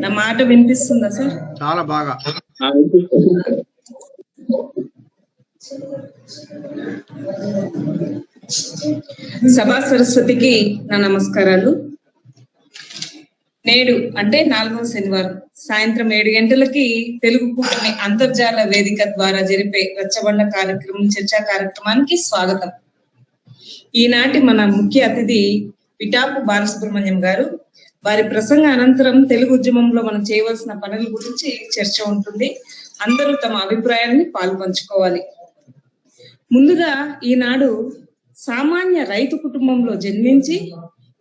నా మాట వినిపిస్తుందా సార్? చాలా బాగా. సభా సరస్వతికి నా నమస్కారాలు. నేడు అంటే 4వ శనివారం సాయంత్రం 7 గంటలకి తెలుగు కూటమి అంతర్జాల వేదిక ద్వారా జరిపే రచ్చబండ కార్యక్రమం చర్చా కార్యక్రమానికి స్వాగతం. ఈనాటి మన ముఖ్య అతిథి పిఠాపు బాలసుబ్రహ్మణ్యం గారు. వారి ప్రసంగ అనంతరం తెలుగు ఉద్యమంలో మనం చేయవలసిన పనుల గురించి చర్చ ఉంటుంది. అందరూ తమ అభిప్రాయాన్ని పాల్పంచుకోవాలి. ముందుగా ఈనాడు సామాన్య రైతు కుటుంబంలో జన్మించి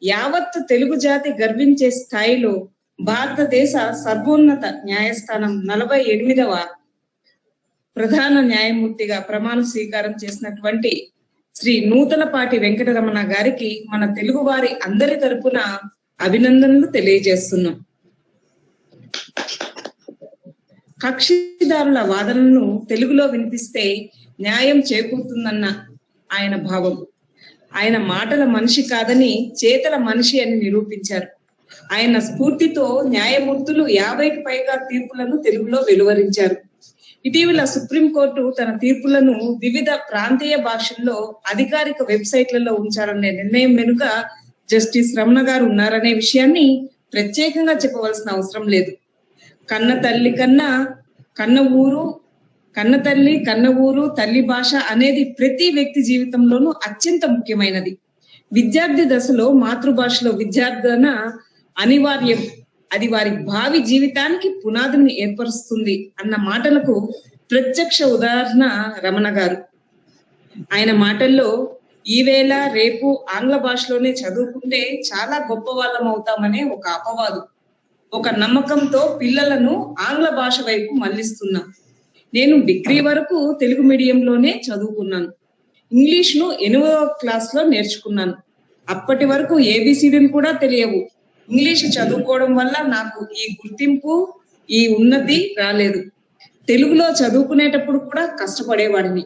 యావత్తు తెలుగు జాతి గర్వించే స్థాయిలో భారతదేశ సర్వోన్నత న్యాయస్థానం 48వ ప్రధాన న్యాయమూర్తిగా ప్రమాణ స్వీకారం చేసినటువంటి శ్రీ నూతలపాటి వెంకటరమణ గారికి మన తెలుగు వారి అందరి తరపున అభినందనలు తెలియజేస్తున్నాం. కక్షిదారుల వాదనలను తెలుగులో వినిపిస్తే న్యాయం చేకూరుతుందన్న ఆయన భావం. ఆయన మాటల మనిషి కాదని చేతల మనిషి అని నిరూపించారు. ఆయన స్ఫూర్తితో న్యాయమూర్తులు 50కి పైగా తీర్పులను తెలుగులో వెలువరించారు. ఇటీవల సుప్రీంకోర్టు తన తీర్పులను వివిధ ప్రాంతీయ భాషల్లో అధికారిక వెబ్సైట్లలో ఉంచాలనే నిర్ణయం వెనుక జస్టిస్ రమణ గారు ఉన్నారనే విషయాన్ని ప్రత్యేకంగా చెప్పవలసిన అవసరం లేదు. కన్న తల్లి కన్న ఊరు తల్లి భాష అనేది ప్రతి వ్యక్తి జీవితంలోనూ అత్యంత ముఖ్యమైనది. విద్యార్థి దశలో మాతృభాషలో విద్యార్థన అనివార్యం. అది వారి భావి జీవితానికి పునాదిని ఏర్పరుస్తుంది అన్న మాటలకు ప్రత్యక్ష ఉదాహరణ రమణ గారు. ఆయన మాటల్లో ఈవేళ రేపు ఆంగ్ల భాషలోనే చదువుకుంటే చాలా గొప్ప వాళ్ళం అవుతామనే ఒక అపవాదు, ఒక నమ్మకంతో పిల్లలను ఆంగ్ల భాష వైపు మళ్లిస్తున్నాం. నేను డిగ్రీ వరకు తెలుగు మీడియంలోనే చదువుకున్నాను. ఇంగ్లీష్ను 8వ క్లాస్లో నేర్చుకున్నాను. అప్పటి వరకు ఏబిసిడీలు కూడా తెలియవు. ఇంగ్లీష్ చదువుకోవడం వల్ల నాకు ఈ గుర్తింపు, ఈ ఉన్నతి రాలేదు. తెలుగులో చదువుకునేటప్పుడు కూడా కష్టపడేవాడిని.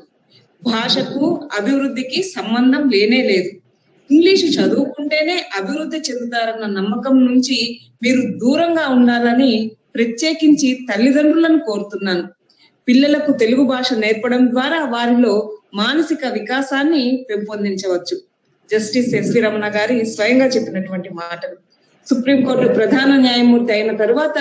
భాషకు అభివృద్ధికి సంబంధం లేనే లేదు. ఇంగ్లీషు చదువుకుంటేనే అభివృద్ధి చెందుతారన్న నమ్మకం నుంచి మీరు దూరంగా ఉండాలని ప్రత్యేకించి తల్లిదండ్రులను కోరుతున్నాను. పిల్లలకు తెలుగు భాష నేర్పడం ద్వారా వారిలో మానసిక వికాసాన్ని పెంపొందించవచ్చు. జస్టిస్ ఎస్వి రమణ గారి స్వయంగా చెప్పినటువంటి మాటలు. సుప్రీంకోర్టు ప్రధాన న్యాయమూర్తి అయిన తరువాత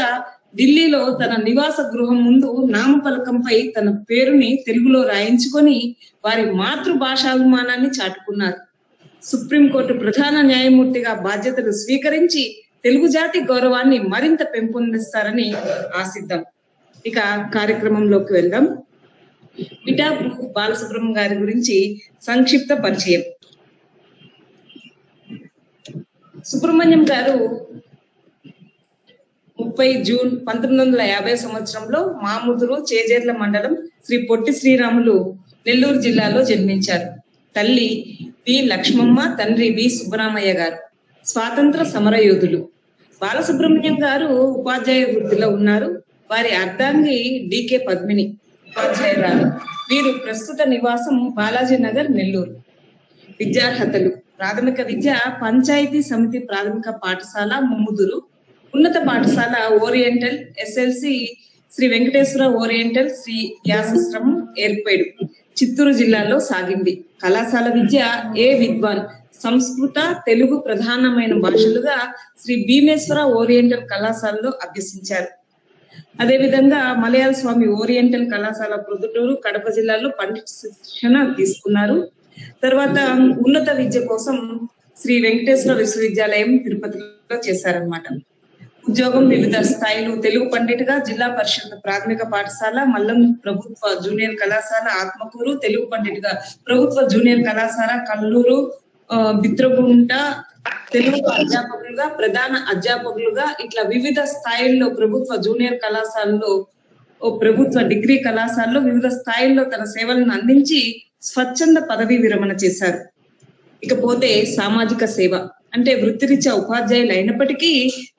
ఢిల్లీలో తన నివాస గృహం ముందు నామఫలకంపై తన పేరుని తెలుగులో రాయించుకొని వారి మాతృభాషాభిమానాన్ని చాటుకున్నారు. సుప్రీంకోర్టు ప్రధాన న్యాయమూర్తిగా బాధ్యతలు స్వీకరించి తెలుగు జాతి గౌరవాన్ని మరింత పెంపొందిస్తారని ఆశిద్దాం. ఇక కార్యక్రమంలోకి వెళ్దాం. పిఠాపు బాలసుబ్రహ్మణ్యం గారి గురించి సంక్షిప్త పరిచయం. సుబ్రహ్మణ్యం గారు 30 జూన్ 1950 సంవత్సరంలో మాముదురు చేజేర్ల మండలం శ్రీ పొట్టి శ్రీరాములు నెల్లూరు జిల్లాలో జన్మించారు. తల్లి వి లక్ష్మమ్మ, తండ్రి వి సుబ్బరామయ్య గారు స్వాతంత్ర సమరయోధులు. బాలసుబ్రహ్మణ్యం గారు ఉపాధ్యాయ వృత్తిలో ఉన్నారు. వారి అర్ధాంగి డికే పద్మిని ఉపాధ్యాయురాలు. వీరు ప్రస్తుత నివాసం బాలాజీ నగర్, నెల్లూరు. విద్యార్హతలు: ప్రాథమిక విద్య పంచాయతీ సమితి ప్రాథమిక పాఠశాల ముమ్ముదురు, ఉన్నత పాఠశాల oriental, SLC Sri Venkateswara oriental Sri Vyasashramam Yerpedu, Chittoor జిల్లాలో సాగింది. కళాశాల విద్య ఏ విద్వాన్, సంస్కృత తెలుగు ప్రధానమైన భాషలుగా శ్రీ భీమేశ్వర ఓరియంటల్ కళాశాలలో అభ్యసించారు. అదేవిధంగా మలయాళ స్వామి ఓరియంటల్ కళాశాల ప్రొద్దుటూరు, కడప జిల్లాలో పండిత శిక్షణ తీసుకున్నారు. తర్వాత ఉన్నత విద్య కోసం శ్రీ వెంకటేశ్వర విశ్వవిద్యాలయం తిరుపతిలో చేశారనమాట. ఉద్యోగం వివిధ స్థాయిలు: తెలుగు పండిట్గా జిల్లా పరిషత్ ప్రాథమిక పాఠశాల మల్లం ప్రభుత్వ జూనియర్ కళాశాల ఆత్మకూరు, తెలుగు పండిట్గా ప్రభుత్వ జూనియర్ కళాశాల కల్లూరు, బిత్రగుంట, తెలుగు అధ్యాపకులుగా, ప్రధాన అధ్యాపకులుగా ఇట్లా వివిధ స్థాయిల్లో ప్రభుత్వ జూనియర్ కళాశాలలో, ప్రభుత్వ డిగ్రీ కళాశాలలో వివిధ స్థాయిల్లో తన సేవలను అందించి స్వచ్ఛంద పదవీ విరమణ చేశారు. ఇకపోతే సామాజిక సేవ అంటే వృత్తిరీత్యా ఉపాధ్యాయులు అయినప్పటికీ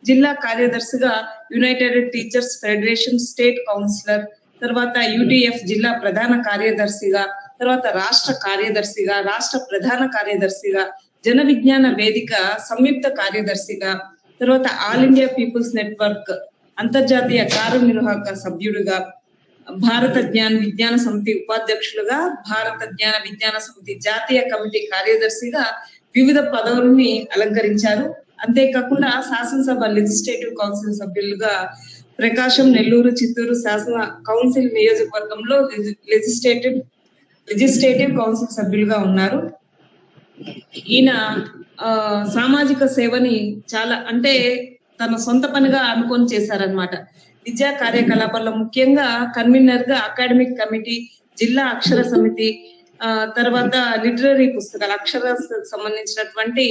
జిల్లా కార్యదర్శిగా united teachers federation state councillor, తర్వాత యూటీఎఫ్ జిల్లా ప్రధాన కార్యదర్శిగా, తర్వాత రాష్ట్ర కార్యదర్శిగా, రాష్ట్ర ప్రధాన కార్యదర్శిగా, జన విజ్ఞాన వేదిక సంయుక్త కార్యదర్శిగా, తర్వాత ఆల్ ఇండియా పీపుల్స్ నెట్వర్క్ అంతర్జాతీయ కార్యనిర్వాహక సభ్యుడిగా, భారత జ్ఞాన విజ్ఞాన సమితి ఉపాధ్యక్షులుగా, భారత జ్ఞాన విజ్ఞాన సమితి జాతీయ కమిటీ కార్యదర్శిగా వివిధ పదవులని అలంకరించారు. అంతేకాకుండా శాసనసభ లెజిస్లేటివ్ కౌన్సిల్ సభ్యులుగా ప్రకాశం, నెల్లూరు, చిత్తూరు శాసన కౌన్సిల్ నియోజకవర్గంలో లెజిస్లేటివ్ కౌన్సిల్ సభ్యులుగా ఉన్నారు. ఈయన సామాజిక సేవని చాలా అంటే తన సొంత పనిగా అనుకొని చేశారనమాట. విద్యా కార్యకలాపాల్లో ముఖ్యంగా కన్వీనర్ గా అకాడమిక్ కమిటీ, జిల్లా అక్షర సమితి, తర్వాత లిటరరీ పుస్తకాలు, అక్షర సంబంధించినటువంటి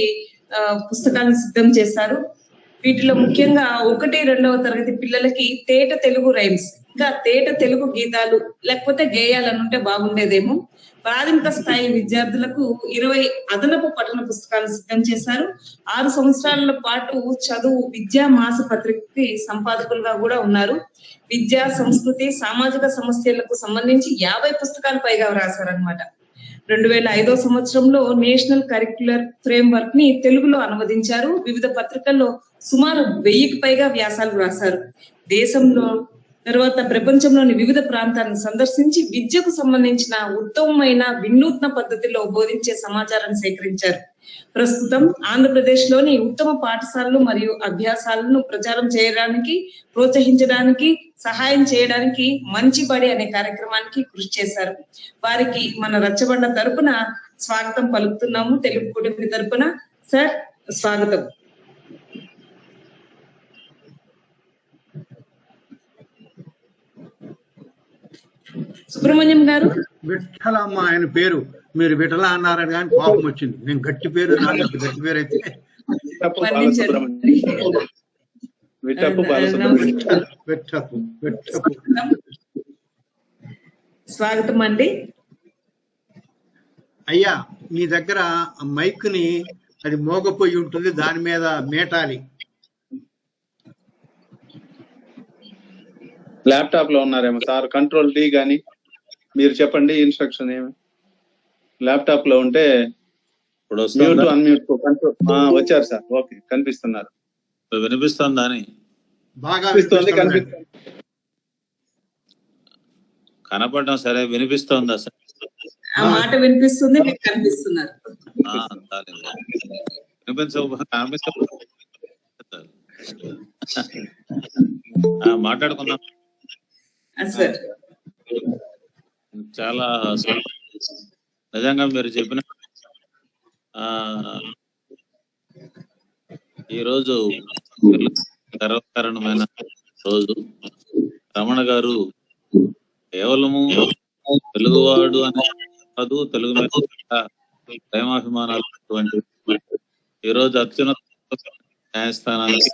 పుస్తకాలను సిద్ధం చేశారు. వీటిలో ముఖ్యంగా 1, 2వ తరగతి పిల్లలకి తేట తెలుగు రైమ్స్, ఇంకా తేట తెలుగు గీతాలు లేకపోతే గేయాలు అనుంటే బాగుండేదేమో. ప్రాథమిక స్థాయి విద్యార్థులకు 20 అదనపు పఠన పుస్తకాలను సిద్ధం చేశారు. 6 సంవత్సరాల పాటు చదువు విద్యా మాస పత్రికకి సంపాదకులుగా కూడా ఉన్నారు. విద్యా, సంస్కృతి, సామాజిక సమస్యలకు సంబంధించి 50 పుస్తకాలు పైగా రాశారనమాట. 2005 సంవత్సరంలో నేషనల్ కరిక్యులర్ ఫ్రేమ్ వర్క్ ని తెలుగులో అనువదించారు. వివిధ పత్రికల్లో సుమారు 1000కి పైగా వ్యాసాలు రాశారు. దేశంలో తర్వాత ప్రపంచంలోని వివిధ ప్రాంతాలను సందర్శించి విద్యకు సంబంధించిన ఉత్తమమైన వినూత్న పద్ధతిలో బోధించే సమాచారాన్ని సేకరించారు. ప్రస్తుతం ఆంధ్రప్రదేశ్ లోని ఉత్తమ పాఠశాలలు మరియు అభ్యాసాలను ప్రచారం చేయడానికి, ప్రోత్సహించడానికి, సహాయం చేయడానికి మంచి బడి అనే కార్యక్రమానికి కృషి చేశారు. వారికి మన రచ్చబండ తరపున స్వాగతం పలుకుతున్నాము. తెలుగు కుటుంబ తరపున సార్ స్వాగతం. సుబ్రహ్మణ్యం గారు. విఠలమ్మ ఆయన పేరు, మీరు విఠల అన్నారని కానీ కోపం వచ్చింది. నేను గట్టి పేరు, గట్టి పేరు అయితే స్వాగతం అండి. అయ్యా, మీ దగ్గర మైక్ ని అది మోగపోయి ఉంటుంది, దాని మీద మేటాలి. ల్యాప్టాప్ లో ఉన్నారేమో సార్, కంట్రోల్ డి గాని మీరు చెప్పండి ఇన్స్ట్రక్షన్ ఏమి. ల్యాప్టాప్ లో ఉంటే మ్యూట్ అన్మ్యూట్ కంట్రోల్. వచ్చారు సార్, ఓకే కనిపిస్తున్నారు. వినిపిస్తుందా అని బాగా కనపడడం సరే, వినిపిస్తోందా సార్? ఆ మాట వినిపిస్తుంది, మీకు కనిపిస్తున్నారు. మాట్లాడుకుందాం. చాలా నిజంగా మీరు చెప్పిన ఈరోజు గర్వకారణమైన రోజు. రమణ గారు కేవలము తెలుగువాడు అనే కాదు, తెలుగు మీద ప్రేమాభిమానాలు ఈరోజు అత్యున్నత న్యాయస్థానానికి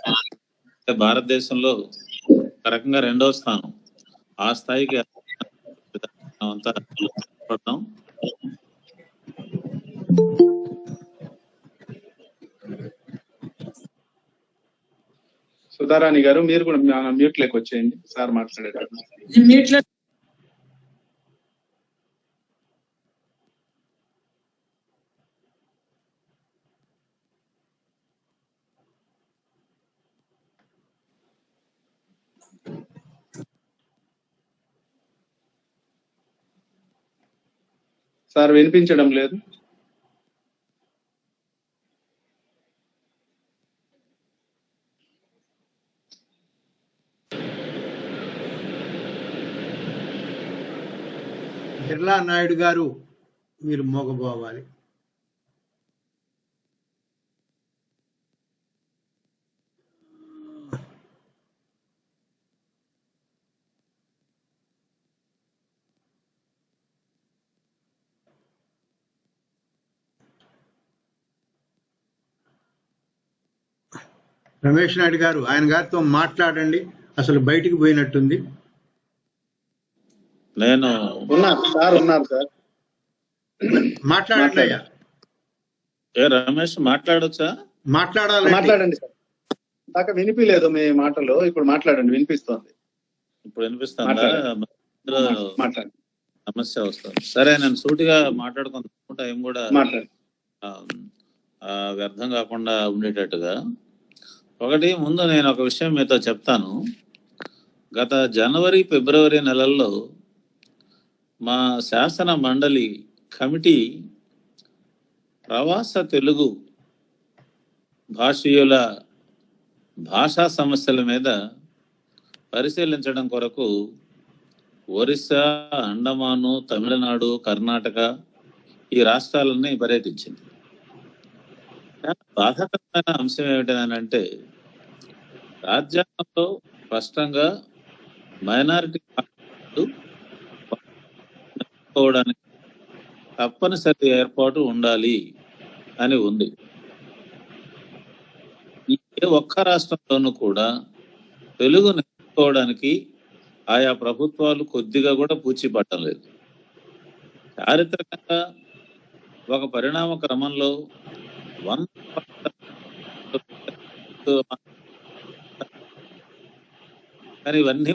భారతదేశంలో ఒక రకంగా 2వ స్థానం. ఆ స్థాయికి అంతా సుధారాణి గారు, మీరు కూడా మ్యూట్ లేక వచ్చేయండి, సార్ మాట్లాడేటప్పుడు. సార్ వినిపించడం లేదు. బిర్లా నాయుడు గారు, మీరు మోగబోవాలి. రమేష్ నాయుడు గారు, ఆయన గారితో మాట్లాడండి. అసలు బయటికి పోయినట్టుంది. నేను ఉన్నారు సార్, మాట్లాడండి అయ్యా. రమేష్ మాట్లాడొచ్చా? మాట్లాడండి సార్. దాకా వినిపించలేదు మీ మాటలు, ఇప్పుడు మాట్లాడండి, వినిపిస్తోంది. ఇప్పుడు వినిపిస్తుందా? సమస్య వస్తుంది. సరే, నేను సూటిగా మాట్లాడుకుంటా, టైం కూడా వ్యర్థం కాకుండా ఉండేటట్టుగా. ఒకటి, ముందు నేను ఒక విషయం మీతో చెప్తాను. గత జనవరి ఫిబ్రవరి నెలల్లో మా శాసన మండలి కమిటీ ప్రవాస తెలుగు భాషీయుల భాషా సమస్యల మీద పరిశీలించడం కొరకు ఒరిస్సా, అండమాను, తమిళనాడు, కర్ణాటక ఈ రాష్ట్రాలన్నీ పర్యటించింది. బాధాకరమైన అంశం ఏమిటనంటే రాజ్యాంగంలో స్పష్టంగా మైనారిటీ నేర్చుకోవడానికి తప్పనిసరి ఏర్పాటు ఉండాలి అని ఉంది. ఏ ఒక్క రాష్ట్రంలోనూ కూడా తెలుగు నేర్చుకోవడానికి ఆయా ప్రభుత్వాలు కొద్దిగా కూడా పూచిపట్టం లేదు. చారిత్రకంగా ఒక పరిణామ క్రమంలో కానీ ఇవన్నీ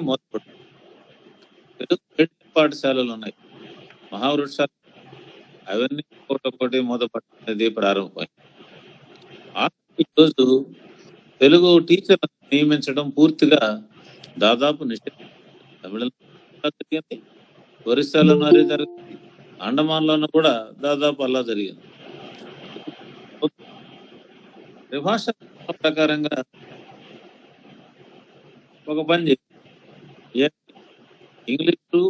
తెలుగు మీడియం పాఠశాలలు ఉన్నాయి, మహావృక్షాలు, అవన్నీ ఒకటి మొదటి ప్రారంభమైంది. ఈరోజు తెలుగు టీచర్ నియమించడం పూర్తిగా దాదాపు నిషేధం. తమిళనాడు జరిగింది, ఒరిస్సాలోనూ అదే జరిగింది, అండమాన్లోనూ కూడా దాదాపు అలా జరిగింది. త్రిభాష ప్రకారంగా ఒక పని చేసి ఇంగ్లీషు,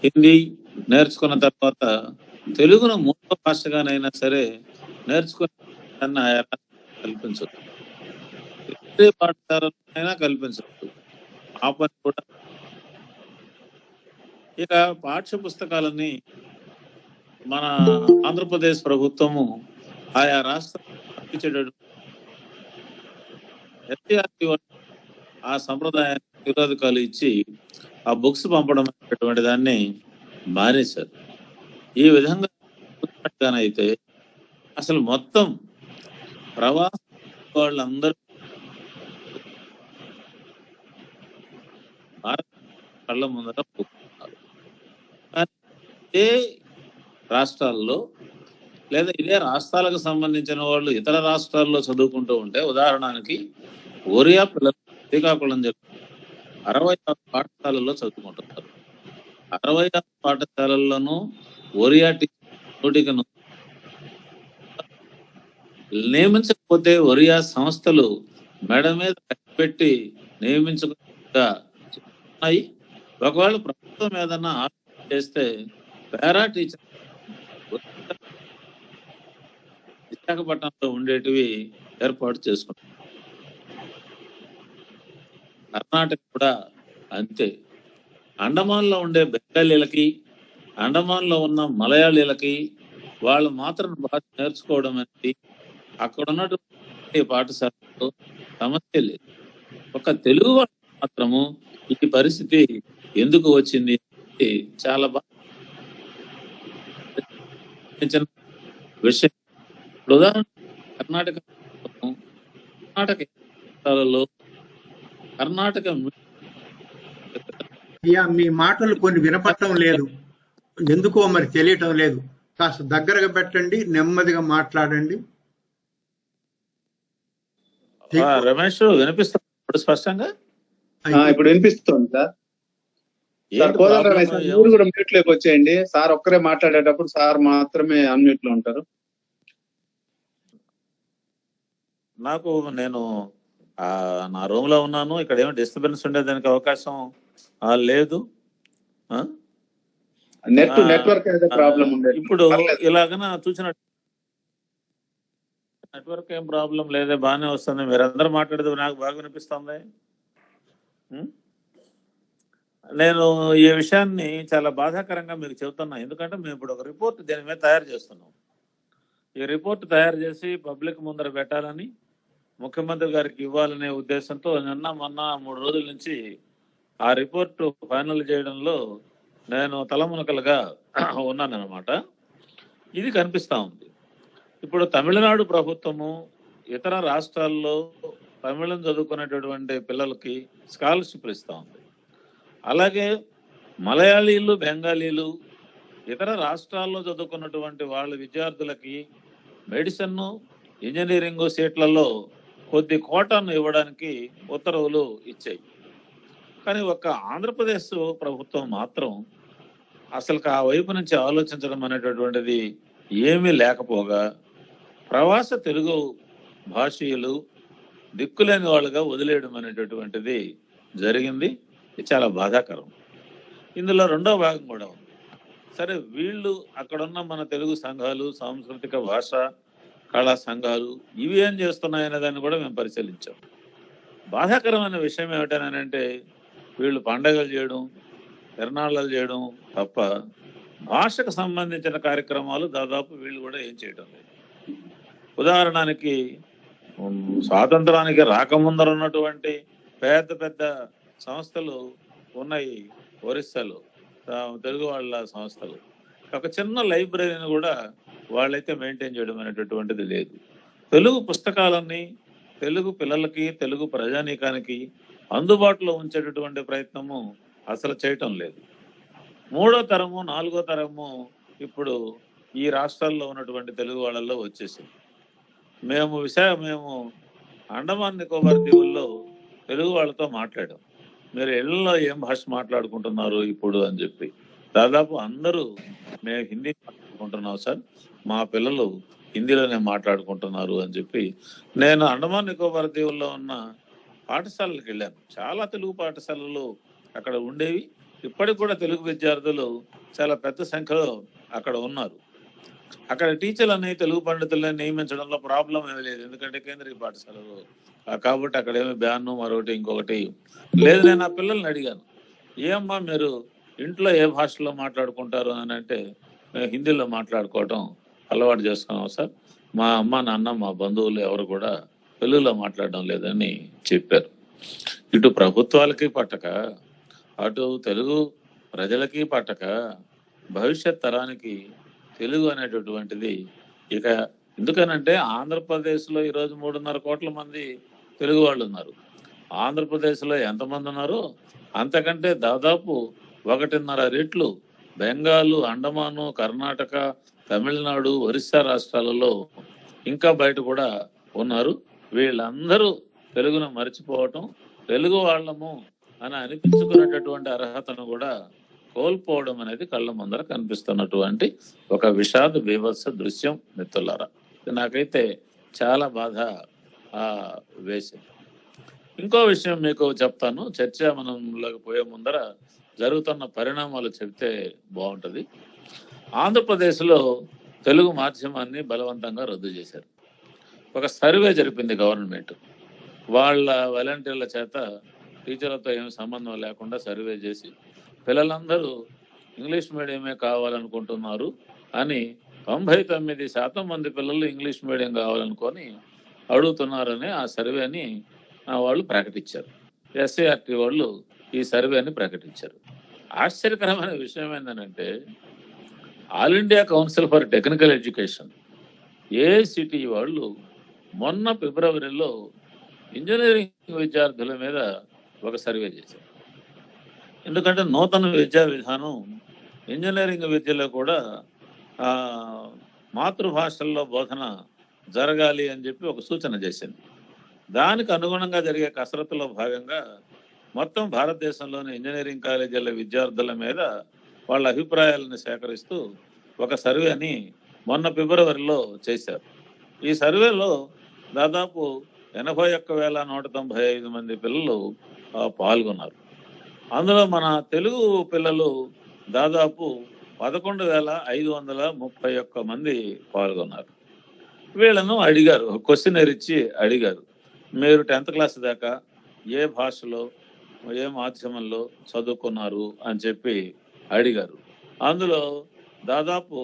హిందీ నేర్చుకున్న తర్వాత తెలుగును మూడో భాషగానైనా సరే నేర్చుకున్న కల్పించవచ్చు, ఇతర పాఠశాలైనా కల్పించవచ్చు. ఆ పని కూడా ఇక పాఠ్య పుస్తకాలని మన ఆంధ్రప్రదేశ్ ప్రభుత్వము ఆయా రాష్ట్రాలు ఆ సంప్రదాయాన్ని నిరోధకాలు ఇచ్చి ఆ బుక్స్ పంపడం అనేటువంటి దాన్ని మానేశారు. ఈ విధంగా అయితే అసలు మొత్తం ప్రవాస వాళ్ళందరూ భారత కళ్ళ ముందర పోతున్నారు. కానీ ఇదే రాష్ట్రాల్లో లేదా ఇదే రాష్ట్రాలకు సంబంధించిన వాళ్ళు ఇతర రాష్ట్రాల్లో చదువుకుంటూ ఉంటే, ఉదాహరణకి ఒరియా పిల్లలు శ్రీకాకుళం చెప్పి 66 పాఠశాలల్లో చదువుకుంటున్నారు. 66 పాఠశాలల్లోనూ ఒరియా టీచర్ నియమించకపోతే ఒరియా సంస్థలు మెడ మీద పెట్టి నియమించుకున్నాయి. ఒకవేళ ప్రభుత్వం ఏదన్నా ఆర్డర్ చేస్తే పారా టీచర్ విశాఖపట్నంలో ఉండేటివి ఏర్పాటు చేసుకుంటారు. కర్ణాటక కూడా అంతే. అండమాన్లో ఉండే బెంగాలీలకి, అండమాన్లో ఉన్న మలయాళీలకి వాళ్ళు మాత్రం భాష నేర్చుకోవడం అనేది అక్కడ ఉన్నటువంటి పాఠశాలలో సమస్య లేదు. ఒక తెలుగు వాళ్ళు మాత్రము ఈ పరిస్థితి ఎందుకు వచ్చింది చాలా బాగా విషయం. ఉదాహరణ కర్ణాటక అయ్యా, మీ మాటలు కొన్ని వినపడటం లేదు, ఎందుకో మరి తెలియటం లేదు. కాస్త దగ్గరగా పెట్టండి, నెమ్మదిగా మాట్లాడండి. రమేష్ వినిపిస్తుంది ఇప్పుడు స్పష్టంగా? ఇప్పుడు వినిపిస్తుంది సార్. మీరు కూడా మ్యూట్ లోకి వచ్చేయండి సార్. ఒక్కరే మాట్లాడేటప్పుడు సార్ మాత్రమే అన్మ్యూట్ లో ఉంటారు. నేను నా రూమ్ లో ఉన్నాను, ఇక్కడ ఏమో డిస్టర్బెన్స్ ఉండేదానికి అవకాశం లేదు. నెట్వర్క్ ప్రాబ్లం ఉండేది. ఇప్పుడు ఇలాగన చూసినట్టు నెట్వర్క్ ఏం ప్రాబ్లం లేదే, బాగానే వస్తుంది. మీరందరూ మాట్లాడేది నాకు బాగా వినిపిస్తుంది. నేను ఈ విషయాన్ని చాలా బాధాకరంగా మీకు చెబుతున్నా, ఎందుకంటే మేము ఇప్పుడు ఒక రిపోర్ట్ దీని మీద తయారు చేస్తున్నాం. ఈ రిపోర్ట్ తయారు చేసి పబ్లిక్ ముందర పెట్టాలని, ముఖ్యమంత్రి గారికి ఇవ్వాలనే ఉద్దేశంతో మొన్న 3 రోజుల నుంచి ఆ రిపోర్టు ఫైనల్ చేయడంలో నేను తలమునకలుగా ఉన్నానన్నమాట. ఇది కనిపిస్తా ఉంది. ఇప్పుడు తమిళనాడు ప్రభుత్వము ఇతర రాష్ట్రాల్లో తమిళం చదువుకునేటటువంటి పిల్లలకి స్కాలర్షిప్లు ఇస్తూ ఉంది. అలాగే మలయాళీలు, బెంగాలీలు ఇతర రాష్ట్రాల్లో చదువుకున్నటువంటి వాళ్ళ విద్యార్థులకి మెడిసిన్, ఇంజనీరింగ్ సీట్లలో కొద్ది కోటాను ఇవ్వడానికి ఉత్తర్వులు ఇచ్చాయి. కానీ ఒక్క ఆంధ్రప్రదేశ్ ప్రభుత్వం మాత్రం అసలు ఆ వైపు నుంచి ఆలోచించడం అనేటటువంటిది ఏమీ లేకపోగా ప్రవాస తెలుగు భాషీయులు దిక్కులేని వాళ్ళుగా వదిలేయడం అనేటటువంటిది జరిగింది. ఇది చాలా బాధాకరం. ఇందులో రెండో భాగం కూడా ఉంది. సరే, వీళ్ళు అక్కడున్న మన తెలుగు సంఘాలు, సాంస్కృతిక భాష కళా సంఘాలు ఇవి ఏం చేస్తున్నాయనే దాన్ని కూడా మేము పరిశీలించాం. బాధాకరమైన విషయం ఏమిటనంటే వీళ్ళు పండగలు చేయడం, తిరణాళ్ళు చేయడం తప్ప భాషకు సంబంధించిన కార్యక్రమాలు దాదాపు వీళ్ళు కూడా ఏం చేయడం లేదు. ఉదాహరణకి స్వాతంత్రానికి రాకముందర ఉన్నటువంటి పెద్ద పెద్ద సంస్థలు ఉన్నాయి ఒరిస్సాలో, తెలుగు వాళ్ళ సంస్థలు. ఒక చిన్న లైబ్రరీని కూడా వాళ్ళైతే మెయింటైన్ చేయడం అనేటటువంటిది లేదు. తెలుగు పుస్తకాలన్నీ తెలుగు పిల్లలకి, తెలుగు ప్రజానీకానికి అందుబాటులో ఉంచేటటువంటి ప్రయత్నము అసలు చేయటం లేదు. 3వ తరము 4వ తరము ఇప్పుడు ఈ రాష్ట్రాల్లో ఉన్నటువంటి తెలుగు వాళ్ళల్లో వచ్చేసింది. మేము అండమాన్ నికోబార్ దీవుల్లో తెలుగు వాళ్ళతో మాట్లాడాం. మీరు ఇళ్లలో ఏం భాష మాట్లాడుకుంటున్నారు ఇప్పుడు అని చెప్పి. దాదాపు అందరూ మేము హిందీ మాట్లాడుకుంటున్నాం సార్, మా పిల్లలు హిందీలోనే మాట్లాడుకుంటున్నారు అని చెప్పి. నేను అండమాన్ నికోబార్ దీవుల్లో ఉన్న పాఠశాలలకు వెళ్ళాను. చాలా తెలుగు పాఠశాలలు అక్కడ ఉండేవి. ఇప్పటికి కూడా తెలుగు విద్యార్థులు చాలా పెద్ద సంఖ్యలో అక్కడ ఉన్నారు. అక్కడ టీచర్లని, తెలుగు పండితులని నియమించడంలో ప్రాబ్లం ఏమీ లేదు, ఎందుకంటే కేంద్రీయ పాఠశాలలు కాబట్టి అక్కడ ఏమి బ్యాన్ మరొకటి ఇంకొకటి లేదు. నేను ఆ పిల్లల్ని అడిగాను, ఏమ్మా మీరు ఇంట్లో ఏ భాషలో మాట్లాడుకుంటారు అని అంటే, మేము హిందీలో మాట్లాడుకోవటం అలవాటు చేసుకున్నాం సార్, మా అమ్మ నాన్న మా బంధువులు ఎవరు కూడా తెలుగులో మాట్లాడడం లేదని చెప్పారు. ఇటు ప్రభుత్వాలకి పట్టక, అటు తెలుగు ప్రజలకి పట్టక, భవిష్యత్ తరానికి తెలుగు అనేటటువంటిది ఇక ఎందుకనంటే ఆంధ్రప్రదేశ్లో ఈరోజు 3.5 కోట్ల మంది తెలుగు వాళ్ళు ఉన్నారు. ఆంధ్రప్రదేశ్లో ఎంతమంది ఉన్నారో అంతకంటే దాదాపు 1.5 రెట్లు బెంగాలు, అండమాను, కర్ణాటక, తమిళనాడు, ఒరిస్సా రాష్ట్రాలలో ఇంకా బయట కూడా ఉన్నారు. వీళ్ళందరూ తెలుగును మర్చిపోవటం, తెలుగు వాళ్ళము అని అనిపించుకునేటటువంటి అర్హతను కూడా కోల్పోవడం అనేది కళ్ళ ముందర కనిపిస్తున్నటువంటి ఒక విషాద బీభత్స దృశ్యం మిత్రులారా. నాకైతే చాలా బాధ వేసింది. ఇంకో విషయం మీకు చెప్తాను, చర్చ మనంలోకి పోయే ముందర జరుగుతున్న పరిణామాలు చెప్తే బాగుంటుంది. ఆంధ్రప్రదేశ్లో తెలుగు మాధ్యమాన్ని బలవంతంగా రద్దు చేశారు. ఒక సర్వే జరిపింది గవర్నమెంట్. వాళ్ళ వాలంటీర్ల చేత టీచర్లతో ఏమి సంబంధం లేకుండా సర్వే చేసి పిల్లలందరూ ఇంగ్లీష్ మీడియమే కావాలనుకుంటున్నారు అని 99% మంది పిల్లలు ఇంగ్లీష్ మీడియం కావాలనుకొని అడుగుతున్నారని ఆ సర్వేని వాళ్ళు ప్రకటించారు. ఎస్ఐఆర్టీ వాళ్ళు ఈ సర్వేని ప్రకటించారు. ఆశ్చర్యకరమైన విషయం ఏంటంటే all India council for technical education AICTE వాళ్ళు మొన్న ఫిబ్రవరిలో ఇంజనీరింగ్ విద్యార్థుల మీద ఒక సర్వే చేశారు. ఎందుకంటే నూతన విద్యా విధానం ఇంజనీరింగ్ విద్యలో కూడా మాతృభాషల్లో బోధన జరగాలి అని చెప్పి ఒక సూచన చేసింది. దానికి అనుగుణంగా జరిగే కసరత్తులో భాగంగా మొత్తం భారతదేశంలోని ఇంజనీరింగ్ కాలేజీల విద్యార్థుల మీద వాళ్ళ అభిప్రాయాలను సేకరిస్తూ ఒక సర్వేని మొన్న ఫిబ్రవరిలో చేశారు. ఈ సర్వేలో దాదాపు 81,195 మంది పిల్లలు పాల్గొన్నారు. అందులో మన తెలుగు పిల్లలు దాదాపు 11,531 మంది పాల్గొన్నారు. వీళ్ళను అడిగారు, క్వశ్చనర్ ఇచ్చి అడిగారు, మీరు 10th క్లాస్ దాకా ఏ భాషలో ఏ మాధ్యమంలో చదువుకున్నారు అని చెప్పి అడిగారు. అందులో దాదాపు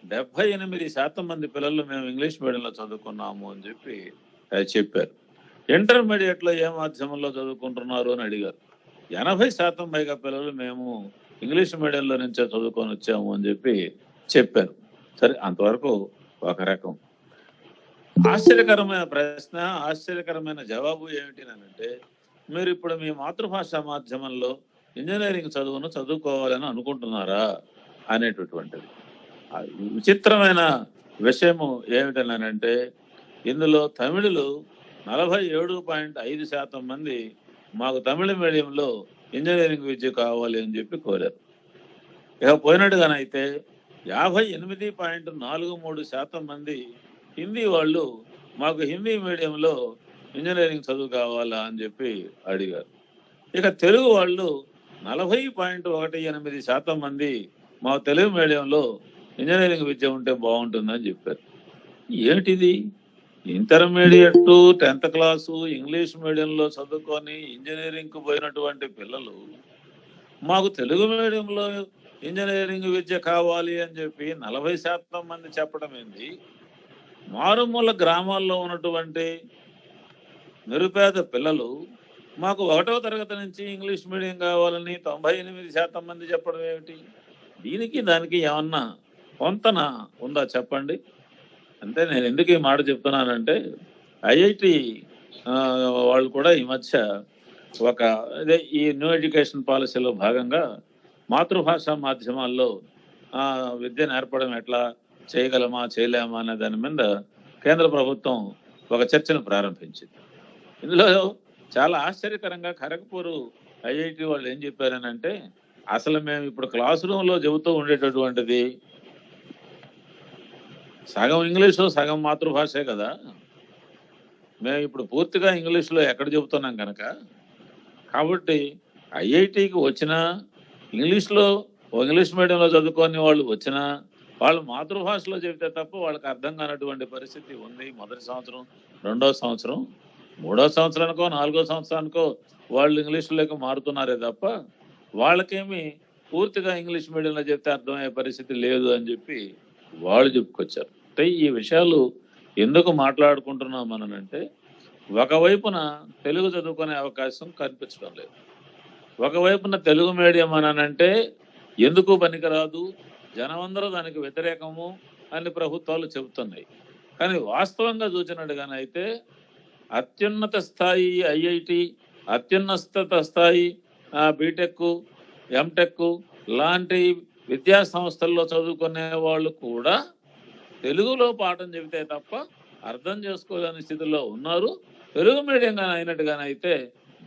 78% మంది పిల్లలు మేము ఇంగ్లీష్ మీడియంలో చదువుకున్నాము అని చెప్పి చెప్పారు. ఇంటర్మీడియట్లో ఏ మాధ్యమంలో చదువుకుంటున్నారు అని అడిగారు. 80% పైగా పిల్లలు మేము ఇంగ్లీష్ మీడియంలో నుంచే చదువుకొని వచ్చాము అని చెప్పి చెప్పారు. సరే, అంతవరకు ఒక రకం. ఆశ్చర్యకరమైన ప్రశ్న, ఆశ్చర్యకరమైన జవాబు ఏమిటి అంటే, మీరు ఇప్పుడు మీ మాతృభాష మాధ్యమంలో ఇంజనీరింగ్ చదువును చదువుకోవాలని అనుకుంటున్నారా అనేటటువంటిది. విచిత్రమైన విషయము ఏమిటనంటే, ఇందులో తమిళులు 47.5% మంది మాకు తమిళ మీడియంలో ఇంజనీరింగ్ విద్య కావాలి అని చెప్పి కోరారు. ఇక పోయినట్టుగానైతే 58.43% మంది హిందీ వాళ్ళు మాకు హిందీ మీడియంలో ఇంజనీరింగ్ చదువు కావాలా అని చెప్పి అడిగారు. ఇక తెలుగు వాళ్ళు 40.18% మంది మా తెలుగు మీడియంలో ఇంజనీరింగ్ విద్య ఉంటే బాగుంటుందని చెప్పారు. ఏమిటిది? ఇంటర్మీడియట్ 10th క్లాసు ఇంగ్లీష్ మీడియంలో చదువుకొని ఇంజనీరింగ్కు పోయినటువంటి పిల్లలు మాకు తెలుగు మీడియంలో ఇంజనీరింగ్ విద్య కావాలి అని చెప్పి 40% మంది చెప్పడం ఏంది? మారుమూల గ్రామాల్లో ఉన్నటువంటి నిరుపేద పిల్లలు మాకు 1వ తరగతి నుంచి ఇంగ్లీష్ మీడియం కావాలని 98% మంది చెప్పడం ఏమిటి? దీనికి దానికి ఏమన్నా పొంతన ఉందా చెప్పండి. అంటే నేను ఎందుకు ఈ మాట చెప్తున్నానంటే ఐఐటి వాళ్ళు కూడా ఈ మధ్య అదే ఈ న్యూ ఎడ్యుకేషన్ పాలసీలో భాగంగా మాతృభాష మాధ్యమాల్లో విద్య నేర్పడం ఎట్లా చేయగలమా చేయలేమా అనే దాని మీద కేంద్ర ప్రభుత్వం ఒక చర్చను ప్రారంభించింది. ఇందులో చాలా ఆశ్చర్యకరంగా ఖరగ్పూర్ ఐఐటి వాళ్ళు ఏం చెప్పారనంటే, అసలు మేము ఇప్పుడు క్లాస్ రూమ్లో చెబుతూ ఉండేటటువంటిది సగం ఇంగ్లీషు సగం మాతృభాషే కదా. మేము ఇప్పుడు పూర్తిగా ఇంగ్లీష్లో ఎక్కడ చెబుతున్నాం కనుక, కాబట్టి ఐఐటికి వచ్చినా ఇంగ్లీష్లో ఇంగ్లీష్ మీడియంలో చదువుకొని వాళ్ళు వచ్చినా వాళ్ళు మాతృభాషలో చెబితే తప్ప వాళ్ళకి అర్థం కానటువంటి పరిస్థితి ఉంది. మొదటి సంవత్సరం, 2వ సంవత్సరం, 3వ సంవత్సరానికో 4వ సంవత్సరానికో వాళ్ళు ఇంగ్లీష్లోకి మారుతున్నారే తప్ప వాళ్ళకేమి పూర్తిగా ఇంగ్లీష్ మీడియంలో చెప్తే అర్థమయ్యే పరిస్థితి లేదు అని చెప్పి వాళ్ళు చెప్పుకొచ్చారు. అంటే ఈ విషయాలు ఎందుకు మాట్లాడుకుంటున్నాం అనంటే, ఒకవైపున తెలుగు చదువుకునే అవకాశం కనిపించడం లేదు, ఒకవైపున తెలుగు మీడియం అనంటే ఎందుకు పనికిరాదు, జనమందరూ దానికి వ్యతిరేకము అని ప్రభుత్వాలు చెబుతున్నాయి. కానీ వాస్తవంగా చూసినట్టుగానైతే అత్యున్నత స్థాయి ఐఐటి, అత్యున్నత స్థాయి బీటెక్, ఎంటెక్ లాంటి విద్యా సంస్థల్లో చదువుకునే వాళ్ళు కూడా తెలుగులో పాఠం చెబితే తప్ప అర్థం చేసుకోలేని స్థితిలో ఉన్నారు. తెలుగు మీడియంగా అయినట్టుగానైతే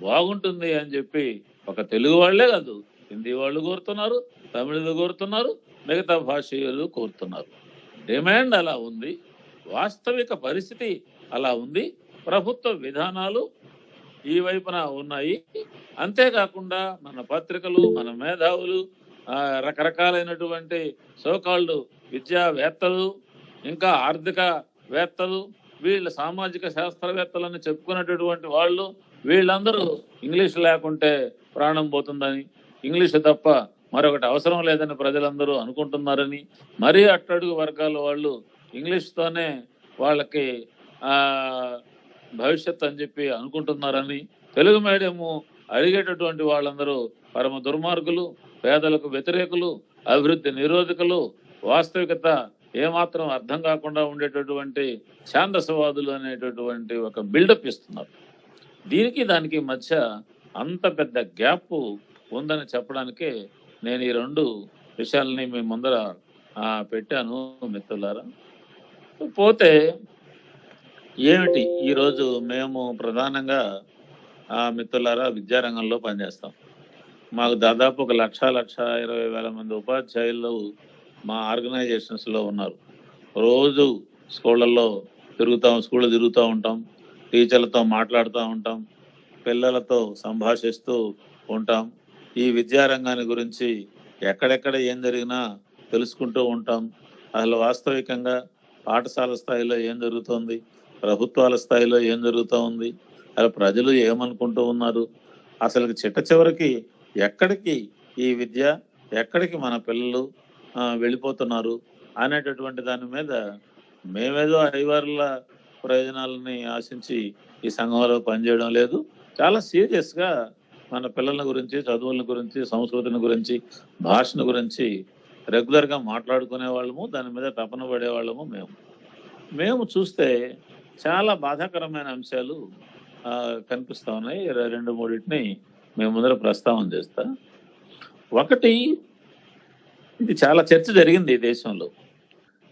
బాగుంటుంది అని చెప్పి ఒక తెలుగు వాళ్లే కాదు, హిందీ వాళ్ళు కోరుతున్నారు, తమిళులు కోరుతున్నారు, మిగతా భాషీయులు కోరుతున్నారు. డిమాండ్ అలా ఉంది, వాస్తవిక పరిస్థితి అలా ఉంది, ప్రభుత్వ విధానాలు ఈ వైపున ఉన్నాయి. అంతేకాకుండా మన పత్రికలు, మన మేధావులు, రకరకాలైనటువంటి సోకాల్డ్ విద్యావేత్తలు, ఇంకా ఆర్థిక వేత్తలు, వీళ్ళ సామాజిక శాస్త్రవేత్తలని చెప్పుకునేటటువంటి వాళ్ళు, వీళ్ళందరూ ఇంగ్లీష్ లేకుంటే ప్రాణం పోతుందని, ఇంగ్లీష్ తప్ప మరొకటి అవసరం లేదని ప్రజలందరూ అనుకుంటున్నారని, మరీ అట్టడుగు వర్గాల వాళ్ళు ఇంగ్లీష్తోనే వాళ్ళకి భవిష్యత్ అని చెప్పి అనుకుంటున్నారని, తెలుగు మీడియము అడిగేటటువంటి వాళ్ళందరూ పరమ దుర్మార్గులు, పేదలకు వ్యతిరేకులు, అభివృద్ధి నిరోధకులు, వాస్తవికత ఏమాత్రం అర్థం కాకుండా ఉండేటటువంటి ఛాందసవాదులు అనేటటువంటి ఒక బిల్డప్ ఇస్తున్నారు. దీనికి దానికి మధ్య అంత పెద్ద గ్యాప్ ఉందని చెప్పడానికే నేను ఈ 2 విషయాలని మీ ముందర పెట్టాను మిత్రులారా. పోతే ఏమిటి, ఈరోజు మేము ప్రధానంగా మిత్రులారా విద్యారంగంలో పనిచేస్తాం. మాకు దాదాపు 1,20,000 మంది ఉపాధ్యాయులు మా ఆర్గనైజేషన్స్లో ఉన్నారు. రోజు స్కూళ్ళల్లో స్కూళ్ళు తిరుగుతూ ఉంటాం, టీచర్లతో మాట్లాడుతూ ఉంటాం, పిల్లలతో సంభాషిస్తూ ఉంటాం. ఈ విద్యారంగాన్ని గురించి ఎక్కడెక్కడ ఏం జరిగినా తెలుసుకుంటూ ఉంటాం. అసలు వాస్తవికంగా పాఠశాల స్థాయిలో ఏం జరుగుతోంది, ప్రభుత్వాల స్థాయిలో ఏం జరుగుతూ ఉంది, అసలు ప్రజలు ఏమనుకుంటూ ఉన్నారు, అసలు చిట్ట చివరికి ఎక్కడికి ఈ విద్య, ఎక్కడికి మన పిల్లలు వెళ్ళిపోతున్నారు అనేటటువంటి దాని మీద మేమేదో ఐవార్ల ప్రయోజనాలని ఆశించి ఈ సంఘంలో పనిచేయడం లేదు. చాలా సీరియస్గా మన పిల్లల గురించి, చదువుల గురించి, సంస్కృతిని గురించి, భాషను గురించి రెగ్యులర్గా మాట్లాడుకునే వాళ్ళము, దాని మీద తపన పడేవాళ్ళము. మేము చూస్తే చాలా బాధాకరమైన అంశాలు కనిపిస్తా ఉన్నాయి. 2-3 మేము ముందర ప్రస్తావన చేస్తా. ఒకటి, ఇది చాలా చర్చ జరిగింది ఈ దేశంలో,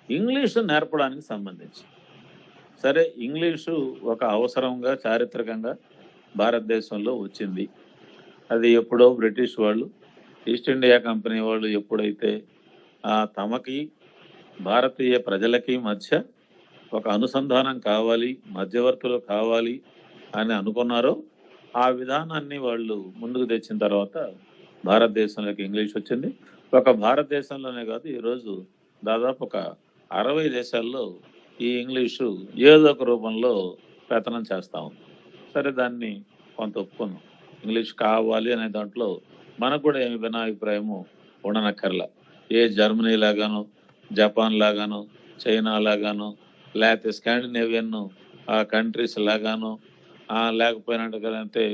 ఇంగ్లీషు నేర్పడానికి సంబంధించి. సరే, ఇంగ్లీషు ఒక అవసరంగా చారిత్రకంగా భారతదేశంలో వచ్చింది. అది ఎప్పుడో బ్రిటిష్ వాళ్ళు, ఈస్ట్ ఇండియా కంపెనీ వాళ్ళు ఎప్పుడైతే తమకి భారతీయ ప్రజలకి మధ్య ఒక అనుసంధానం కావాలి, మధ్యవర్తులు కావాలి అని అనుకున్నారో ఆ విధానాన్ని వాళ్ళు ముందుకు తెచ్చిన తర్వాత భారతదేశంలోకి ఇంగ్లీష్ వచ్చింది. ఒక భారతదేశంలోనే కాదు, ఈరోజు దాదాపు ఒక 60 దేశాల్లో ఈ ఇంగ్లీషు ఏదో ఒక రూపంలో పెత్తనం చేస్తా ఉంది. సరే, దాన్ని కొంత ఒప్పుకుందాం. ఇంగ్లీష్ కావాలి అనే దాంట్లో మనకు కూడా ఏమి భిన్నాభిప్రాయము ఉండనక్కర్లా. ఏ జర్మనీ లాగాను, జపాన్ లాగాను, చైనా లాగాను, లేకపోతే స్కాండినేవియన్ కంట్రీస్ లాగాను, లేకపోయినట్టుగైతే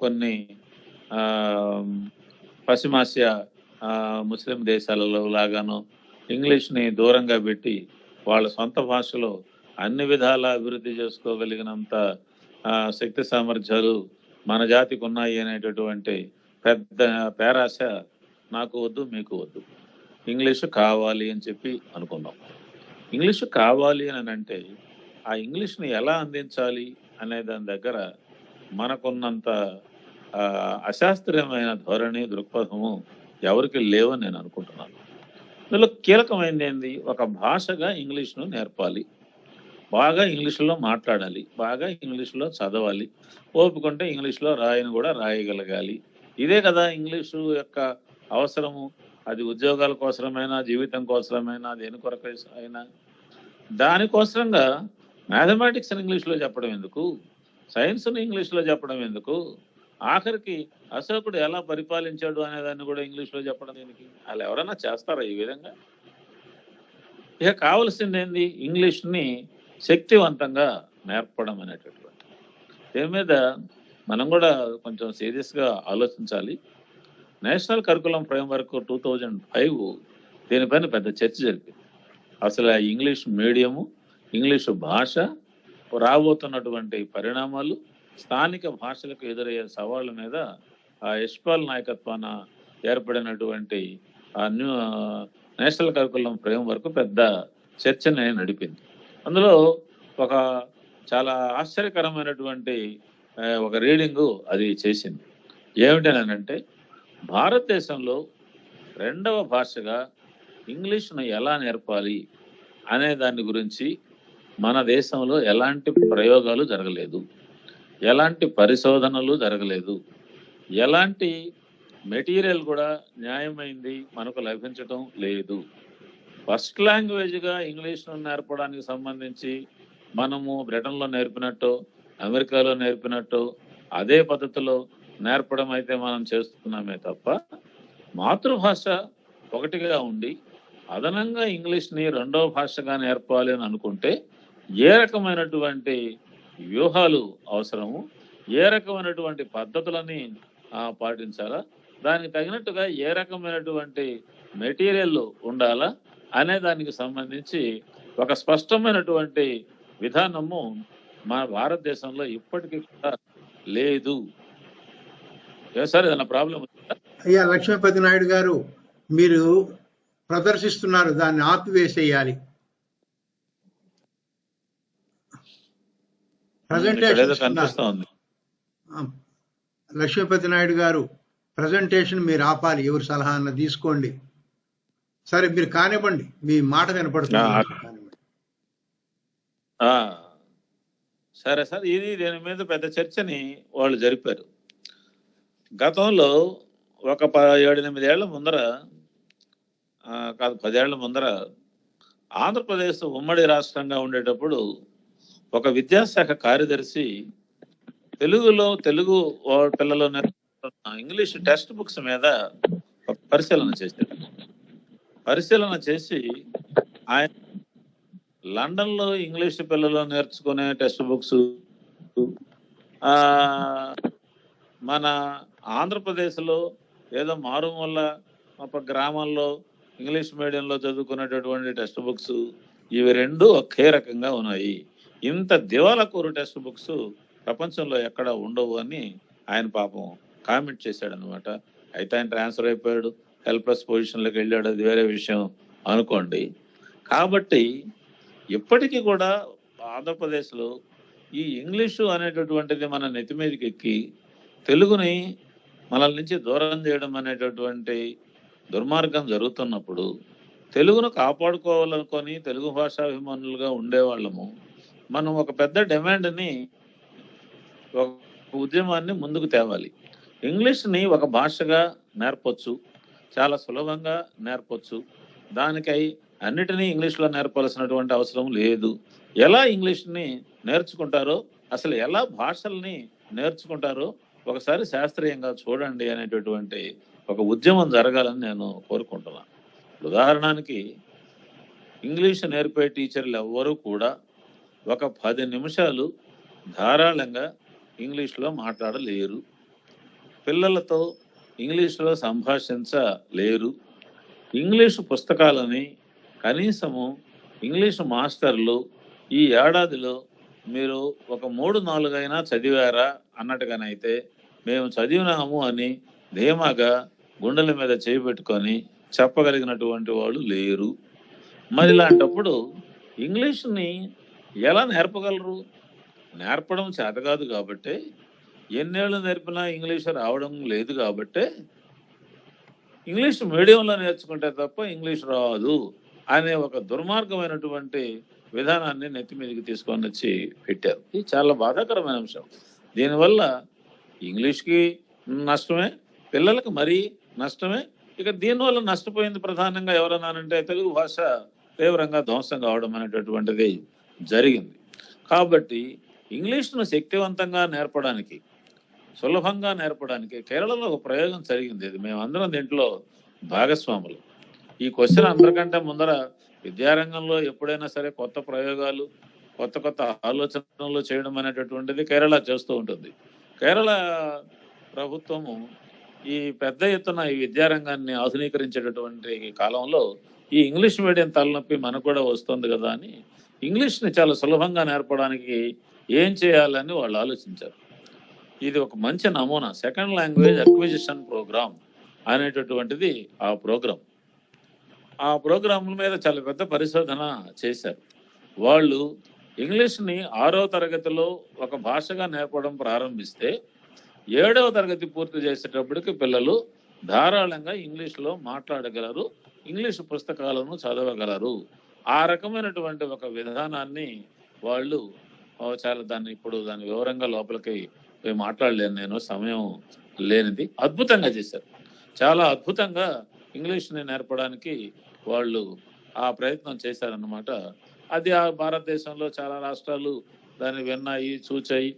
కొన్ని పశ్చిమాసియా ముస్లిం దేశాలలో లాగాను ఇంగ్లీష్ని దూరంగా పెట్టి వాళ్ళ సొంత భాషలో అన్ని విధాల అభివృద్ధి చేసుకోగలిగినంత శక్తి సామర్థ్యాలు మన జాతికి ఉన్నాయి అనేటటువంటి పెద్ద పేరాశ నాకు వద్దు, మీకు వద్దు. ఇంగ్లీషు కావాలి అని చెప్పి అనుకుందాం. ఇంగ్లీషు కావాలి అని అంటే ఆ ఇంగ్లీష్ని ఎలా అందించాలి అనే దాని దగ్గర మనకున్నంత అశాస్త్రీయమైన ధోరణి, దృక్పథము ఎవరికి లేవని నేను అనుకుంటున్నాను. ఇందులో కీలకమైనది ఏంది? ఒక భాషగా ఇంగ్లీష్ను నేర్పాలి, బాగా ఇంగ్లీష్లో మాట్లాడాలి, బాగా ఇంగ్లీష్లో చదవాలి, ఓపుకుంటే ఇంగ్లీష్లో రాయని కూడా రాయగలగాలి. ఇదే కదా ఇంగ్లీషు యొక్క అవసరము. అది ఉద్యోగాల కోసమైనా, జీవితం కోసమైనా, దేని కొరకు అయినా. దానికోసంగా మ్యాథమెటిక్స్ ఇంగ్లీష్లో చెప్పడం ఎందుకు, సైన్స్ని ఇంగ్లీష్లో చెప్పడం ఎందుకు, ఆఖరికి అశోకుడు ఎలా పరిపాలించాడు అనే దాన్ని కూడా ఇంగ్లీష్లో చెప్పడం దేనికి? వాళ్ళు ఎవరైనా చేస్తారా ఈ విధంగా? ఇక కావలసింది ఏంది? ఇంగ్లీష్ని శక్తివంతంగా నేర్పడం అనేటటువంటి దీని మీద మనం కూడా కొంచెం సీరియస్గా ఆలోచించాలి. నేషనల్ కరికులం ఫ్రేమ్వర్క్ 2005 దీనిపైన పెద్ద చర్చ జరిగింది. అసలు ఆ ఇంగ్లీష్ మీడియము, ఇంగ్లీషు భాష, రాబోతున్నటువంటి పరిణామాలు, స్థానిక భాషలకు ఎదురయ్యే సవాళ్ళ మీద ఆ యశ్పాల్ నాయకత్వాన ఏర్పడినటువంటి ఆ నేషనల్ కరికులం ఫ్రేమ్వర్క్ పెద్ద చర్చని నడిపింది. అందులో ఒక చాలా ఆశ్చర్యకరమైనటువంటి ఒక రీడింగు అది చేసింది. ఏమిటనంటే, భారతదేశంలో 2వ భాషగా ఇంగ్లీష్ను ఎలా నేర్పాలి అనే దాని గురించి మన దేశంలో ఎలాంటి ప్రయోగాలు జరగలేదు, ఎలాంటి పరిశోధనలు జరగలేదు, ఎలాంటి మెటీరియల్ కూడా న్యాయమైంది మనకు లభించడం లేదు. ఫస్ట్ లాంగ్వేజ్గా ఇంగ్లీష్ను నేర్పడానికి సంబంధించి మనము బ్రిటన్లో నేర్పినట్టు, అమెరికాలో నేర్పినట్టు అదే పద్ధతిలో నేర్పడం అయితే మనం చేస్తున్నామే తప్ప, మాతృభాష ఒకటిగా ఉండి అదనంగా ఇంగ్లీష్ని 2వ భాషగా నేర్పాలి అని అనుకుంటే ఏ రకమైనటువంటి వ్యూహాలు అవసరము, ఏ రకమైనటువంటి పద్ధతులని పాటించాలా, దానికి తగినట్టుగా ఏ రకమైనటువంటి మెటీరియల్ ఉండాలా అనే దానికి సంబంధించి ఒక స్పష్టమైనటువంటి విధానము మన భారతదేశంలో ఇప్పటికీ కూడా లేదు. సార్, ఏదైనా ప్రాబ్లం? అయ్యా లక్ష్మీపతి నాయుడు గారు, మీరు ప్రదర్శిస్తున్నారు, దాన్ని ఆపివేసేయాలి. లక్ష్మీపతి నాయుడు గారు, ప్రజెంటేషన్ మీరు ఆపాలి. ఎవరు సలహా అన్న తీసుకోండి. సరే, మీరు కానివ్వండి, మీ మాట వినపడుతుంది. సరే సార్, ఇది దీని మీద పెద్ద చర్చని వాళ్ళు జరిపారు. గతంలో ఒక 7-8 ఏళ్ల ముందర, కాదు 10 ఏళ్ల ముందర, ఆంధ్రప్రదేశ్ ఉమ్మడి రాష్ట్రంగా ఉండేటప్పుడు ఒక విద్యాశాఖ కార్యదర్శి తెలుగు పిల్లలు ఇంగ్లీష్ టెక్స్ట్ బుక్స్ మీద ఒక పరిశీలన చేశారు. పరిశీలన చేసి ఆయన లండన్లో ఇంగ్లీష్ పిల్లలు నేర్చుకునే టెక్స్ట్ బుక్స్, మన ఆంధ్రప్రదేశ్లో ఏదో మారుమూల ఒక గ్రామంలో ఇంగ్లీష్ మీడియంలో చదువుకునేటటువంటి టెక్స్ట్ బుక్స్, ఇవి 2 ఒకే రకంగా ఉన్నాయి. ఇంత దివాలాకోరు టెక్స్ట్ బుక్స్ ప్రపంచంలో ఎక్కడ ఉండవు అని ఆయన పాపం కామెంట్ చేశాడు అనమాట. అయితే ఆయన ట్రాన్స్ఫర్ అయిపోయాడు, హెల్ప్లెస్ పొజిషన్లోకి వెళ్ళాడు, అది వేరే విషయం అనుకోండి. కాబట్టి ఇప్పటికీ కూడా ఆంధ్రప్రదేశ్లో ఈ ఇంగ్లీషు అనేటటువంటిది మన నెత్తి మీదకి ఎక్కి తెలుగుని మనల్ నుంచి దూరం చేయడం అనేటటువంటి దుర్మార్గం జరుగుతున్నప్పుడు తెలుగును కాపాడుకోవాలనుకొని తెలుగు భాషాభిమానులుగా ఉండేవాళ్ళము మనం ఒక పెద్ద డిమాండ్ని, ఒక ఉద్యమాన్ని ముందుకు తేవాలి. ఇంగ్లీష్ని ఒక భాషగా నేర్పొచ్చు, చాలా సులభంగా నేర్పొచ్చు. దానికై అన్నిటినీ ఇంగ్లీష్లో నేర్పాల్సినటువంటి అవసరం లేదు. ఎలా ఇంగ్లీష్ని నేర్చుకుంటారో, అసలు ఎలా భాషల్ని నేర్చుకుంటారో ఒకసారి శాస్త్రీయంగా చూడండి అనేటటువంటి ఒక ఉద్యమం జరగాలని నేను కోరుకుంటున్నాను. ఉదాహరణకి ఇంగ్లీష్ నేర్పే టీచర్లు ఎవ్వరూ కూడా ఒక 10 నిమిషాలు ధారాళంగా ఇంగ్లీష్లో మాట్లాడలేరు, పిల్లలతో ఇంగ్లీష్లో సంభాషించలేరు. ఇంగ్లీషు పుస్తకాలని కనీసము ఇంగ్లీషు మాస్టర్లు ఈ ఏడాదిలో మీరు ఒక 3-4 అయినా చదివారా అన్నట్టుగానైతే మేము చదివినాము అని ధీమాగా గుండెల మీద చేయి పెట్టుకొని చెప్పగలిగినటువంటి వాళ్ళు లేరు. మరి ఇలాంటప్పుడు ఇంగ్లీష్ని ఎలా నేర్పగలరు? నేర్పడం చేత కాదు కాబట్టి, ఎన్నేళ్ళు నేర్పినా ఇంగ్లీష్ రావడం లేదు కాబట్టి ఇంగ్లీష్ మీడియంలో నేర్చుకుంటే తప్ప ఇంగ్లీష్ రాదు అనే ఒక దుర్మార్గమైనటువంటి విధానాన్ని నెత్తి మీదకి తీసుకొని వచ్చి పెట్టారు. ఇది చాలా బాధాకరమైన అంశం. దీనివల్ల ఇంగ్లీష్కి నష్టమే, పిల్లలకు మరీ నష్టమే. ఇక దీనివల్ల నష్టపోయింది ప్రధానంగా ఎవరన్నానంటే తెలుగు భాష తీవ్రంగా ధ్వంసం కావడం అనేటటువంటిది జరిగింది. కాబట్టి ఇంగ్లీష్ను శక్తివంతంగా నేర్పడానికి, సులభంగా నేర్పడానికి కేరళలో ఒక ప్రయోగం జరిగింది. ఇది మేమందరం దీంట్లో భాగస్వాములు. ఈ క్వశ్చన్ అందరికంటే ముందర విద్యారంగంలో ఎప్పుడైనా సరే కొత్త ప్రయోగాలు, కొత్త ఆలోచనలు చేయడం అనేటటువంటిది కేరళ చేస్తూ ఉంటుంది. కేరళ ప్రభుత్వము ఈ పెద్ద ఎత్తున ఈ విద్యారంగాన్ని ఆధునీకరించేటటువంటి కాలంలో ఈ ఇంగ్లీష్ మీడియం తలనొప్పి మనకు కూడా వస్తుంది కదా అని ఇంగ్లీష్ని చాలా సులభంగా నేర్పడానికి ఏం చేయాలని వాళ్ళు ఆలోచించారు. ఇది ఒక మంచి నమూనా. సెకండ్ లాంగ్వేజ్ అక్విజిషన్ ప్రోగ్రామ్ అనేటటువంటిది ఆ ప్రోగ్రాం. ఆ ప్రోగ్రాముల మీద చాలా పెద్ద పరిశోధన చేశారు. వాళ్ళు ఇంగ్లీష్ని 6వ తరగతిలో ఒక భాషగా నేర్పడం ప్రారంభిస్తే 7వ తరగతి పూర్తి చేసేటప్పటికి పిల్లలు ధారాళంగా ఇంగ్లీష్లో మాట్లాడగలరు, ఇంగ్లీష్ పుస్తకాలను చదవగలరు. ఆ రకమైనటువంటి ఒక విధానాన్ని వాళ్ళు చాలా దాన్ని వివరంగా లోపలికి పోయి మాట్లాడలేను, నేను సమయం లేనిది, అద్భుతంగా చేశారు. చాలా అద్భుతంగా ఇంగ్లీష్ని నేర్పడానికి వాళ్ళు ఆ ప్రయత్నం చేశారన్నమాట. అది ఆ భారతదేశంలో చాలా రాష్ట్రాలు దాన్ని విన్నాయి, చూచాయి.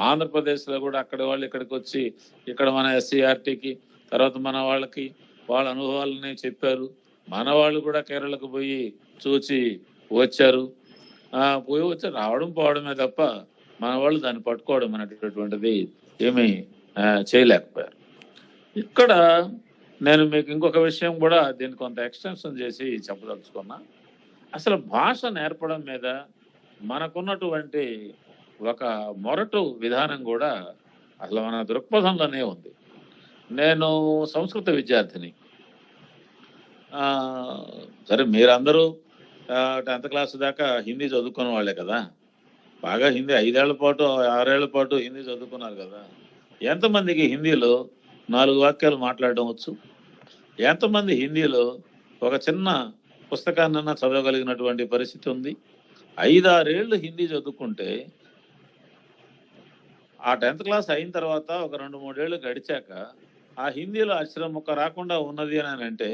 ఆంధ్రప్రదేశ్లో కూడా అక్కడ వాళ్ళు ఇక్కడికి వచ్చి ఇక్కడ మన SCERTకి తర్వాత మన వాళ్ళకి వాళ్ళ అనుభవాలని చెప్పారు. మన వాళ్ళు కూడా కేరళకు పోయి చూచి వచ్చారు. పోయి వచ్చి రావడం పోవడమే తప్ప మన వాళ్ళు దాన్ని పట్టుకోవడం అనేటటువంటిది ఏమీ చేయలేకపోయారు. ఇక్కడ నేను మీకు ఇంకొక విషయం కూడా దీన్ని కొంత ఎక్స్టెన్షన్ చేసి చెప్పదలుచుకున్నా. అసలు భాష నేర్పడం మీద మనకున్నటువంటి ఒక మొరటు విధానం కూడా అసలు మన దృక్పథంలోనే ఉంది. నేను సంస్కృత విద్యార్థిని. సరే మీరందరూ 10th క్లాస్ దాకా హిందీ చదువుకున్న వాళ్ళే కదా, బాగా హిందీ 5 ఏళ్ల పాటు 6 ఏళ్ల పాటు హిందీ చదువుకున్నారు కదా. ఎంతమందికి హిందీలో 4 వాక్యాలు మాట్లాడడం వచ్చు? ఎంతమంది హిందీలో ఒక చిన్న పుస్తకాన్నైనా చదవగలిగినటువంటి పరిస్థితి ఉంది? 5-6 ఏళ్ళు హిందీ చదువుకుంటే ఆ 10th క్లాస్ అయిన తర్వాత ఒక 2-3 ఏళ్ళు గడిచాక ఆ హిందీలో అక్షరం ముక్క రాకుండా ఉన్నది అని అంటే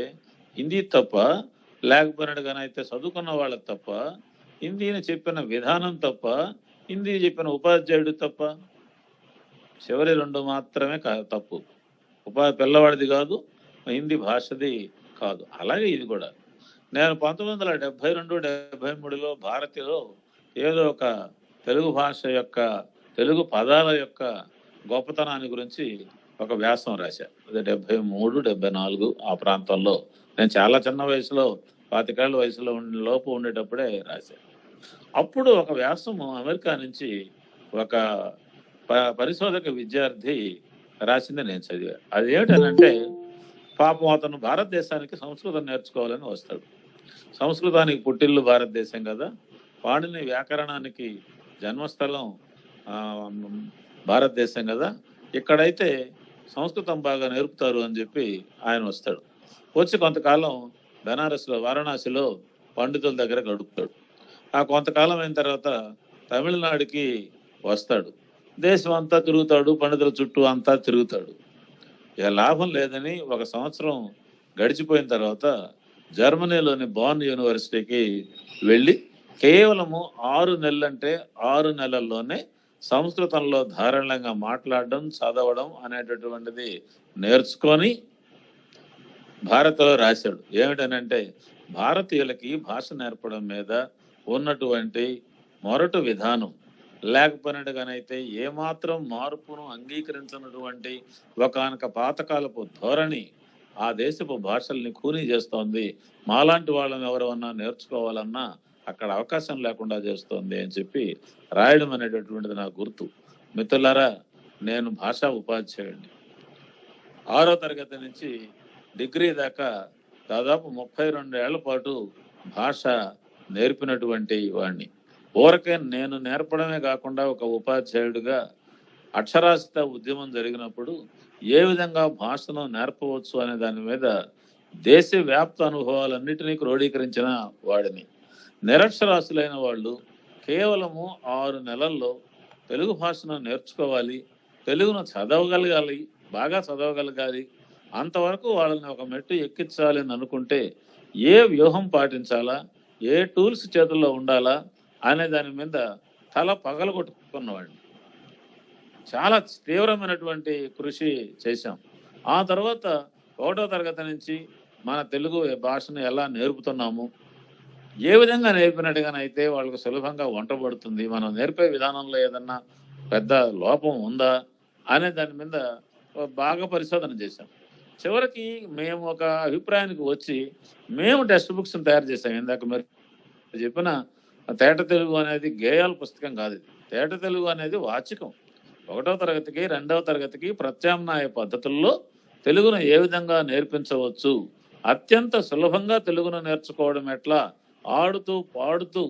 హిందీ తప్ప, లేకపోయినట్టుగానైతే చదువుకున్న వాళ్ళకి తప్ప, హిందీని చెప్పిన విధానం తప్ప, హిందీ చెప్పిన ఉపాధ్యాయుడు తప్ప, చివరి 2 మాత్రమే తప్పు. పిల్లవాడిది కాదు, హిందీ భాషది కాదు. అలాగే ఇది కూడా. నేను 1972-73లో భారతిలో ఏదో ఒక తెలుగు భాష యొక్క, తెలుగు పదాల యొక్క గొప్పతనాన్ని గురించి ఒక వ్యాసం రాశాను. అదే 73-74 ఆ ప్రాంతంలో. నేను చాలా చిన్న వయసులో 25 ఏళ్ల వయసులో లోపు ఉండేటప్పుడే రాశాను. అప్పుడు ఒక వ్యాసము అమెరికా నుంచి ఒక పరిశోధక విద్యార్థి రాసింది నేను చదివాను. అది ఏమిటనంటే, పాపం అతను భారతదేశానికి సంస్కృతం నేర్చుకోవాలని వస్తాడు. సంస్కృతానికి పుట్టిల్లు భారతదేశం కదా, వాడిని వ్యాకరణానికి జన్మస్థలం భారతదేశం కదా, ఇక్కడైతే సంస్కృతం బాగా నేర్పుతారు అని చెప్పి ఆయన వస్తాడు. వచ్చి కొంతకాలం బెనారస్లో వారణాసిలో పండితుల దగ్గర గడుపుతాడు. ఆ కొంతకాలం అయిన తర్వాత తమిళనాడుకి వస్తాడు. దేశం అంతా తిరుగుతాడు, పండితుల చుట్టూ అంతా తిరుగుతాడు. ఇక లాభం లేదని 1 సంవత్సరం గడిచిపోయిన తర్వాత జర్మనీలోని బాన్ యూనివర్సిటీకి వెళ్ళి కేవలము 6 నెలలంటే 6 నెలల్లోనే సంస్కృతంలో ధారాళంగా మాట్లాడడం, చదవడం అనేటటువంటిది నేర్చుకొని భారత్లో రాశాడు. ఏమిటనంటే భారతీయులకి భాష నేర్పడం మీద ఉన్నటువంటి మొరటు విధానం లేకపోయినట్టుగానైతే ఏమాత్రం మార్పును అంగీకరించినటువంటి ఒకానొక పాతకాలపు ధోరణి ఆ దేశపు భాషల్ని ఖూనీ చేస్తోంది. మాలాంటి వాళ్ళని ఎవరన్నా నేర్చుకోవాలన్నా అక్కడ అవకాశం లేకుండా చేస్తోంది అని చెప్పి రాయడం అనేటటువంటిది నాకు గుర్తు. మిత్రులారా, నేను భాషా ఉపాధ్యాయుడిని. 6వ తరగతి నుంచి డిగ్రీ దాకా దాదాపు 32 ఏళ్ల పాటు భాష నేర్పినటువంటి వాడిని. ఊరకే నేను నేర్పడమే కాకుండా ఒక ఉపాధ్యాయుడిగా అక్షరాస్యత ఉద్యమం జరిగినప్పుడు ఏ విధంగా భాషను నేర్పవచ్చు అనే దాని మీద దేశవ్యాప్త అనుభవాలన్నిటినీ క్రోడీకరించిన వాడిని. నిరక్షరాస్యులైన వాళ్ళు కేవలము 6 నెలల్లో తెలుగు భాషను నేర్చుకోవాలి, తెలుగును చదవగలగాలి, బాగా చదవగలగాలి, అంతవరకు వాళ్ళని ఒక మెట్టు ఎక్కించాలి అని అనుకుంటే ఏ వ్యూహం పాటించాలా, ఏ టూల్స్ చేతుల్లో ఉండాలా అనే దాని మీద తల పగలగొట్టుకున్నవాడిని. చాలా తీవ్రమైనటువంటి కృషి చేశాం. ఆ తర్వాత 1వ తరగతి నుంచి మన తెలుగు భాషను ఎలా నేర్పుతున్నాము, ఏ విధంగా నేర్పినట్టుగానైతే వాళ్ళకు సులభంగా వంటబడుతుంది, మనం నేర్పే విధానంలో ఏదన్నా పెద్ద లోపం ఉందా అనే దాని మీద బాగా పరిశోధన చేశాం. చివరికి మేము ఒక అభిప్రాయానికి వచ్చి మేము టెక్స్ట్ బుక్స్ తయారు చేశాం. ఇందాక మీరు చెప్పిన తేట తెలుగు అనేది గేయాల పుస్తకం కాదు. తేట తెలుగు అనేది వాచికం. 1వ తరగతికి 2వ తరగతికి ప్రత్యామ్నాయ పద్ధతుల్లో తెలుగును ఏ విధంగా నేర్పించవచ్చు, అత్యంత సులభంగా తెలుగును నేర్చుకోవడం ఎట్లా, ఆడుతూ పాడుతూ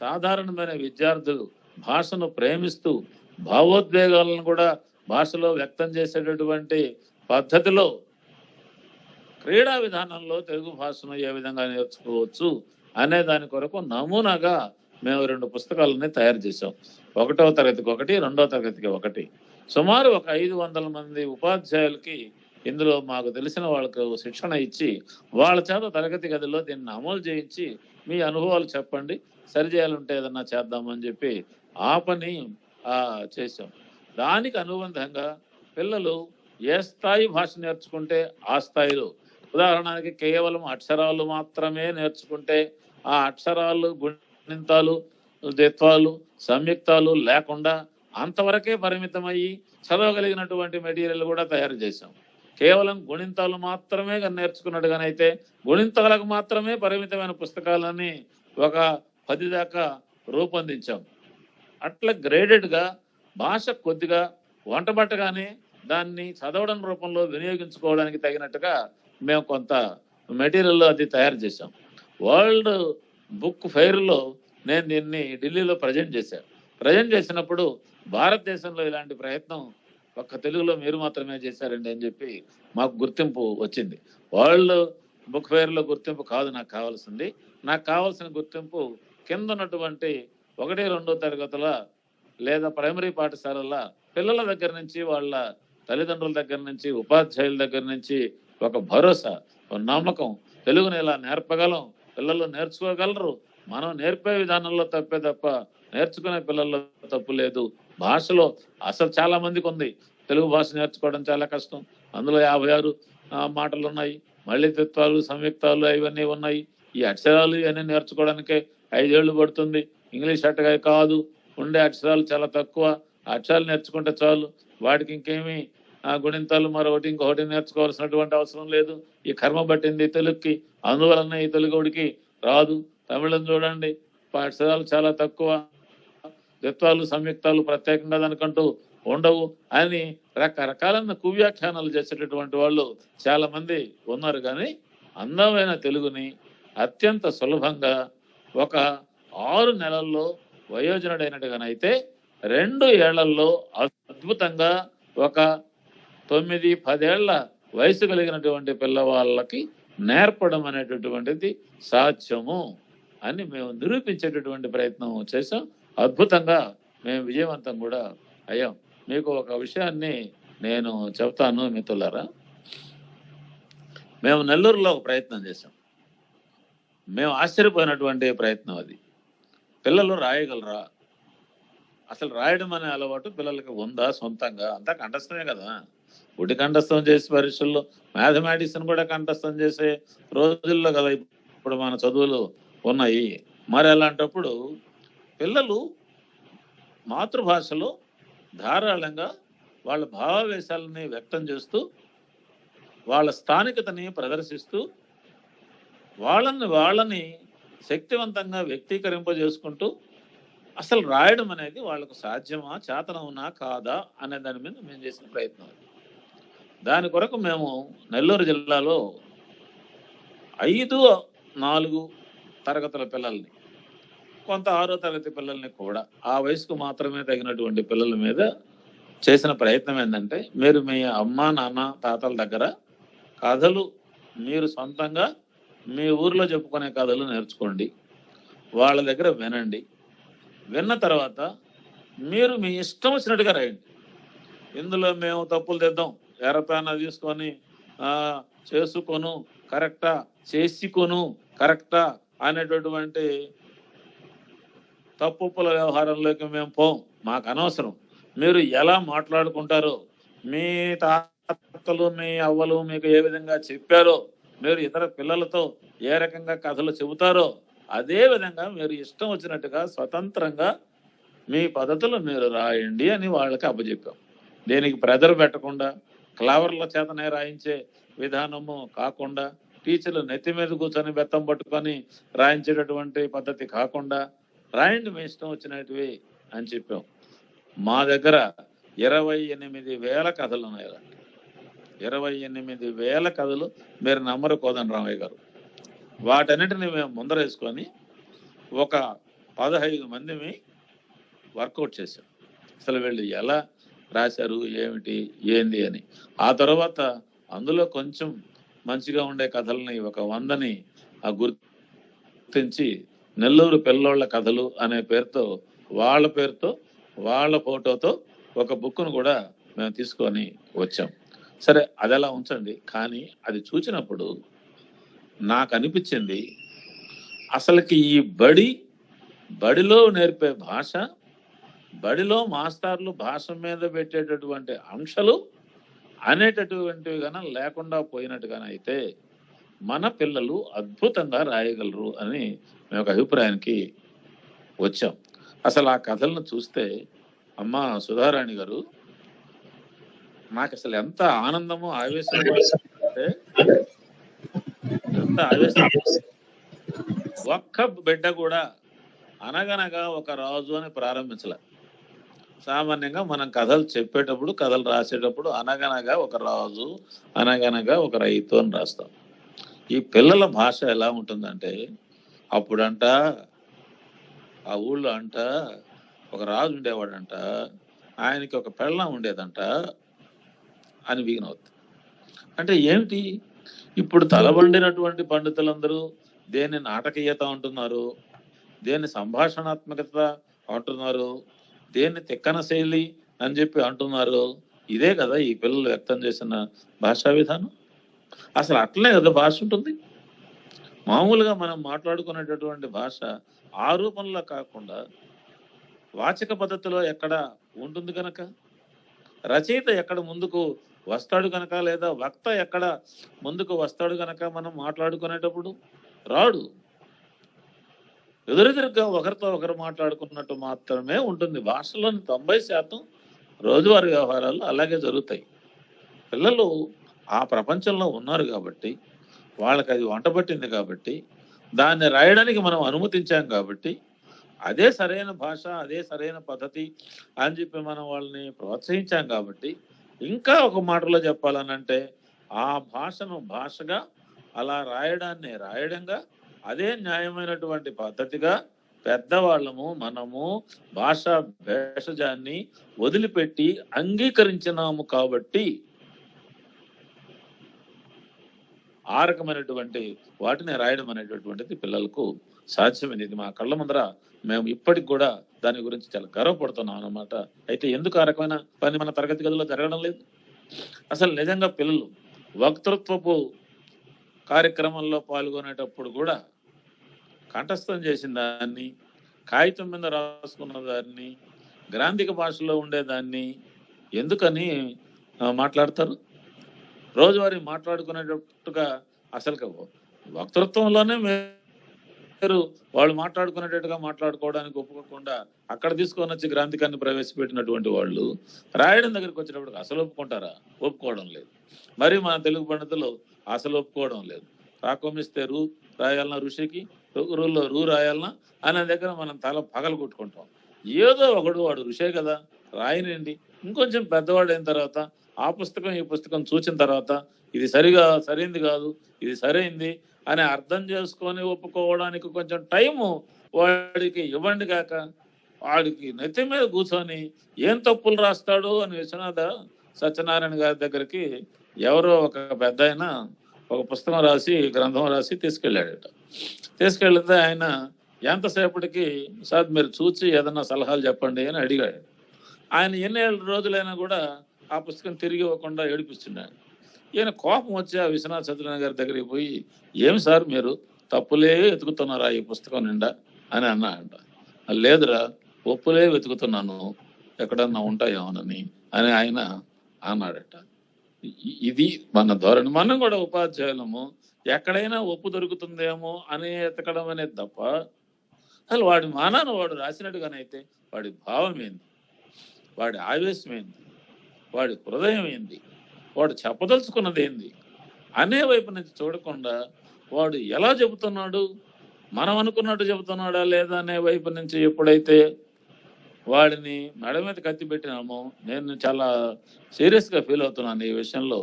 సాధారణమైన విద్యార్థులు భాషను ప్రేమిస్తూ భావోద్వేగాలను కూడా భాషలో వ్యక్తం చేసేటటువంటి పద్ధతిలో క్రీడా విధానంలో తెలుగు భాషను ఏ విధంగా నేర్చుకోవచ్చు అనే దాని కొరకు నమూనాగా మేము 2 పుస్తకాలని తయారు చేశాం. 1వ తరగతికి 1, 2వ తరగతికి 1. సుమారు ఒక 500 మంది ఉపాధ్యాయులకి ఇందులో మాకు తెలిసిన వాళ్ళకు శిక్షణ ఇచ్చి వాళ్ళ చేత తరగతి గదిలో దీన్ని అమలు చేయించి మీ అనుభవాలు చెప్పండి, సరిచేయాలంటే ఏదన్నా చేద్దామని చెప్పి ఆ పని చేశాం. దానికి అనుబంధంగా పిల్లలు ఏ స్థాయి భాష నేర్చుకుంటే ఆ స్థాయిలో, ఉదాహరణకి కేవలం అక్షరాలు మాత్రమే నేర్చుకుంటే ఆ అక్షరాలు, గుణింతాలు, ద్విత్వాలు, సంయుక్తాలు లేకుండా అంతవరకే పరిమితమయ్యి చదవగలిగినటువంటి మెటీరియల్ కూడా తయారు చేశాం. కేవలం గుణింతాలు మాత్రమే నేర్చుకున్నట్టుగానైతే గుణింతాలకు మాత్రమే పరిమితమైన పుస్తకాలని ఒక 10 దాకా రూపొందించాం. అట్లా గ్రేడెడ్గా భాష కొద్దిగా వంటబట్టగానే దాన్ని చదవడం రూపంలో వినియోగించుకోవడానికి తగినట్టుగా మేము కొంత మెటీరియల్ అది తయారు చేశాం. వరల్డ్ బుక్ ఫెయిర్లో నేను దీన్ని ఢిల్లీలో ప్రజెంట్ చేశాను. ప్రజెంట్ చేసినప్పుడు భారతదేశంలో ఇలాంటి ప్రయత్నం ఒక్క తెలుగులో మీరు మాత్రమే చేశారండి అని చెప్పి మాకు గుర్తింపు వచ్చింది. వరల్డ్ బుక్ ఫెయిర్లో గుర్తింపు కాదు నాకు కావాల్సింది. నాకు కావాల్సిన గుర్తింపు కింద ఉన్నటువంటి 1, 2 తరగతుల లేదా ప్రైమరీ పాఠశాలల పిల్లల దగ్గర నుంచి, వాళ్ళ తల్లిదండ్రుల దగ్గర నుంచి, ఉపాధ్యాయుల దగ్గర నుంచి ఒక భరోసా, ఒక నమ్మకం, తెలుగుని ఇలా నేర్పగలం, పిల్లలు నేర్చుకోగలరు, మనం నేర్పే విధానంలో తప్పే తప్ప నేర్చుకునే పిల్లల్లో తప్పు లేదు. భాషలో అసలు చాలా మందికి ఉంది తెలుగు భాష నేర్చుకోవడం చాలా కష్టం. అందులో 56 మాటలు ఉన్నాయి, మళ్ళీ త్రిత్వాలు, సంయుక్తాలు ఇవన్నీ ఉన్నాయి. ఈ అక్షరాలు ఇవన్నీ నేర్చుకోవడానికే 5 ఏళ్ళు పడుతుంది. ఇంగ్లీష్ అట్టగా కాదు, ఉండే అక్షరాలు చాలా తక్కువ. అక్షరాలు నేర్చుకుంటే చాలు, వాటికి ఇంకేమీ గుణింతాలు మరొకటి ఇంకొకటి నేర్చుకోవాల్సినటువంటి అవసరం లేదు. ఈ కర్మ పట్టింది తెలుగుకి, అందువలన ఈ తెలుగుడికి రాదు. తమిళం చూడండి, అక్షరాలు చాలా తక్కువ, ద్విత్వాలు, సంయుక్తాలు ప్రత్యేకంగా దానికంటూ ఉండవు అని రకరకాలైన కువ్యాఖ్యానాలు చేసేటటువంటి వాళ్ళు చాలా మంది ఉన్నారు. కానీ అందమైన తెలుగుని అత్యంత సులభంగా ఒక 6 నెలల్లో వయోజనుడైనట్టుగానైతే 2 ఏళ్లలో అద్భుతంగా ఒక 9-10 ఏళ్ల వయసు కలిగినటువంటి పిల్లవాళ్ళకి నేర్పడం అనేటటువంటిది సాధ్యము అని మేము నిరూపించేటటువంటి ప్రయత్నం చేసాం. అద్భుతంగా మేము విజయవంతం కూడా అయ్యాం. మీకు ఒక విషయాన్ని నేను చెప్తాను మిత్రులారా. మేము నెల్లూరులో ఒక ప్రయత్నం చేసాం. మేము ఆశ్చర్యపోయినటువంటి ప్రయత్నం అది. పిల్లలు రాయగలరా? అసలు రాయడం అనే అలవాటు పిల్లలకి ఉందా సొంతంగా? అంతా కంఠస్థమే కదా. గుడి కంఠస్థం చేసి పరీక్షల్లో మ్యాథమెటిక్స్ కూడా కంఠస్థం చేసే రోజుల్లో కదా ఇప్పుడు మన చదువులు ఉన్నాయి. మరి అలాంటప్పుడు పిల్లలు మాతృభాషలో ధారాళంగా వాళ్ళ భావావేశాలని వ్యక్తం చేస్తూ వాళ్ళ స్థానికతని ప్రదర్శిస్తూ వాళ్ళని శక్తివంతంగా వ్యక్తీకరింపజేసుకుంటూ అసలు రాయడం అనేది వాళ్ళకు సాధ్యమా, చేతనవునా కాదా అనే దాని మీద మేము చేసిన ప్రయత్నం. దాని కొరకు మేము నెల్లూరు జిల్లాలో 5-4 తరగతుల పిల్లల్ని, కొంత 6వ తరగతి పిల్లల్ని కూడా, ఆ వయసుకు మాత్రమే తగినటువంటి పిల్లల మీద చేసిన ప్రయత్నం ఏంటంటే, మీరు మీ అమ్మ నాన్న తాతల దగ్గర కథలు మీరు సొంతంగా మీ ఊర్లో చెప్పుకునే కథలు నేర్చుకోండి, వాళ్ళ దగ్గర వినండి. విన్న తర్వాత మీరు మీ ఇష్టం వచ్చినట్టుగా రాయండి. ఇందులో మేము తప్పులు తెద్దాం, ఎర్రపేన తీసుకొని చేసుకోను కరెక్టా, చేసుకొను కరెక్టా అనేటటువంటి తప్పుల వ్యవహారంలోకి మేము పోం. మాకు అనవసరం. మీరు ఎలా మాట్లాడుకుంటారో, మీ తాతలు మీ అవ్వలు మీకు ఏ విధంగా చెప్పారో, మీరు ఇతర పిల్లలతో ఏ రకంగా కథలు చెబుతారో అదే విధంగా మీరు ఇష్టం వచ్చినట్టుగా స్వతంత్రంగా మీ పద్ధతులు మీరు రాయండి అని వాళ్ళకి అప్పచెప్పాం. దేనికి ప్రెజర్ పెట్టకుండా, క్లవర్ల చేతనే రాయించే విధానము కాకుండా, టీచర్లు నెత్తి మీద కూర్చొని బెత్తం పట్టుకొని రాయించేటటువంటి పద్ధతి కాకుండా రాయండి మీ ఇష్టం వచ్చినట్టువి అని చెప్పాం. మా దగ్గర 28,000 కథలు ఉన్నాయి. 28,000 కథలు మీరు నమ్మరు కోదండరామయ్య గారు. వాటన్నిటిని మేము ముందరేసుకొని ఒక 15 మందిని వర్కౌట్ చేశాం. అసలు వీళ్ళు ఎలా రాశారు, ఏమిటి, ఏంది అని. ఆ తర్వాత అందులో కొంచెం మంచిగా ఉండే కథల్ని ఒక 100ని గుర్తించి నెల్లూరు పిల్లోళ్ళ కథలు అనే పేరుతో, వాళ్ళ ఫోటోతో ఒక బుక్ను కూడా మేము తీసుకొని వచ్చాం. సరే, అది ఎలా ఉంచండి. కానీ అది చూసినప్పుడు నాకు అనిపించింది, అసలుకి ఈ బడిలో నేర్పే భాష, బడిలో మాస్టర్లు భాష మీద పెట్టేటటువంటి అంశాలు అనేటటువంటివి గాన లేకుండా పోయినట్టుగానైతే మన పిల్లలు అద్భుతంగా రాయగలరు అని మేము ఒక అభిప్రాయానికి వచ్చాం. అసలు ఆ కథలను చూస్తే అమ్మ సుధారాణి గారు, నాకు అసలు ఎంత ఆనందమో ఆవేశం అంటే, ఎంత ఆవేశం. ఒక్క బిడ్డ కూడా అనగనగా ఒక రాజు అని ప్రారంభించలే. సామాన్యంగా మనం కథలు చెప్పేటప్పుడు, కథలు రాసేటప్పుడు అనగనగా ఒక రాజు, అనగనగా ఒక రైతు అని రాస్తాం. ఈ పిల్లల భాష ఎలా ఉంటుందంటే, అప్పుడంట ఆ ఊళ్ళో అంట ఒక రాజు ఉండేవాడంట, ఆయనకి ఒక పెళ్ళం ఉండేదంట అని బిగినవుతుంది. అంటే ఏమిటి? ఇప్పుడు తలబండినటువంటి పండితులందరూ దేన్ని నాటకీయత అంటున్నారు, దేన్ని సంభాషణాత్మకత అంటున్నారు, దేన్ని తిక్కన శైలి అని చెప్పి అంటున్నారు. ఇదే కదా ఈ పిల్లలు వ్యక్తం చేసిన భాషా విధానం. అసలు అట్లనే కదా భాష ఉంటుంది. మామూలుగా మనం మాట్లాడుకునేటటువంటి భాష ఆ రూపంలో కాకుండా వాచక పద్ధతిలో ఎక్కడ ఉంటుంది కనుక, రచయిత ఎక్కడ ముందుకు వస్తాడు కనుక, లేదా వక్త ఎక్కడ ముందుకు వస్తాడు కనుక మనం మాట్లాడుకునేటప్పుడు రాడు. ఎదురెదురుగా ఒకరితో ఒకరు మాట్లాడుకున్నట్టు మాత్రమే ఉంటుంది. భాషలోని 90% రోజువారీ వ్యవహారాలు అలాగే జరుగుతాయి. పిల్లలు ఆ ప్రపంచంలో ఉన్నారు కాబట్టి, వాళ్ళకి అది వంట పట్టింది కాబట్టి, దాన్ని రాయడానికి మనం అనుమతించాం కాబట్టి, అదే సరైన భాష, అదే సరైన పద్ధతి అని చెప్పి మనం వాళ్ళని ప్రోత్సహించాం కాబట్టి, ఇంకా ఒక మాటలో చెప్పాలనంటే ఆ భాషను భాషగా, అలా రాయడాన్ని రాయడంగా, అదే న్యాయమైనటువంటి పద్ధతిగా పెద్దవాళ్ళము మనము భాషా భేషజాన్ని వదిలిపెట్టి అంగీకరించినాము కాబట్టి ఆ రకమైనటువంటి వాటిని రాయడం అనేటటువంటిది పిల్లలకు సాధ్యమైంది. ఇది మా కళ్ళ ముందర మేము ఇప్పటికి కూడా దాని గురించి చాలా గర్వపడుతున్నాం అన్నమాట. అయితే ఎందుకు ఆ రకమైన పని మన తరగతి గదిలో జరగడం లేదు? అసలు నిజంగా పిల్లలు వక్తృత్వపు కార్యక్రమంలో పాల్గొనేటప్పుడు కూడా కంఠస్థం చేసిన దాన్ని, కాగితం మీద రాసుకున్న దాన్ని, గ్రాంధిక భాషలో ఉండేదాన్ని ఎందుకని మాట్లాడతారు? రోజువారీ మాట్లాడుకునేటట్టుగా అసలు వక్తృత్వంలోనే మీరు వాళ్ళు మాట్లాడుకునేటట్టుగా మాట్లాడుకోవడానికి ఒప్పుకోకుండా అక్కడ తీసుకొని వచ్చి గ్రాంధికాన్ని ప్రవేశపెట్టినటువంటి వాళ్ళు రాయడం దగ్గరికి వచ్చేటప్పుడు అసలు ఒప్పుకుంటారా? ఒప్పుకోవడం లేదు. మరి మన తెలుగు పండితులు అసలు ఒప్పుకోవడం లేదు. రాకొమిస్తే రూ రాయాలన్నా, ఋషికి రూలో రూ రాయాలన్నా అనే దగ్గర మనం తల పగలు కొట్టుకుంటాం. ఏదో ఒకడు వాడు ఋషే కదా రాయనండి. ఇంకొంచెం పెద్దవాడు అయిన తర్వాత ఆ పుస్తకం ఈ పుస్తకం చూసిన తర్వాత ఇది సరైంది కాదు, ఇది సరైంది అని అర్థం చేసుకొని ఒప్పుకోవడానికి కొంచెం టైము వాడికి ఇవ్వండి కాక వాడికి నెత్తి మీద కూర్చొని ఏం తప్పులు రాస్తాడు అని విశ్వనాథ సత్యనారాయణ గారి దగ్గరికి ఎవరో ఒక పెద్ద ఆయన ఒక పుస్తకం రాసి, గ్రంథం రాసి తీసుకెళ్ళాడట. తీసుకెళ్తే ఆయన ఎంతసేపటికి సార్ మీరు చూసి ఏదన్నా సలహాలు చెప్పండి అని అడిగాడు. ఆయన ఎన్ని రోజులైనా కూడా ఆ పుస్తకం తిరిగి ఇవ్వకుండా ఏడిపిస్తున్నాడు. ఈయన కోపం వచ్చి ఆ విశ్వనాథ్ సత్యనారాయణ గారి దగ్గరికి పోయి, ఏమి సార్ మీరు తప్పులే వెతుకుతున్నారా ఈ పుస్తకం నిండా అని అన్నాడంట. లేదురా, ఒప్పులే వెతుకుతున్నాను, ఎక్కడన్నా ఉంటాయేమోనని అని ఆయన అన్నాడట. ఇది మన ధోరణి. మనం కూడా ఉపాధ్యాయులము ఎక్కడైనా ఒప్పు దొరుకుతుందేమో అని ఎతకడం అనేది తప్ప అసలు వాడి మానాన్ని వాడు రాసినట్టుగానైతే వాడి భావం ఏంది, వాడి ఆవేశం ఏంది, వాడి హృదయం ఏంది, వాడు చెప్పదలుచుకున్నది ఏంది అనే వైపు నుంచి చూడకుండా వాడు ఎలా చెబుతున్నాడు, మనం అనుకున్నట్టు చెబుతున్నాడా లేదా అనే వైపు నుంచి ఎప్పుడైతే వాడిని మెడ మీద కత్తి పెట్టినామో, నేను చాలా సీరియస్గా ఫీల్ అవుతున్నాను ఈ విషయంలో.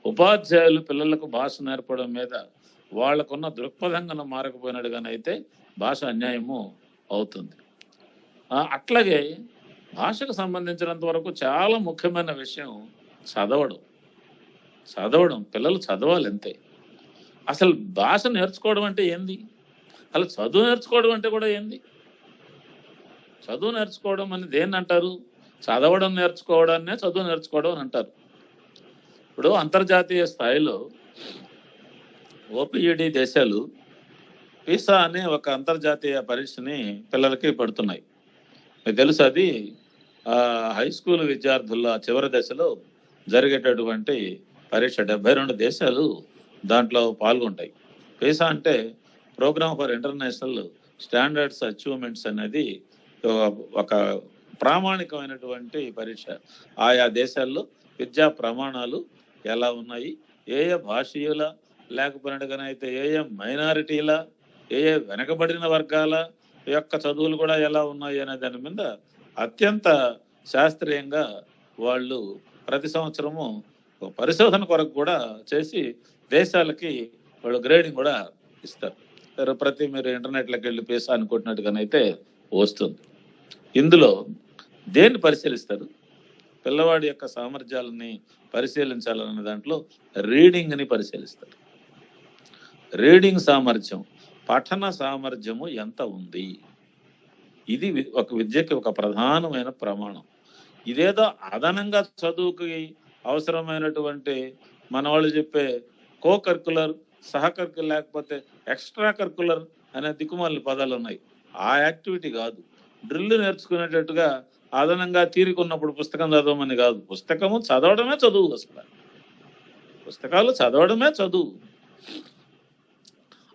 ఉపాధ్యాయులు పిల్లలకు భాష నేర్పడం మీద వాళ్ళకున్న దృక్పథంగా మారకపోయినట్టుగానైతే భాష అన్యాయము అవుతుంది. అట్లాగే భాషకు సంబంధించినంత వరకు చాలా ముఖ్యమైన విషయం చదవడం. పిల్లలు చదవాలి అంతే. అసలు భాష నేర్చుకోవడం అంటే ఏంది? అసలు చదువు నేర్చుకోవడం అంటే కూడా ఏంది? చదువు నేర్చుకోవడం అని దేన్ని అంటారు? చదవడం నేర్చుకోవడాన్నే చదువు నేర్చుకోవడం అని అంటారు. ఇప్పుడు అంతర్జాతీయ స్థాయిలో ఓపీఈడి దేశాలు పిసా అనే ఒక అంతర్జాతీయ పరీక్షని పిల్లలకి పెడుతున్నాయి. మీకు తెలుసు, అది హై స్కూల్ విద్యార్థుల చివరి దశలో జరిగేటటువంటి పరీక్ష. 72 దేశాలు దాంట్లో పాల్గొంటాయి. పిసా అంటే programme for international standards achievements అనేది ఒక ప్రామాణికమైనటువంటి పరీక్ష. ఆయా దేశాల్లో విద్యా ప్రమాణాలు ఎలా ఉన్నాయి, ఏ భాషీయుల లేకపోయినట్టుగానైతే ఏ మైనారిటీల, ఏ వెనకబడిన వర్గాల యొక్క చదువులు కూడా ఎలా ఉన్నాయి అనే దాని మీద అత్యంత శాస్త్రీయంగా వాళ్ళు ప్రతి సంవత్సరము పరిశోధన కొరకు కూడా చేసి దేశాలకి వాళ్ళు గ్రేడింగ్ కూడా ఇస్తారు. మీరు ఇంటర్నెట్లోకి వెళ్ళి పిసా అనుకుంటున్నట్టుగానైతే వస్తుంది. ఇందులో దేన్ని పరిశీలిస్తారు? పిల్లవాడి యొక్క సామర్థ్యాలని పరిశీలించాలనే దాంట్లో రీడింగ్ని పరిశీలిస్తారు. రీడింగ్ సామర్థ్యం, పఠన సామర్థ్యము ఎంత ఉంది, ఇది ఒక విద్యకి ఒక ప్రధానమైన ప్రమాణం. ఇదేదో అదనంగా చదువుకి అవసరమైనటువంటి మన వాళ్ళు చెప్పే కో కరికులర్, సహకరికులర్ లేకపోతే ఎక్స్ట్రా కరికులర్ అనే దిక్కుమాలిన పదాలు ఉన్నాయి. ఆ యాక్టివిటీ కాదు. డ్రిల్ నేర్చుకునేటట్టుగా అదనంగా తీరుకున్నప్పుడు పుస్తకం చదవమని కాదు. పుస్తకము చదవడమే చదువు. అసలు పుస్తకాలు చదవడమే చదువు.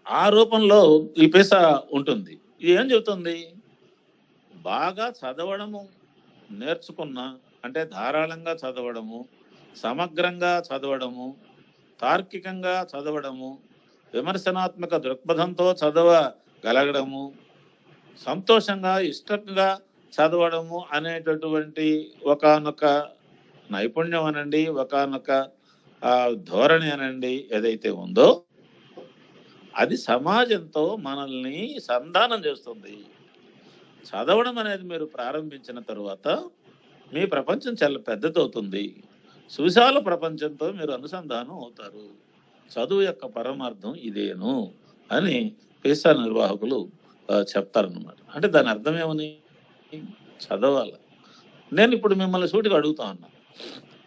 ఆ రూపంలో ఈ పిసా ఉంటుంది. ఇది ఏం చెబుతుంది? బాగా చదవడము నేర్చుకున్న అంటే ధారాళంగా చదవడము, సమగ్రంగా చదవడము, తార్కికంగా చదవడము, విమర్శనాత్మక దృక్పథంతో చదవగలగడము, సంతోషంగా ఇష్టంగా చదవడము అనేటటువంటి ఒకానొక నైపుణ్యం అనండి, ఒకానొక ధోరణి అనండి ఏదైతే ఉందో అది సమాజంతో మనల్ని సంధానం చేస్తుంది. చదవడం అనేది మీరు ప్రారంభించిన తర్వాత మీ ప్రపంచం చాలా పెద్దదవుతుంది. సువిశాల ప్రపంచంతో మీరు అనుసంధానం అవుతారు. చదువు యొక్క పరమార్థం ఇదేను అని పేసా నిర్వాహకులు చెప్తారన్నమాట. అంటే దాని అర్థం ఏమని? చదవాలి. నేను ఇప్పుడు మిమ్మల్ని సూటిగా అడుగుతా ఉన్నా.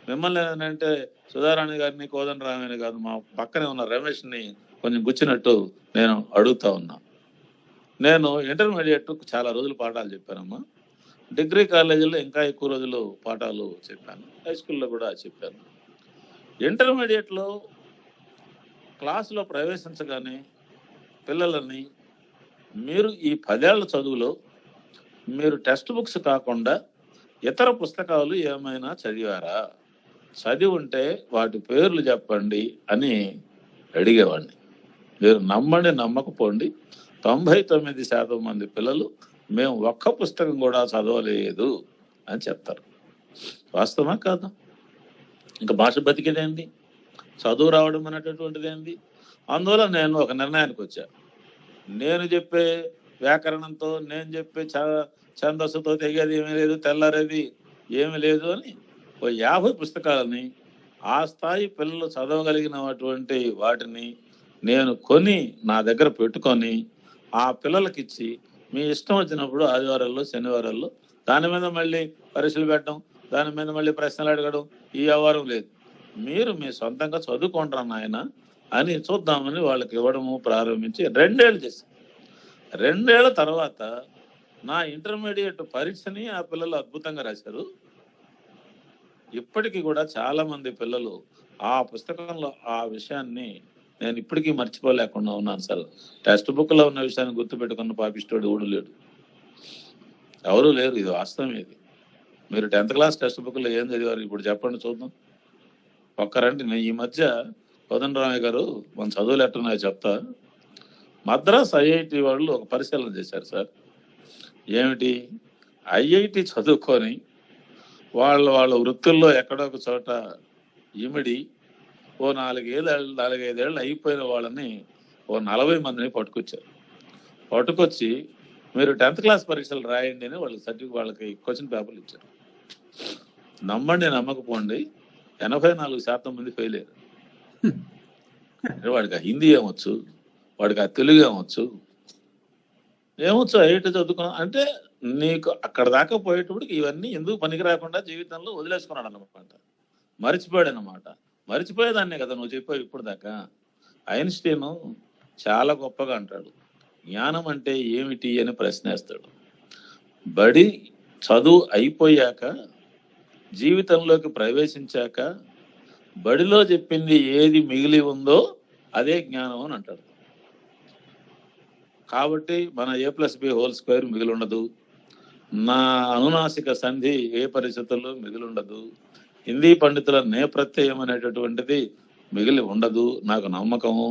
మిమ్మల్ని ఏంటంటే సుధారాణి గారిని, కోదండరామని కాదు, మా పక్కనే ఉన్న రమేష్ని కొంచెం గుచ్చినట్టు నేను అడుగుతా ఉన్నా. నేను ఇంటర్మీడియట్ చాలా రోజులు పాఠాలు చెప్పానమ్మా. డిగ్రీ కాలేజీలో ఇంకా ఎక్కువ రోజులు పాఠాలు చెప్పాను. హై స్కూల్లో కూడా చెప్పాను. ఇంటర్మీడియట్లో క్లాసులో ప్రవేశించగానే పిల్లలని మీరు ఈ 10 ఏళ్ల చదువులో మీరు టెక్స్ట్ బుక్స్ కాకుండా ఇతర పుస్తకాలు ఏమైనా చదివారా? చదివి ఉంటే వాటి పేర్లు చెప్పండి అని అడిగేవాడిని. మీరు నమ్మండి నమ్మకపోండి, 99% మంది పిల్లలు మేము ఒక్క పుస్తకం కూడా చదవలేదు అని చెప్తారు. వాస్తవమా కాదా? ఇంకా భాష బతికేదేంది? చదువు రావడం అనేటటువంటిది ఏంది? అందువల్ల నేను ఒక నిర్ణయానికి వచ్చా. నేను చెప్పే వ్యాకరణంతో, నేను చెప్పే ఛందస్సుతో తెగేది ఏమీ లేదు, తెల్లారేది ఏమీ లేదు అని 50 పుస్తకాలని ఆ స్థాయి పిల్లలు చదవగలిగినటువంటి వాటిని నేను కొని నా దగ్గర పెట్టుకొని ఆ పిల్లలకి ఇచ్చి మీ ఇష్టం వచ్చినప్పుడు ఆదివారాల్లో, శనివారాల్లో దాని మీద మళ్ళీ పరీక్షలు పెట్టడం, దాని మీద మళ్ళీ ప్రశ్నలు అడగడం ఈ వ్యవహారం లేదు. మీరు మీ సొంతంగా చదువుకుంటారా నాయన అని చూద్దామని వాళ్ళకి ఇవ్వడము ప్రారంభించి 2 ఏళ్ళు చేశాను. 2 ఏళ్ల తర్వాత నా ఇంటర్మీడియట్ పరీక్షని ఆ పిల్లలు అద్భుతంగా రాశారు. ఇప్పటికీ కూడా చాలా మంది పిల్లలు ఆ పుస్తకంలో ఆ విషయాన్ని నేను ఇప్పటికీ మర్చిపోలేకుండా ఉన్నాను సార్. టెక్స్ట్ బుక్ లో ఉన్న విషయాన్ని గుర్తుపెట్టుకున్న పాపిస్టోడు ఎవడు లేడు, ఎవరు లేరు. ఇది వాస్తవం. ఇది మీరు 10th క్లాస్ టెక్స్ట్ బుక్ లో ఏం చదివారు ఇప్పుడు చెప్పండి చూద్దాం. ఒక్కరంటే నేను ఈ మధ్య కోదండరామయ్య గారు మన చదువులు ఎట్టున్నాయో చెప్తా. మద్రాస్ ఐఐటి వాళ్ళు ఒక పరిశీలన చేశారు సార్. ఏమిటి? ఐఐటి చదువుకొని వాళ్ళ వృత్తుల్లో ఎక్కడో ఒక చోట ఇమిడి 4-5 ఏళ్ళు అయిపోయిన వాళ్ళని 40 మందిని పట్టుకొచ్చి మీరు 10th క్లాస్ పరీక్షలు రాయండి అని వాళ్ళకి క్వశ్చన్ పేపర్లు ఇచ్చారు. నమ్మండి నమ్మకపోండి, 84% మంది ఫెయిల్ అయ్యారు. వాడికి ఆ హిందీ ఏమొచ్చు, వాడికి ఆ తెలుగు ఏమొచ్చు, ఐఐటి చదువుకున్నా అంటే నీకు అక్కడ దాకా పోయేటప్పటికి ఇవన్నీ ఎందుకు పనికి రాకుండా జీవితంలో వదిలేసుకున్నాడు అన్నమాట. మర్చిపోయాడు అన్నమాట. మర్చిపోయేదాన్నే కదా నువ్వు చెప్పావు ఇప్పుడు దాకా. ఐన్స్టీన్ చాలా గొప్పగా అంటాడు, జ్ఞానం అంటే ఏమిటి అని ప్రశ్నేస్తాడు. బడి చదువు అయిపోయాక, జీవితంలోకి ప్రవేశించాక బడిలో చెప్పింది ఏది మిగిలి ఉందో అదే జ్ఞానం అని అంటాడు. కాబట్టి మన A+B² మిగిలి ఉండదు, నా అనునాసిక సంధి ఏ పరిస్థితుల్లో మిగిలి ఉండదు, హిందీ పండితుల నేప్రత్యయం అనేటటువంటిది మిగిలి ఉండదు. నాకు నమ్మకము.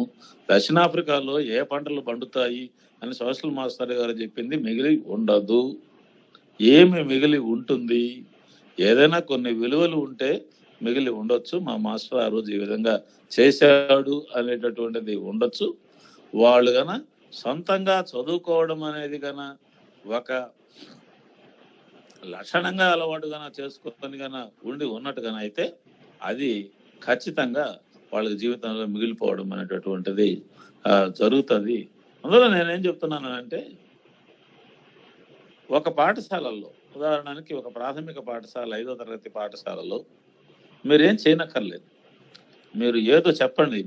దక్షిణాఫ్రికాలో ఏ పంటలు పండుతాయి అని సోషల్ మాస్టర్ గారు చెప్పింది మిగిలి ఉండదు. ఏమి మిగిలి ఉంటుంది? ఏదైనా కొన్ని విలువలు ఉంటే మిగిలి ఉండొచ్చు. మా మాస్టర్ ఆ రోజు ఈ విధంగా చేశాడు అనేటటువంటిది ఉండొచ్చు. వాళ్ళు గన సొంతంగా చదువుకోవడం అనేది గన ఒక లక్షణంగా అలవాటు గన చేసుకొని గన ఉన్నట్టుగా అయితే అది ఖచ్చితంగా వాళ్ళకి జీవితంలో మిగిలిపోవడం అనేటటువంటిది జరుగుతుంది. అందులో నేనేం చెప్తున్నాను అంటే, ఒక పాఠశాలల్లో ఉదాహరణకి ఒక ప్రాథమిక పాఠశాల 5వ తరగతి పాఠశాలలో మీరేం చేయనక్కర్లేదు. మీరు ఏదో చెప్పండి,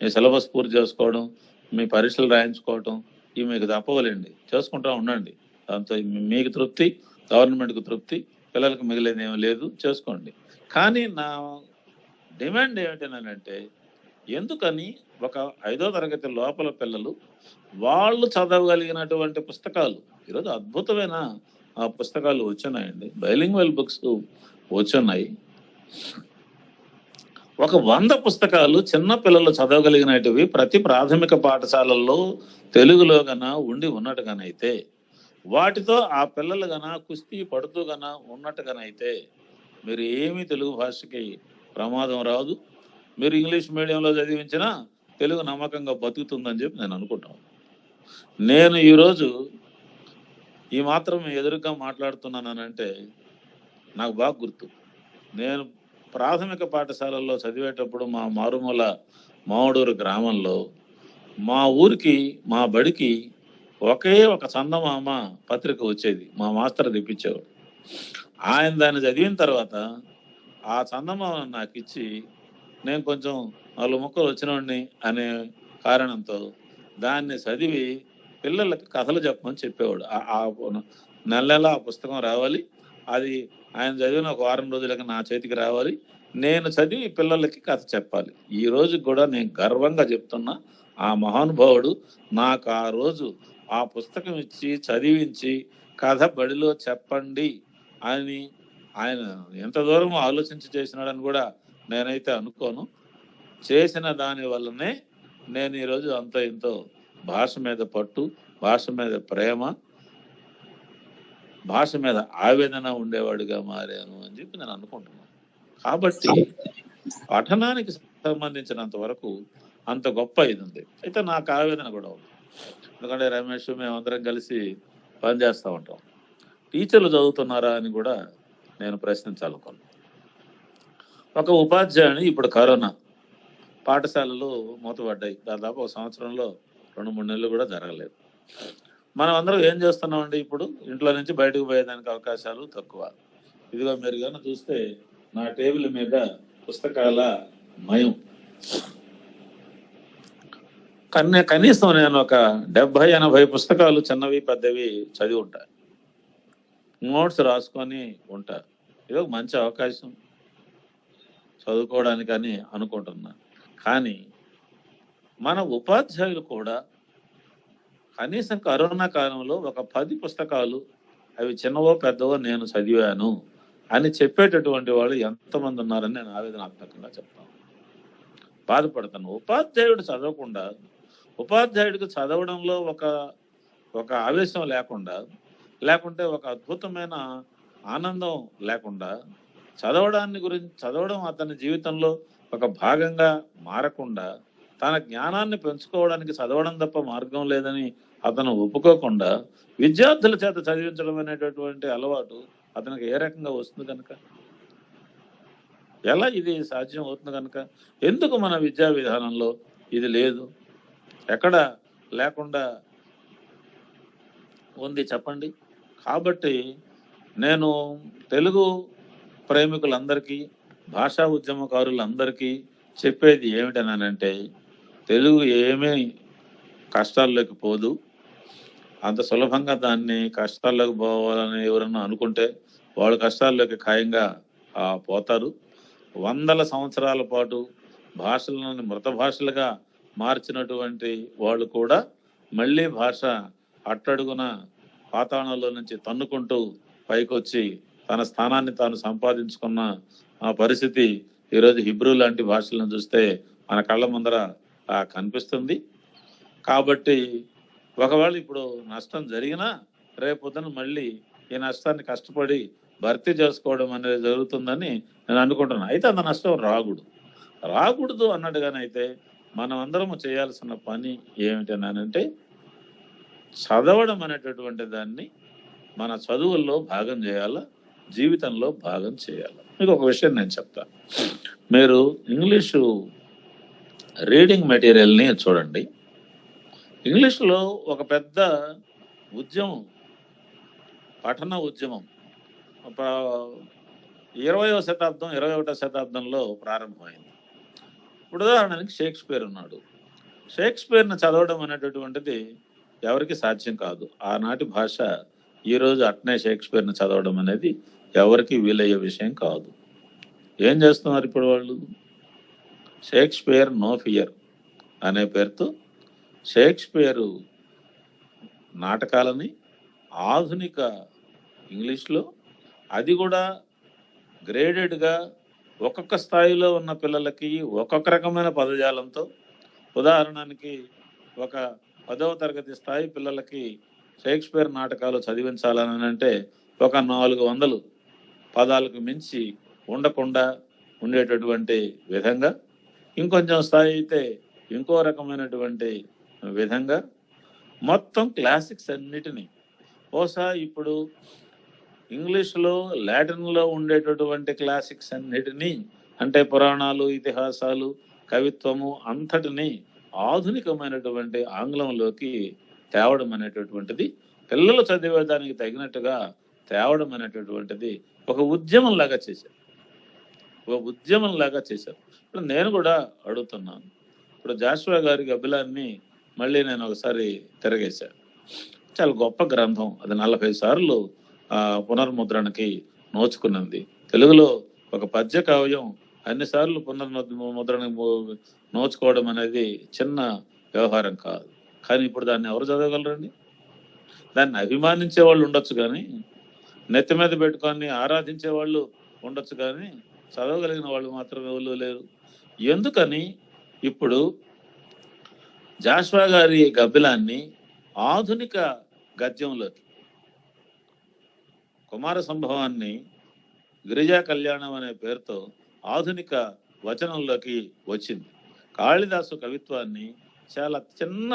మీ సిలబస్ పూర్తి చేసుకోవడం, మీ పరీక్షలు రాయించుకోవటం ఇవి మీకు తప్పవలేండి, చేసుకుంటూ ఉండండి. దాంతో మీకు తృప్తి, గవర్నమెంట్కి తృప్తి, పిల్లలకు మిగిలేది ఏమీ లేదు, చేసుకోండి. కానీ నా డిమాండ్ ఏమిటనంటే, ఎందుకని ఒక 5వ తరగతి లోపల పిల్లలు వాళ్ళు చదవగలిగినటువంటి పుస్తకాలు, ఈరోజు అద్భుతమైన పుస్తకాలు వచ్చున్నాయండి, బైలింగ్వల్ బుక్స్ వచ్చున్నాయి. ఒక 100 పుస్తకాలు చిన్న పిల్లలు చదవగలిగినటివి ప్రతి ప్రాథమిక పాఠశాలల్లో తెలుగులో గన ఉన్నట్టుగానైతే, వాటితో ఆ పిల్లలు గన కుస్తీ పడుతూ గన ఉన్నట్టుగానైతే మీరు ఏమీ తెలుగు భాషకి ప్రమాదం రాదు. మీరు ఇంగ్లీష్ మీడియంలో చదివించినా తెలుగు నమ్మకంగా బతుకుతుందని చెప్పి నేను అనుకుంటాను. నేను ఈరోజు ఈ మాత్రం ఎదురుగా మాట్లాడుతున్నానంటే నాకు బాగా గుర్తు. నేను ప్రాథమిక పాఠశాలల్లో చదివేటప్పుడు మా మారుమూల మావడూరు గ్రామంలో మా ఊరికి, మా బడికి ఒకే ఒక చందమామ పత్రిక వచ్చేది. మా మాస్టర్ తెప్పించేవాడు. ఆయన దాన్ని చదివిన తర్వాత ఆ చందమామ నాకు ఇచ్చి, నేను కొంచెం 4 ముక్కలు వచ్చినోడిని అనే కారణంతో దాన్ని చదివి పిల్లలకి కథలు చెప్పమని చెప్పేవాడు. నెల నెల ఆ పుస్తకం రావాలి, అది ఆయన చదివిన ఒక వారం రోజులకి నా చేతికి రావాలి, నేను చదివి పిల్లలకి కథ చెప్పాలి. ఈ రోజు కూడా నేను గర్వంగా చెప్తున్నా, ఆ మహానుభావుడు నాకు ఆ రోజు ఆ పుస్తకం ఇచ్చి చదివించి కథ బడిలో చెప్పండి అని ఆయన ఎంత దూరం ఆలోచించి చేసినాడని కూడా నేనైతే అనుకోను. చేసిన దాని వల్లనే నేను ఈరోజు అంత ఎంతో భాష మీద పట్టు, భాష మీద ప్రేమ, భాష మీద ఆవేదన ఉండేవాడిగా మారాను అని చెప్పి నేను అనుకుంటున్నాను. కాబట్టి పఠనానికి సంబంధించినంత వరకు అంత గొప్ప ఇది ఉంది. అయితే నాకు ఆవేదన కూడా ఉంది. ఎందుకంటే రమేష్, మేమందరం కలిసి పనిచేస్తూ ఉంటాం. టీచర్లు చదువుతున్నారా అని కూడా నేను ప్రశ్నించాలనుకున్నాను. ఒక ఉపాధ్యాయుని ఇప్పుడు కరోనా పాఠశాలలు మూతపడ్డాయి. దాదాపు ఒక సంవత్సరంలో 2-3 నెలలు కూడా జరగలేదు. మనం అందరం ఏం చేస్తున్నామండి? ఇప్పుడు ఇంట్లో నుంచి బయటకు పోయేదానికి అవకాశాలు తక్కువ. ఇదిగో మీరు కానీ చూస్తే నా టేబుల్ మీద పుస్తకాల మయం. కనీసం నేను ఒక 70-80 పుస్తకాలు చిన్నవి పెద్దవి చదివి ఉంటా, నోట్స్ రాసుకొని ఉంటా. ఇది ఒక మంచి అవకాశం చదువుకోవడానికని అనుకుంటున్నా. కానీ మన ఉపాధ్యాయులు కూడా కనీసం కరోనా కాలంలో ఒక 10 పుస్తకాలు, అవి చిన్నవో పెద్దవో నేను చదివాను అని చెప్పేటటువంటి వాళ్ళు ఎంతమంది ఉన్నారని నేను ఆవేదనాత్మకంగా చెప్తాను, బాధపడతాను. ఉపాధ్యాయుడు చదవకుండా, ఉపాధ్యాయుడికి చదవడంలో ఒక ఆవేశం లేకుంటే ఒక అద్భుతమైన ఆనందం లేకుండా, చదవడం అతని జీవితంలో ఒక భాగంగా మారకుండా, తన జ్ఞానాన్ని పెంచుకోవడానికి చదవడం తప్ప మార్గం లేదని అతను ఒప్పుకోకుండా విద్యార్థుల చేత చదివించడం అనేటటువంటి అలవాటు అతనికి ఏ రకంగా వస్తుంది కనుక, ఎలా ఇది సాధ్యం అవుతుంది కనుక, ఎందుకు మన విద్యా విధానంలో ఇది లేదు? ఎక్కడ లేకుండా ఉంది చెప్పండి. కాబట్టి నేను తెలుగు ప్రేమికులందరికీ, భాషా ఉద్యమకారులందరికీ చెప్పేది ఏమిటనంటే, తెలుగు ఏమీ కష్టాల్లోకి పోదు. అంత సులభంగా దాన్ని కష్టాల్లోకి పోవాలని ఎవరన్నా అనుకుంటే వాళ్ళు కష్టాల్లోకి ఖాయంగా పోతారు. 100 సంవత్సరాల పాటు భాషలను మృత భాషలుగా మార్చినటువంటి వాళ్ళు కూడా మళ్ళీ భాష అట్టడుగున పాతాళంలో నుంచి తన్నుకుంటూ పైకొచ్చి తన స్థానాన్ని తాను సంపాదించుకున్న ఆ పరిస్థితి ఈరోజు హిబ్రూ లాంటి భాషలను చూస్తే మన కళ్ళ ముందర కనిపిస్తుంది. కాబట్టి ఒకవేళ ఇప్పుడు నష్టం జరిగినా రేపొద్దున మళ్ళీ ఈ నష్టాన్ని కష్టపడి భర్తీ చేసుకోవడం అనేది జరుగుతుందని నేను అనుకుంటున్నాను. అయితే అంత నష్టం రాకూడదు అన్నట్టుగానైతే మనం అందరము చేయాల్సిన పని ఏమిటనంటే, చదవడం అనేటటువంటి దాన్ని మన చదువుల్లో భాగం చేయాలా, జీవితంలో భాగం చేయాలి. మీకు ఒక విషయం నేను చెప్తాను. మీరు ఇంగ్లీషు రీడింగ్ మెటీరియల్ని చూడండి. ఇంగ్లీష్లో ఒక పెద్ద ఉద్యమం, పఠన ఉద్యమం 20వ శతాబ్దం 21వ శతాబ్దంలో ప్రారంభమైంది. ఇప్పుడు ఉదాహరణకి షేక్స్పియర్ ఉన్నాడు. షేక్స్పియర్ని చదవడం అనేటటువంటిది ఎవరికి సాధ్యం కాదు. ఆనాటి భాష ఈరోజు అట్నే షేక్స్పియర్ని చదవడం అనేది ఎవరికి వీలయ్యే విషయం కాదు. ఏం చేస్తున్నారు ఇప్పుడు వాళ్ళు? షేక్స్పియర్ నో ఫియర్ అనే పేరుతో షేక్స్పియర్ నాటకాలని ఆధునిక ఇంగ్లీష్లో, అది కూడా గ్రేడెడ్గా ఒక్కొక్క స్థాయిలో ఉన్న పిల్లలకి ఒక్కొక్క రకమైన పదజాలంతో, ఉదాహరణకి ఒక 10వ తరగతి స్థాయి పిల్లలకి షేక్స్పియర్ నాటకాలు చదివించాలని అంటే ఒక 400 పదాలకు మించి ఉండకుండా ఉండేటటువంటి విధంగా, ఇంకొంచెం స్థాయి అయితే ఇంకో రకమైనటువంటి విధంగా మొత్తం క్లాసిక్స్ అన్నిటినీ బహుశా ఇప్పుడు ఇంగ్లీష్లో లాటిన్లో ఉండేటటువంటి క్లాసిక్స్ అన్నిటినీ, అంటే పురాణాలు, ఇతిహాసాలు, కవిత్వము అంతటిని ఆధునికమైనటువంటి ఆంగ్లంలోకి తేవడం అనేటటువంటిది, పిల్లలు చదివేదానికి తగినట్టుగా తేవడం అనేటటువంటిది ఒక ఉద్యమం లాగా చేశారు. ఇప్పుడు నేను కూడా అడుగుతున్నాను, ఇప్పుడు జాషువా గారి గబ్బిలాన్ని మళ్ళీ నేను ఒకసారి తిరగేశాను. చాలా గొప్ప గ్రంథం, అది 40 సార్లు పునర్ముద్రణకి నోచుకున్నది. తెలుగులో ఒక పద్య కావ్యం అన్నిసార్లు పునర్ముద్రణ నోచుకోవడం అనేది చిన్న వ్యవహారం కాదు. కానీ ఇప్పుడు దాన్ని ఎవరు చదవగలరండి? దాన్ని అభిమానించే వాళ్ళు ఉండొచ్చు, కానీ నెత్తి మీద పెట్టుకొని ఆరాధించే వాళ్ళు ఉండొచ్చు, కానీ చదవగలిగిన వాళ్ళు మాత్రం ఎవరు లేరు. ఎందుకని ఇప్పుడు జాషువా గారి గబ్బిలాన్ని ఆధునిక గద్యంలోకి, కుమార సంభవాన్ని గిరిజా కళ్యాణం అనే పేరుతో ఆధునిక వచనంలోకి వచ్చింది. కాళిదాసు కవిత్వాన్ని చాలా చిన్న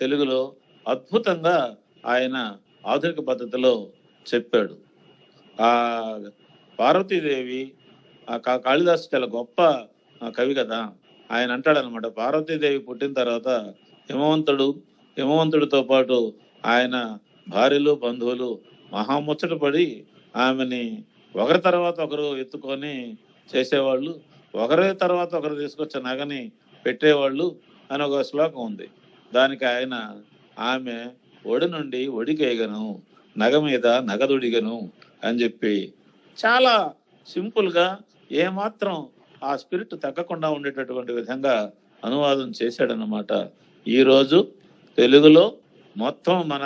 తెలుగులో అద్భుతంగా ఆయన ఆధునిక పద్ధతిలో చెప్పాడు. ఆ పార్వతీదేవి, కాళిదాసు చాలా గొప్ప కవి కదా, ఆయన అంటాడనమాట, పార్వతీదేవి పుట్టిన తర్వాత హిమవంతుడితో పాటు ఆయన భార్యలు బంధువులు మహాముచ్చట పడి ఆమెని ఒకరి తర్వాత ఒకరు ఎత్తుకొని చేసేవాళ్ళు, ఒకరి తర్వాత ఒకరు తీసుకొచ్చే నగని పెట్టేవాళ్ళు అని ఒక శ్లోకం ఉంది. దానికి ఆయన, ఆమె ఒడి నుండి ఒడికేగను, నగ మీద నగదుడిగను అని చెప్పి చాలా సింపుల్గా, ఏమాత్రం ఆ స్పిరిట్ తగ్గకుండా ఉండేటటువంటి విధంగా అనువాదం చేశాడనమాట. ఈరోజు తెలుగులో మొత్తం మన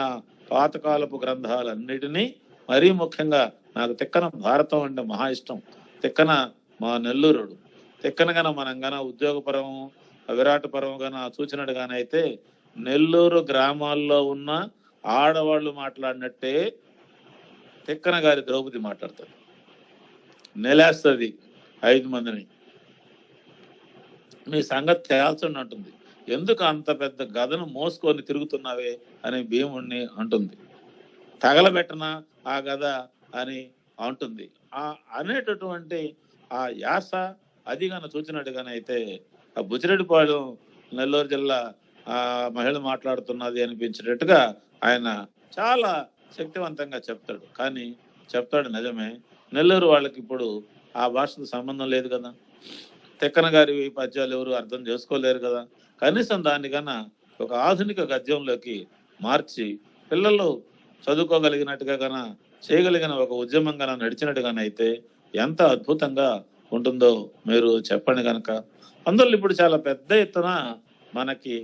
పాతకాలపు గ్రంథాలన్నిటినీ, మరీ ముఖ్యంగా నాకు తిక్కన భారతం అంటే మహా ఇష్టం. తిక్కన మా నెల్లూరుడు, తిక్కన గన మనం గన ఉద్యోగపరం విరాటపరం గన చూసినట్టుగానైతే నెల్లూరు గ్రామాల్లో ఉన్న ఆడవాళ్ళు మాట్లాడినట్టే తిక్కన గారి ద్రౌపది మాట్లాడతారు. నెలేస్తుంది 5 మందిని, మీ సంగతి తేల్చండి అంటుంది. ఎందుకు అంత పెద్ద గదను మోసుకొని తిరుగుతున్నావే అని భీముణ్ణి అంటుంది. తగలబెట్టనా ఆ గద అని అంటుంది. అనేటటువంటి ఆ యాస అది గాన చూసినట్టుగానైతే ఆ బుచ్చిరెడ్డిపాళెం నెల్లూరు జిల్లా మహిళ మాట్లాడుతున్నది అనిపించేటట్టుగా ఆయన చాలా శక్తివంతంగా చెప్తాడు. కానీ చెప్తాడు నిజమే, నెల్లూరు వాళ్ళకి ఇప్పుడు ఆ భాషతో సంబంధం లేదు కదా, తిక్కన గారి పద్యాలు ఎవరు అర్థం చేసుకోలేరు కదా. కనీసం దానికన్నా ఒక ఆధునిక గద్యంలోకి మార్చి పిల్లలు చదువుకోగలిగినట్టుగా కన్నా చేయగలిగిన ఒక ఉద్యమం కన్నా నడిచినట్టుగానైతే ఎంత అద్భుతంగా ఉంటుందో మీరు చెప్పండి కనుక. అందులో ఇప్పుడు చాలా పెద్ద ఎత్తున మనకి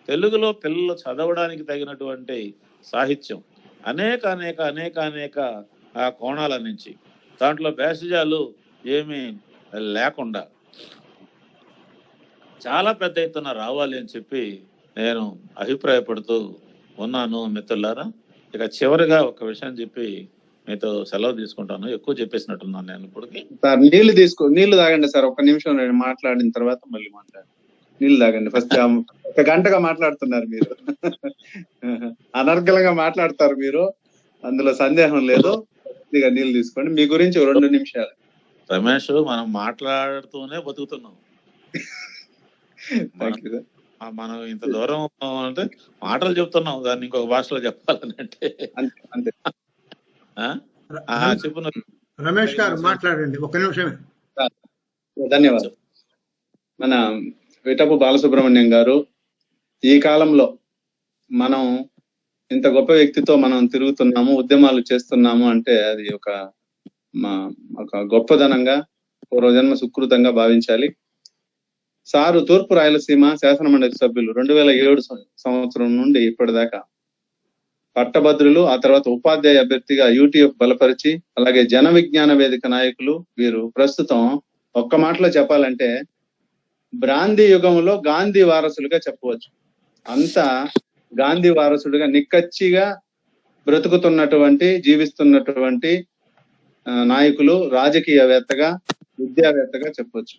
తెలుగులో పిల్లలు చదవడానికి తగినటువంటి సాహిత్యం అనేక అనేక అనేక అనేక కోణాల నుంచి, దాంట్లో భేషజాలు ఏమీ లేకుండా చాలా పెద్ద ఎత్తున రావాలి అని చెప్పి నేను అభిప్రాయపడుతూ ఉన్నాను. మిత్రులారా, ఇక చివరిగా ఒక విషయం చెప్పి మీతో సెలవు తీసుకుంటాను. ఎక్కువ చెప్పేసినట్టున్నాను నేను ఇప్పటికి. సార్ నీళ్లు తాగండి సార్, 1 నిమిషం నేను మాట్లాడిన తర్వాత మళ్ళీ మాట్లాడండి. నీళ్లు తాగండి ఫస్ట్. 1 గంటగా మాట్లాడుతున్నారు మీరు, అనర్గళంగా మాట్లాడతారు మీరు, అందులో సందేహం లేదు. నీళ్లు తీసుకోండి. మీ గురించి 2 నిమిషాలు. రమేష్, మనం మాట్లాడుతూనే బతుకుతున్నాం. మనం ఇంత దూరం అంటే మాటలు చెప్తున్నాం, దాన్ని ఇంకొక భాషలో చెప్పాలని అంటే అంతే. చెప్పు రమేష్ గారు మాట్లాడండి, 1 నిమిషమే. ధన్యవాదాలు. మన విటపు బాలసుబ్రహ్మణ్యం గారు, ఈ కాలంలో మనం ఇంత గొప్ప వ్యక్తితో మనం తిరుగుతున్నాము, ఉద్యమాలు చేస్తున్నాము అంటే అది ఒక గొప్పదనంగా, పూర్వజన్మ సుకృతంగా భావించాలి. సారు తూర్పు రాయలసీమ శాసనమండలి సభ్యులు 2007 సంవత్సరం నుండి ఇప్పటిదాకా పట్టభద్రులు, ఆ తర్వాత ఉపాధ్యాయ అభ్యర్థిగా యూటీఎఫ్ బలపరిచి, అలాగే జన విజ్ఞాన వేదిక నాయకులు. వీరు ప్రస్తుతం ఒక్క మాటలో చెప్పాలంటే బ్రాందీ యుగంలో గాంధీ వారసులుగా చెప్పవచ్చు. అంతా గాంధీ వారసుడిగా నిక్కచ్చిగా బ్రతుకుతున్నటువంటి, జీవిస్తున్నటువంటి నాయకులు, రాజకీయవేత్తగా, విద్యావేత్తగా చెప్పవచ్చు.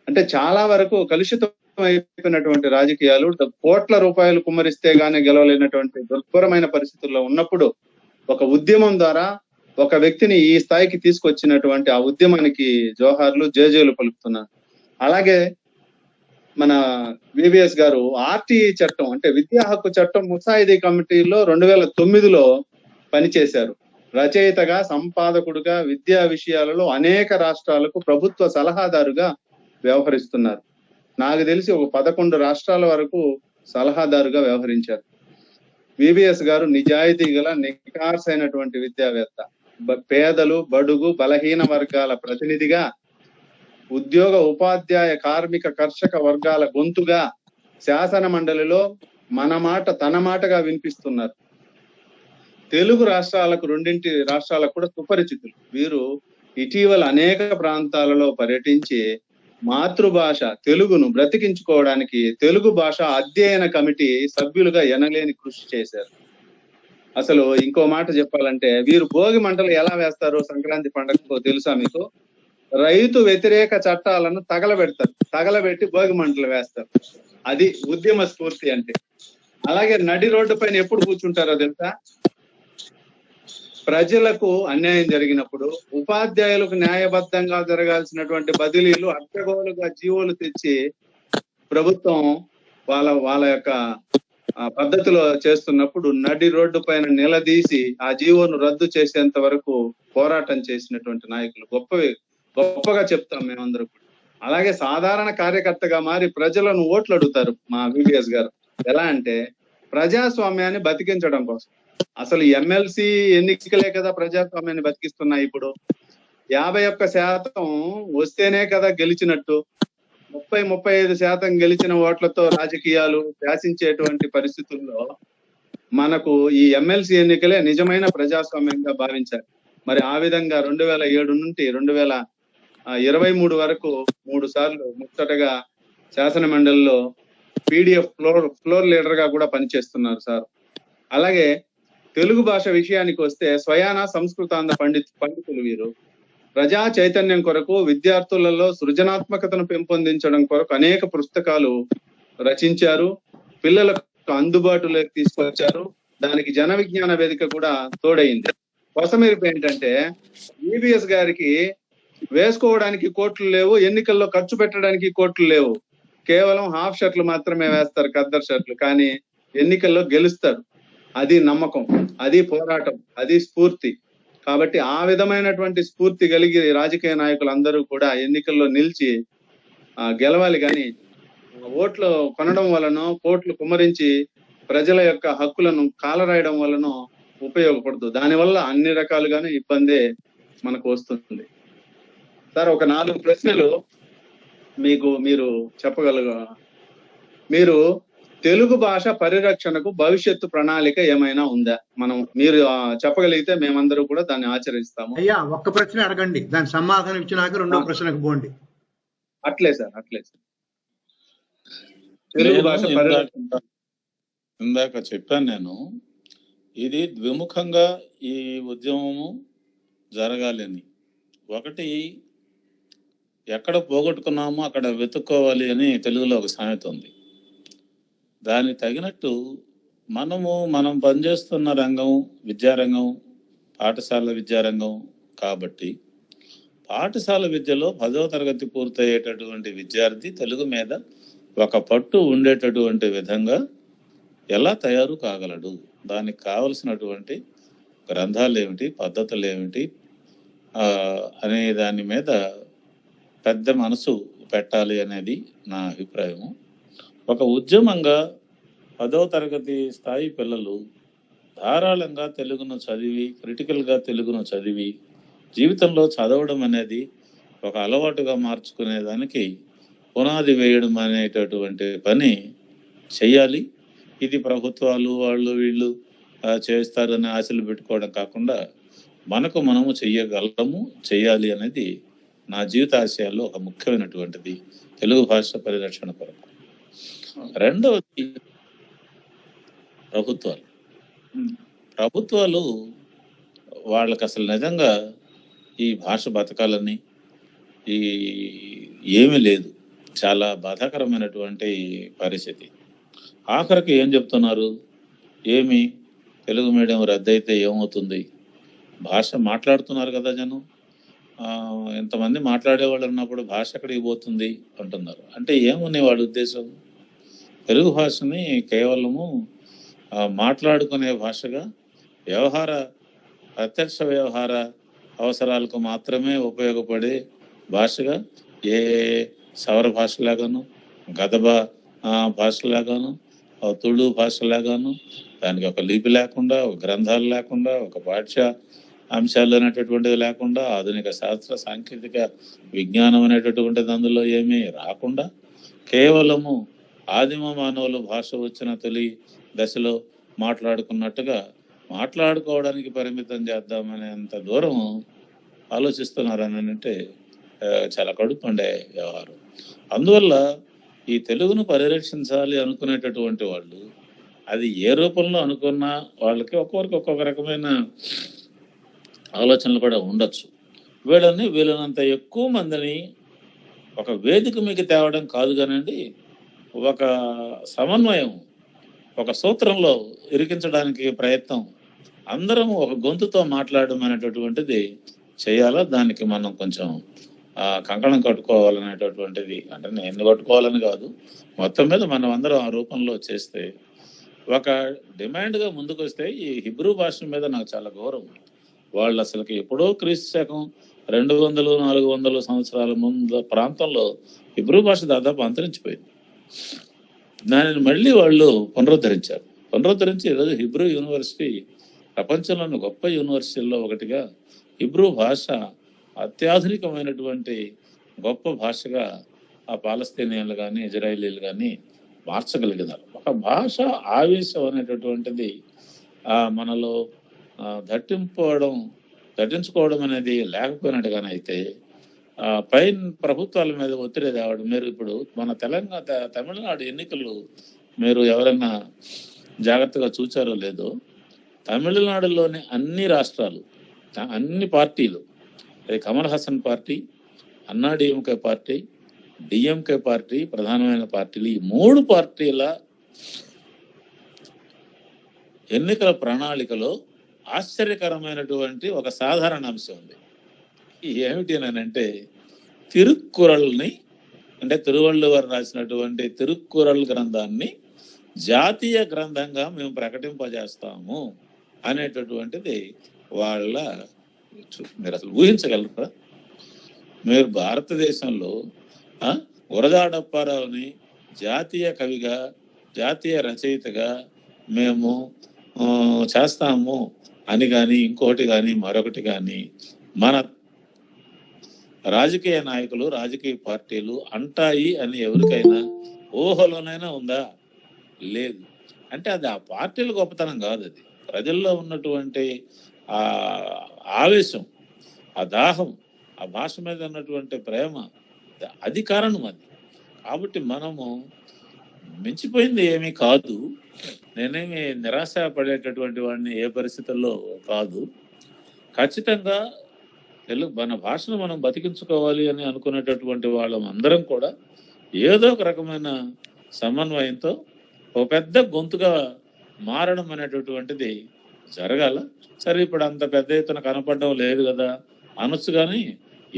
అంటే చాలా వరకు కలుషితం అయిపోయినటువంటి రాజకీయాలు, కోట్ల రూపాయలు కుమ్మరిస్తే గానీ గెలవలేనటువంటి దుర్భరమైన పరిస్థితుల్లో ఉన్నప్పుడు ఒక ఉద్యమం ద్వారా ఒక వ్యక్తిని ఈ స్థాయికి తీసుకొచ్చినటువంటి ఆ ఉద్యమానికి జోహార్లు జేజేలు పలుకుతున్నాను. అలాగే మన వివిఎస్ గారు ఆర్టీఈ చట్టం అంటే విద్యా హక్కు చట్టం ముసాయిదీ కమిటీలో 2009లో పనిచేశారు. రచయితగా, సంపాదకుడుగా విద్యా విషయాలలో అనేక రాష్ట్రాలకు ప్రభుత్వ సలహాదారుగా వ్యవహరిస్తున్నారు. నాకు తెలిసి ఒక 11 రాష్ట్రాల వరకు సలహాదారుగా వ్యవహరించారు. వివిఎస్ గారు నిజాయితీ గల నిఖార్సైనటువంటి విద్యావేత్త, పేదలు, బడుగు, బలహీన వర్గాల ప్రతినిధిగా, ఉద్యోగ, ఉపాధ్యాయ, కార్మిక, కర్షక వర్గాల గొంతుగా శాసన మండలిలో మన మాట తన మాటగా వినిపిస్తున్నారు. తెలుగు రాష్ట్రాలకు, 2 రాష్ట్రాలకు కూడా సుపరిచితులు. వీరు ఇటీవల అనేక ప్రాంతాలలో పర్యటించి మాతృభాష తెలుగును బ్రతికించుకోవడానికి తెలుగు భాష అధ్యయన కమిటీ సభ్యులుగా ఎనలేని కృషి చేశారు. అసలు ఇంకో మాట చెప్పాలంటే వీరు భోగి మంటలు ఎలా వేస్తారో సంక్రాంతి పండుగకు తెలుసా మీకు? రైతు వ్యతిరేక చట్టాలను తగలబెట్టి భోగి మంటలు వేస్తారు. అది ఉద్యమ స్ఫూర్తి అంటే. అలాగే నడి రోడ్డు పైన ఎప్పుడు కూర్చుంటారో తెలుసా? ప్రజలకు అన్యాయం జరిగినప్పుడు, ఉపాధ్యాయులకు న్యాయబద్ధంగా జరగాల్సినటువంటి బదిలీలు అడ్డగోలుగా జీవోలు తెచ్చి ప్రభుత్వం వాళ్ళ యొక్క పద్ధతిలో చేస్తున్నప్పుడు నడి రోడ్డు పైన నిలదీసి ఆ జీవోను రద్దు చేసేంత వరకు పోరాటం చేసినటువంటి నాయకులు గొప్పగా చెప్తాం మేమందరూ. అలాగే సాధారణ కార్యకర్తగా మారి ప్రజలను ఓట్లు అడుగుతారు మా వివిఎస్ గారు. ఎలా అంటే ప్రజాస్వామ్యాన్ని బతికించడం కోసం. అసలు ఎమ్మెల్సీ ఎన్నికలే కదా ప్రజాస్వామ్యాన్ని బతికిస్తున్నాయి. ఇప్పుడు 51% వస్తేనే కదా గెలిచినట్టు. 30-35% గెలిచిన ఓట్లతో రాజకీయాలు శాసించేటువంటి పరిస్థితుల్లో మనకు ఈ ఎమ్మెల్సీ ఎన్నికలే నిజమైన ప్రజాస్వామ్యంగా భావించాలి. మరి ఆ విధంగా 2007 నుండి 2023 వరకు 3 సార్లు ముచ్చటగా శాసన మండలిలో పీడిఎఫ్ ఫ్లోర్ లీడర్ గా కూడా పనిచేస్తున్నారు సార్. అలాగే తెలుగు భాష విషయానికి వస్తే స్వయాన సంస్కృతాంధ్ర పండితులు వీరు. ప్రజా చైతన్యం కొరకు, విద్యార్థులలో సృజనాత్మకతను పెంపొందించడం కొరకు అనేక పుస్తకాలు రచించారు. పిల్లలకు అందుబాటులోకి తీసుకొచ్చారు. దానికి జన విజ్ఞాన వేదిక కూడా తోడైంది. కొసమెరుపు ఏంటంటే వివిఎస్ గారికి వేసుకోవడానికి కోట్లు లేవు, ఎన్నికల్లో ఖర్చు పెట్టడానికి కోట్లు లేవు. కేవలం హాఫ్ షర్ట్లు మాత్రమే వేస్తారు, ఖద్దర్ షర్ట్లు. కానీ ఎన్నికల్లో గెలుస్తారు. అది నమ్మకం, అది పోరాటం, అది స్ఫూర్తి. కాబట్టి ఆ విధమైనటువంటి స్ఫూర్తి కలిగి రాజకీయ నాయకులు అందరూ కూడా ఎన్నికల్లో నిలిచి గెలవాలి. కానీ ఓట్లు కొనడం వలన, కోట్లు కుమ్మరించి ప్రజల యొక్క హక్కులను కాలరాయడం వలన ఉపయోగపడదు. దానివల్ల అన్ని రకాలుగానే ఇబ్బందే మనకు వస్తుంది. సార్, ఒక 4 ప్రశ్నలు మీరు చెప్పగలగా? మీరు తెలుగు భాష పరిరక్షణకు భవిష్యత్తు ప్రణాళిక ఏమైనా ఉందా? మీరు చెప్పగలిగితే మేమందరూ కూడా దాన్ని ఆచరిస్తాము. అయ్యా, ఒక్క ప్రశ్న అడగండి, దాని సమాధానం ఇచ్చినాక 2వ ప్రశ్నకు పోండి. అట్లే సార్. తెలుగు భాష పరిరక్షణ ఇందాక చెప్పాను నేను, ఇది ద్విముఖంగా ఈ ఉద్యమము జరగాలి అని. ఒకటి, ఎక్కడ పోగొట్టుకున్నామో అక్కడ వెతుక్కోవాలి అని తెలుగులో ఒక సామెత ఉంది. దానికి తగినట్టు మనం పనిచేస్తున్న రంగం విద్యారంగం, పాఠశాల విద్యారంగం కాబట్టి పాఠశాల విద్యలో 10వ తరగతి పూర్తయ్యేటటువంటి విద్యార్థి తెలుగు మీద ఒక పట్టు ఉండేటటువంటి విధంగా ఎలా తయారు కాగలడు, దానికి కావలసినటువంటి గ్రంథాలు ఏమిటి, పద్ధతులు ఏమిటి అనే దాని మీద పెద్ద మనసు పెట్టాలి అనేది నా అభిప్రాయము. ఒక ఉద్యమంగా 10వ తరగతి స్థాయి పిల్లలు ధారాళంగా తెలుగును చదివి, క్రిటికల్గా తెలుగును చదివి జీవితంలో చదవడం అనేది ఒక అలవాటుగా మార్చుకునేదానికి పునాది వేయడం అనేటటువంటి పని చెయ్యాలి. ఇది ప్రభుత్వాలు వాళ్ళు వీళ్ళు చేస్తారని ఆశలు పెట్టుకోవడం కాకుండా మనము చెయ్యాలి అనేది నా జీవిత ఆశయాల్లో ఒక ముఖ్యమైనటువంటిది తెలుగు భాష పరిరక్షణ కొరకు. రెండవది, ప్రభుత్వాలు వాళ్ళకి అసలు నిజంగా ఈ భాష బతకాలని ఏమీ లేదు. చాలా బాధాకరమైనటువంటి పరిస్థితి. ఆఖరికి ఏం చెప్తున్నారు, తెలుగు మీడియం రద్దయితే ఏమవుతుంది, భాష మాట్లాడుతున్నారు కదా జనం, ఇంతమంది మాట్లాడేవాళ్ళు ఉన్నప్పుడు భాష ఎక్కడికి పోతుంది అంటున్నారు. అంటే ఏమని వాళ్ళ ఉద్దేశం? తెలుగు భాషని కేవలము మాట్లాడుకునే భాషగా, ప్రత్యక్ష వ్యవహార అవసరాలకు మాత్రమే ఉపయోగపడే భాషగా, ఏ సవర భాషలాగాను, గదబ భాషలాగాను, తుళు భాషలాగాను, దానికి ఒక లిపి లేకుండా, ఒక గ్రంథాలు లేకుండా, ఒక పాఠ్య అంశాలు అనేటటువంటిది లేకుండా, ఆధునిక శాస్త్ర సాంకేతిక విజ్ఞానం అనేటటువంటిది అందులో ఏమీ రాకుండా, కేవలము ఆదిమ మానవులు భాష వచ్చిన తొలి దశలో మాట్లాడుకున్నట్టుగా మాట్లాడుకోవడానికి పరిమితం చేద్దామనేంత దూరం ఆలోచిస్తున్నారని అంటే చాలా కడుపు పండే వ్యవహారం. అందువల్ల ఈ తెలుగును పరిరక్షించాలి అనుకునేటటువంటి వాళ్ళు, అది ఏ రూపంలో అనుకున్నా వాళ్ళకి ఒక్కొక్కరికి ఒక్కొక్క రకమైన ఆలోచనలు కూడా ఉండొచ్చు. వీళ్ళనంత ఎక్కువ మందిని ఒక వేదిక మీకు తేవడం కాదు కానండి, ఒక సమన్వయం, ఒక సూత్రంలో ఇరికించడానికి ప్రయత్నం, అందరం ఒక గొంతుతో మాట్లాడడం అనేటటువంటిది చేయాలా. దానికి మనం కొంచెం కంకణం కట్టుకోవాలనేటటువంటిది, అంటే నేను కట్టుకోవాలని కాదు, మొత్తం మీద మనం అందరం ఆ రూపంలో చేస్తే, ఒక డిమాండ్గా ముందుకు వస్తే, ఈ హిబ్రూ భాష మీద నాకు చాలా గౌరవం. వాళ్ళు అసలుకి ఎప్పుడో క్రీస్తు శకం 200-400 సంవత్సరాల ముందు ప్రాంతంలో హిబ్రూ భాష దాదాపు అంతరించిపోయింది. దానిని మళ్ళీ వాళ్ళు పునరుద్ధరించి ఈరోజు హిబ్రూ యూనివర్సిటీ ప్రపంచంలోని గొప్ప యూనివర్సిటీల్లో ఒకటిగా హిబ్రూ భాష అత్యాధునికమైనటువంటి గొప్ప భాషగా ఆ పాలస్తీనియన్లు కానీ ఇజ్రాయేలీలు కానీ మార్చగలిగినారు. ఒక భాష ఆవేశం అనేటటువంటిది మనలో దట్టించుకోవడం అనేది లేకపోయినట్టుగానైతే పైన ప్రభుత్వాల మీద ఒత్తిడి తేవడం. మీరు ఇప్పుడు మన తమిళనాడు ఎన్నికలు మీరు ఎవరైనా జాగ్రత్తగా చూచారో లేదో, తమిళనాడులోని అన్ని రాష్ట్రాలు, అన్ని పార్టీలు, అది కమల్ హాసన్ పార్టీ, అన్నా డిఎంకే పార్టీ, డిఎంకే పార్టీ ప్రధానమైన పార్టీలు, ఈ 3 పార్టీల ఎన్నికల ప్రణాళికలో ఆశ్చర్యకరమైనటువంటి ఒక సాధారణ అంశం ఉంది. ఏమిటి అంటే, తిరుక్కురల్ని, అంటే తిరువళ్ళువారు రాసినటువంటి తిరుక్కురల్ గ్రంథాన్ని జాతీయ గ్రంథంగా మేము ప్రకటింపజేస్తాము అనేటటువంటిది వాళ్ళ. మీరు అసలు ఊహించగలరా? మీరు భారతదేశంలో గురజాడప్పారావుని జాతీయ కవిగా, జాతీయ రచయితగా మేము చేస్తాము అని కానీ, ఇంకోటి కానీ, మరొకటి కానీ మన రాజకీయ నాయకులు, రాజకీయ పార్టీలు అంటాయి అని ఎవరికైనా ఊహలోనైనా ఉందా? లేదు. అంటే అది ఆ పార్టీల గొప్పతనం కాదు, అది ప్రజల్లో ఉన్నటువంటి ఆ ఆవేశం, ఆ దాహం, ఆ భాష మీద ఉన్నటువంటి ప్రేమ, అది కారణం అది. కాబట్టి మనము మించిపోయింది ఏమీ కాదు. నేనేమి నిరాశ పడేటటువంటి వాడిని ఏ పరిస్థితుల్లో కాదు. ఖచ్చితంగా మన భాషను మనం బతికించుకోవాలి అని అనుకునేటటువంటి వాళ్ళం అందరం కూడా ఏదో ఒక రకమైన సమన్వయంతో ఒక పెద్ద గొంతుగా మారడం అనేటటువంటిది జరగాల. సరే, ఇప్పుడు అంత పెద్ద ఎత్తున కనపడడం లేదు కదా అనొచ్చు, కానీ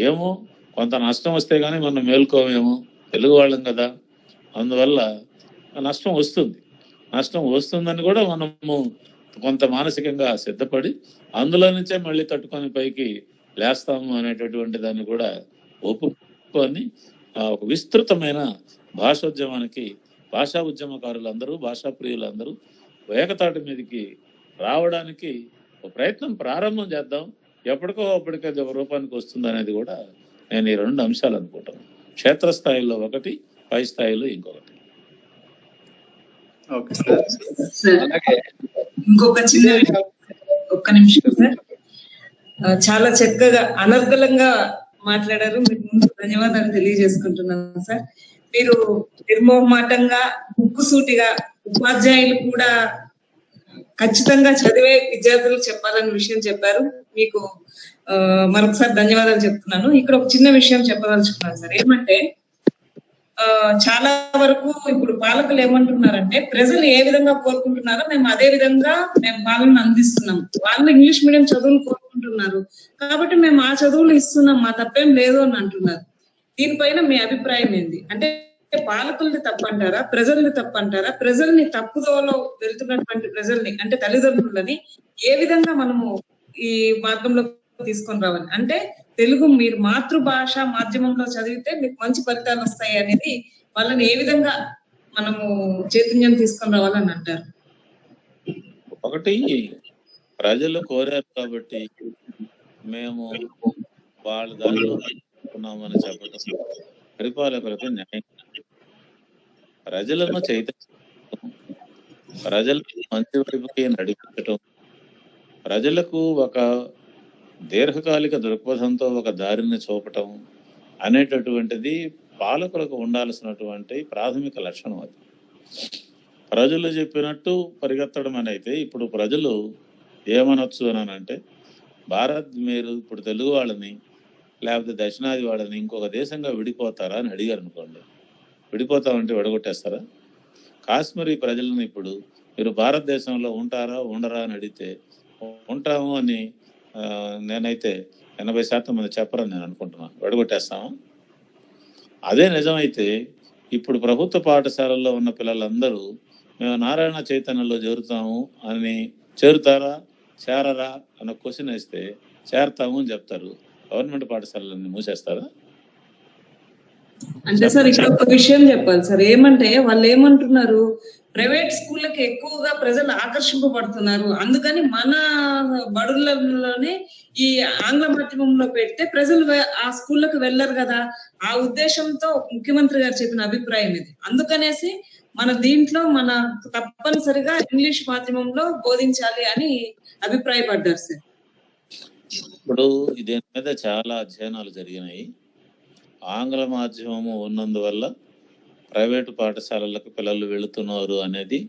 ఏమో కొంత నష్టం వస్తే కానీ మనం మేల్కోమేమో, తెలుగు వాళ్ళం కదా, అందువల్ల నష్టం వస్తుందని కూడా మనము కొంత మానసికంగా సిద్ధపడి అందులో నుంచే మళ్ళీ తట్టుకొని పైకి లేస్తాము అనేటటువంటి దాన్ని కూడా ఒప్పుకొని ఒక విస్తృతమైన భాషోద్యమానికి భాషా ఉద్యమకారులందరూ, భాషా ప్రియులందరూ ఏకతాటి మీదకి రావడానికి ఒక ప్రయత్నం ప్రారంభం చేద్దాం. ఎప్పటికో అప్పటికే అది ఒక రూపానికి వస్తుంది అనేది కూడా నేను ఈ 2 అంశాలు అనుకుంటాను. క్షేత్రస్థాయిలో ఒకటి, పై స్థాయిలో ఇంకొకటి. ఇంకొక చిన్న ఒక్క నిమిషం సార్, చాలా చక్కగా అనర్గళంగా మాట్లాడారు. మీకు ముందు ధన్యవాదాలు తెలియజేసుకుంటున్నాను సార్. మీరు నిర్మోహమాటంగా, ముక్కుసూటిగా ఉపాధ్యాయులు కూడా ఖచ్చితంగా చదివే విద్యార్థులకు చెప్పాలనే విషయం చెప్పారు. మీకు మరొకసారి ధన్యవాదాలు చెప్తున్నాను. ఇక్కడ ఒక చిన్న విషయం చెప్పదలుచుకున్నాను సార్. ఏమంటే చాలా వరకు ఇప్పుడు పాలకులు ఏమంటున్నారంటే ప్రజలు ఏ విధంగా కోరుకుంటున్నారో మేము అదే విధంగా మేము పాలన అందిస్తున్నాం. వాళ్ళు ఇంగ్లీష్ మీడియం చదువులు కోరుకుంటున్నారు కాబట్టి మేము ఆ చదువులు ఇస్తున్నాం, మా తప్పేం లేదు అని అంటున్నారు. దీనిపైన మీ అభిప్రాయం ఏంది? అంటే పాలకుల్ని తప్పంటారా, ప్రజల్ని తప్పంటారా? ప్రజల్ని తప్పుదోవలో వెళ్తున్నటువంటి ప్రజల్ని అంటే తల్లిదండ్రులని ఏ విధంగా మనము ఈ మార్గంలో తీసుకొని రావాలి? అంటే తెలుగు మీరు మాతృభాష మాధ్యమంలో చదివితే మీకు మంచి ఫలితాలు వస్తాయి అనేది వాళ్ళని ఏ విధంగా మనము చైతన్యం తీసుకొని రావాలని అంటారు? ఒకటి, ప్రజలు కోరారు కాబట్టి మేము వాళ్ళ దారిలో ఉన్నామని చెప్పడం పరిపాలకులకు న్యాయం. ప్రజలను చైతన్యం, ప్రజలకు మంచి వైపుకి నడిపించటం, ప్రజలకు ఒక దీర్ఘకాలిక దృక్పథంతో ఒక దారిని చూపటం అనేటటువంటిది పాలకులకు ఉండాల్సినటువంటి ప్రాథమిక లక్షణం. అది ప్రజలు చెప్పినట్టు పరిగెత్తడం అని అయితే ఇప్పుడు ప్రజలు ఏమనొచ్చు అని అంటే, మీరు ఇప్పుడు తెలుగు వాళ్ళని లేకపోతే దక్షిణాది వాళ్ళని ఇంకొక దేశంగా విడిపోతారా అని అడిగారు అనుకోండి, విడిపోతామంటే విడగొట్టేస్తారా? కాశ్మీరీ ప్రజలను ఇప్పుడు మీరు భారతదేశంలో ఉంటారా ఉండరా అని అడిగితే ఉంటాము అని నేనైతే 80% మంది చెప్పరని నేను అనుకుంటున్నాను. విడగొట్టేస్తామా? అదే నిజమైతే ఇప్పుడు ప్రభుత్వ పాఠశాలల్లో ఉన్న పిల్లలందరూ మేము నారాయణ చైతన్యంలో చేరుతాము అని చేరుతారా చేరరా అన్న క్వశ్చన్ వేస్తే చేరతాము అని చెప్తారు. గవర్నమెంట్ పాఠశాలలన్నీ మూసేస్తారా? అంటే సార్ ఇక్కడ ఒక విషయం చెప్పాలి సార్. ఏమంటే వాళ్ళు ఏమంటున్నారు, ప్రైవేట్ స్కూళ్ళకి ఎక్కువగా ప్రజలు ఆకర్షింపబడుతున్నారు, అందుకని మన బడులలోనే ఈ ఆంగ్ల మాధ్యమంలో పెడితే ప్రజలు ఆ స్కూళ్ళకి వెళ్ళరు కదా, ఆ ఉద్దేశంతో ముఖ్యమంత్రి గారు చెప్పిన అభిప్రాయం ఇది. అందుకనేసి మన దీంట్లో మన తప్పనిసరిగా ఇంగ్లీష్ మాధ్యమంలో బోధించాలి అని అభిప్రాయపడ్డారు సార్. ఇప్పుడు దీని మీద చాలా అధ్యయనాలు జరిగినాయి. ఆంగ్ల మాధ్యమము ఉన్నందువల్ల ప్రైవేటు పాఠశాలలకు పిల్లలు వెళుతున్నారు అనేది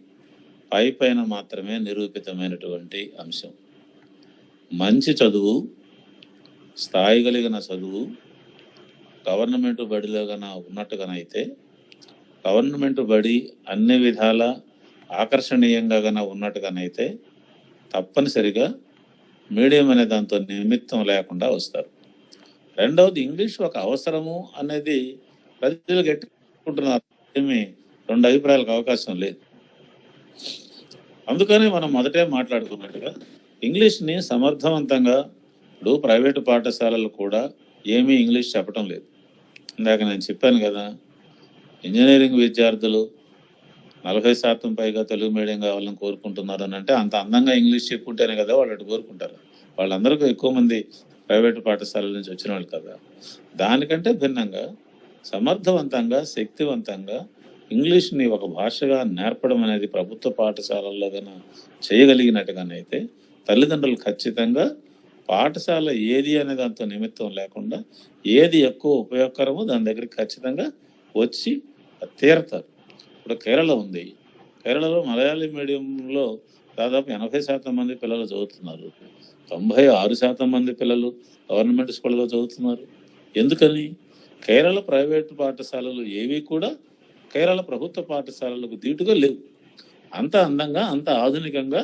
పైన మాత్రమే నిరూపితమైనటువంటి అంశం. మంచి చదువు, స్థాయి కలిగిన చదువు గవర్నమెంట్ బడిలో ఉన్నట్టుగానైతే, గవర్నమెంట్ బడి అన్ని విధాల ఆకర్షణీయంగా ఉన్నట్టుగానైతే తప్పనిసరిగా మీడియం అనే దాంతో నిమిత్తం లేకుండా వస్తారు. రెండవది, ఇంగ్లీష్ ఒక అవసరము అనేది ప్రజలు గట్టికుంటున్నారు. ఏమి రెండు అభిప్రాయాలకు అవకాశం లేదు. అందుకని మనం మొదటే మాట్లాడుకున్నట్టుగా ఇంగ్లీష్ని సమర్థవంతంగా ఇప్పుడు ప్రైవేటు పాఠశాలలు కూడా ఏమీ ఇంగ్లీష్ చెప్పడం లేదు. ఇందాక నేను చెప్పాను కదా, ఇంజనీరింగ్ విద్యార్థులు 40% పైగా తెలుగు మీడియం కావాలని కోరుకుంటున్నారు అని అంటే అంత అందంగా ఇంగ్లీష్ చెప్పుకుంటేనే కదా వాళ్ళు అటు కోరుకుంటారు. వాళ్ళందరికీ ఎక్కువ మంది ప్రైవేటు పాఠశాలల నుంచి వచ్చిన వాళ్ళు కదా. దానికంటే భిన్నంగా సమర్థవంతంగా శక్తివంతంగా ఇంగ్లీష్ని ఒక భాషగా నేర్పడం అనేది ప్రభుత్వ పాఠశాలల్లో కన్నా చేయగలిగినట్టుగానైతే తల్లిదండ్రులు ఖచ్చితంగా పాఠశాల ఏది అనే దాంతో నిమిత్తం లేకుండా ఏది ఎక్కువ ఉపయోగకరమో దాని దగ్గరికి ఖచ్చితంగా వచ్చి తీరతారు. ఇప్పుడు కేరళ ఉంది, కేరళలో మలయాళీ మీడియంలో దాదాపు 80% మంది పిల్లలు చదువుతున్నారు, 96% మంది పిల్లలు గవర్నమెంట్ స్కూళ్ళలో చదువుతున్నారు. ఎందుకని? కేరళ ప్రైవేటు పాఠశాలలు ఏవి కూడా కేరళ ప్రభుత్వ పాఠశాలలకు దీటుగా లేవు. అంత అందంగా అంత ఆధునికంగా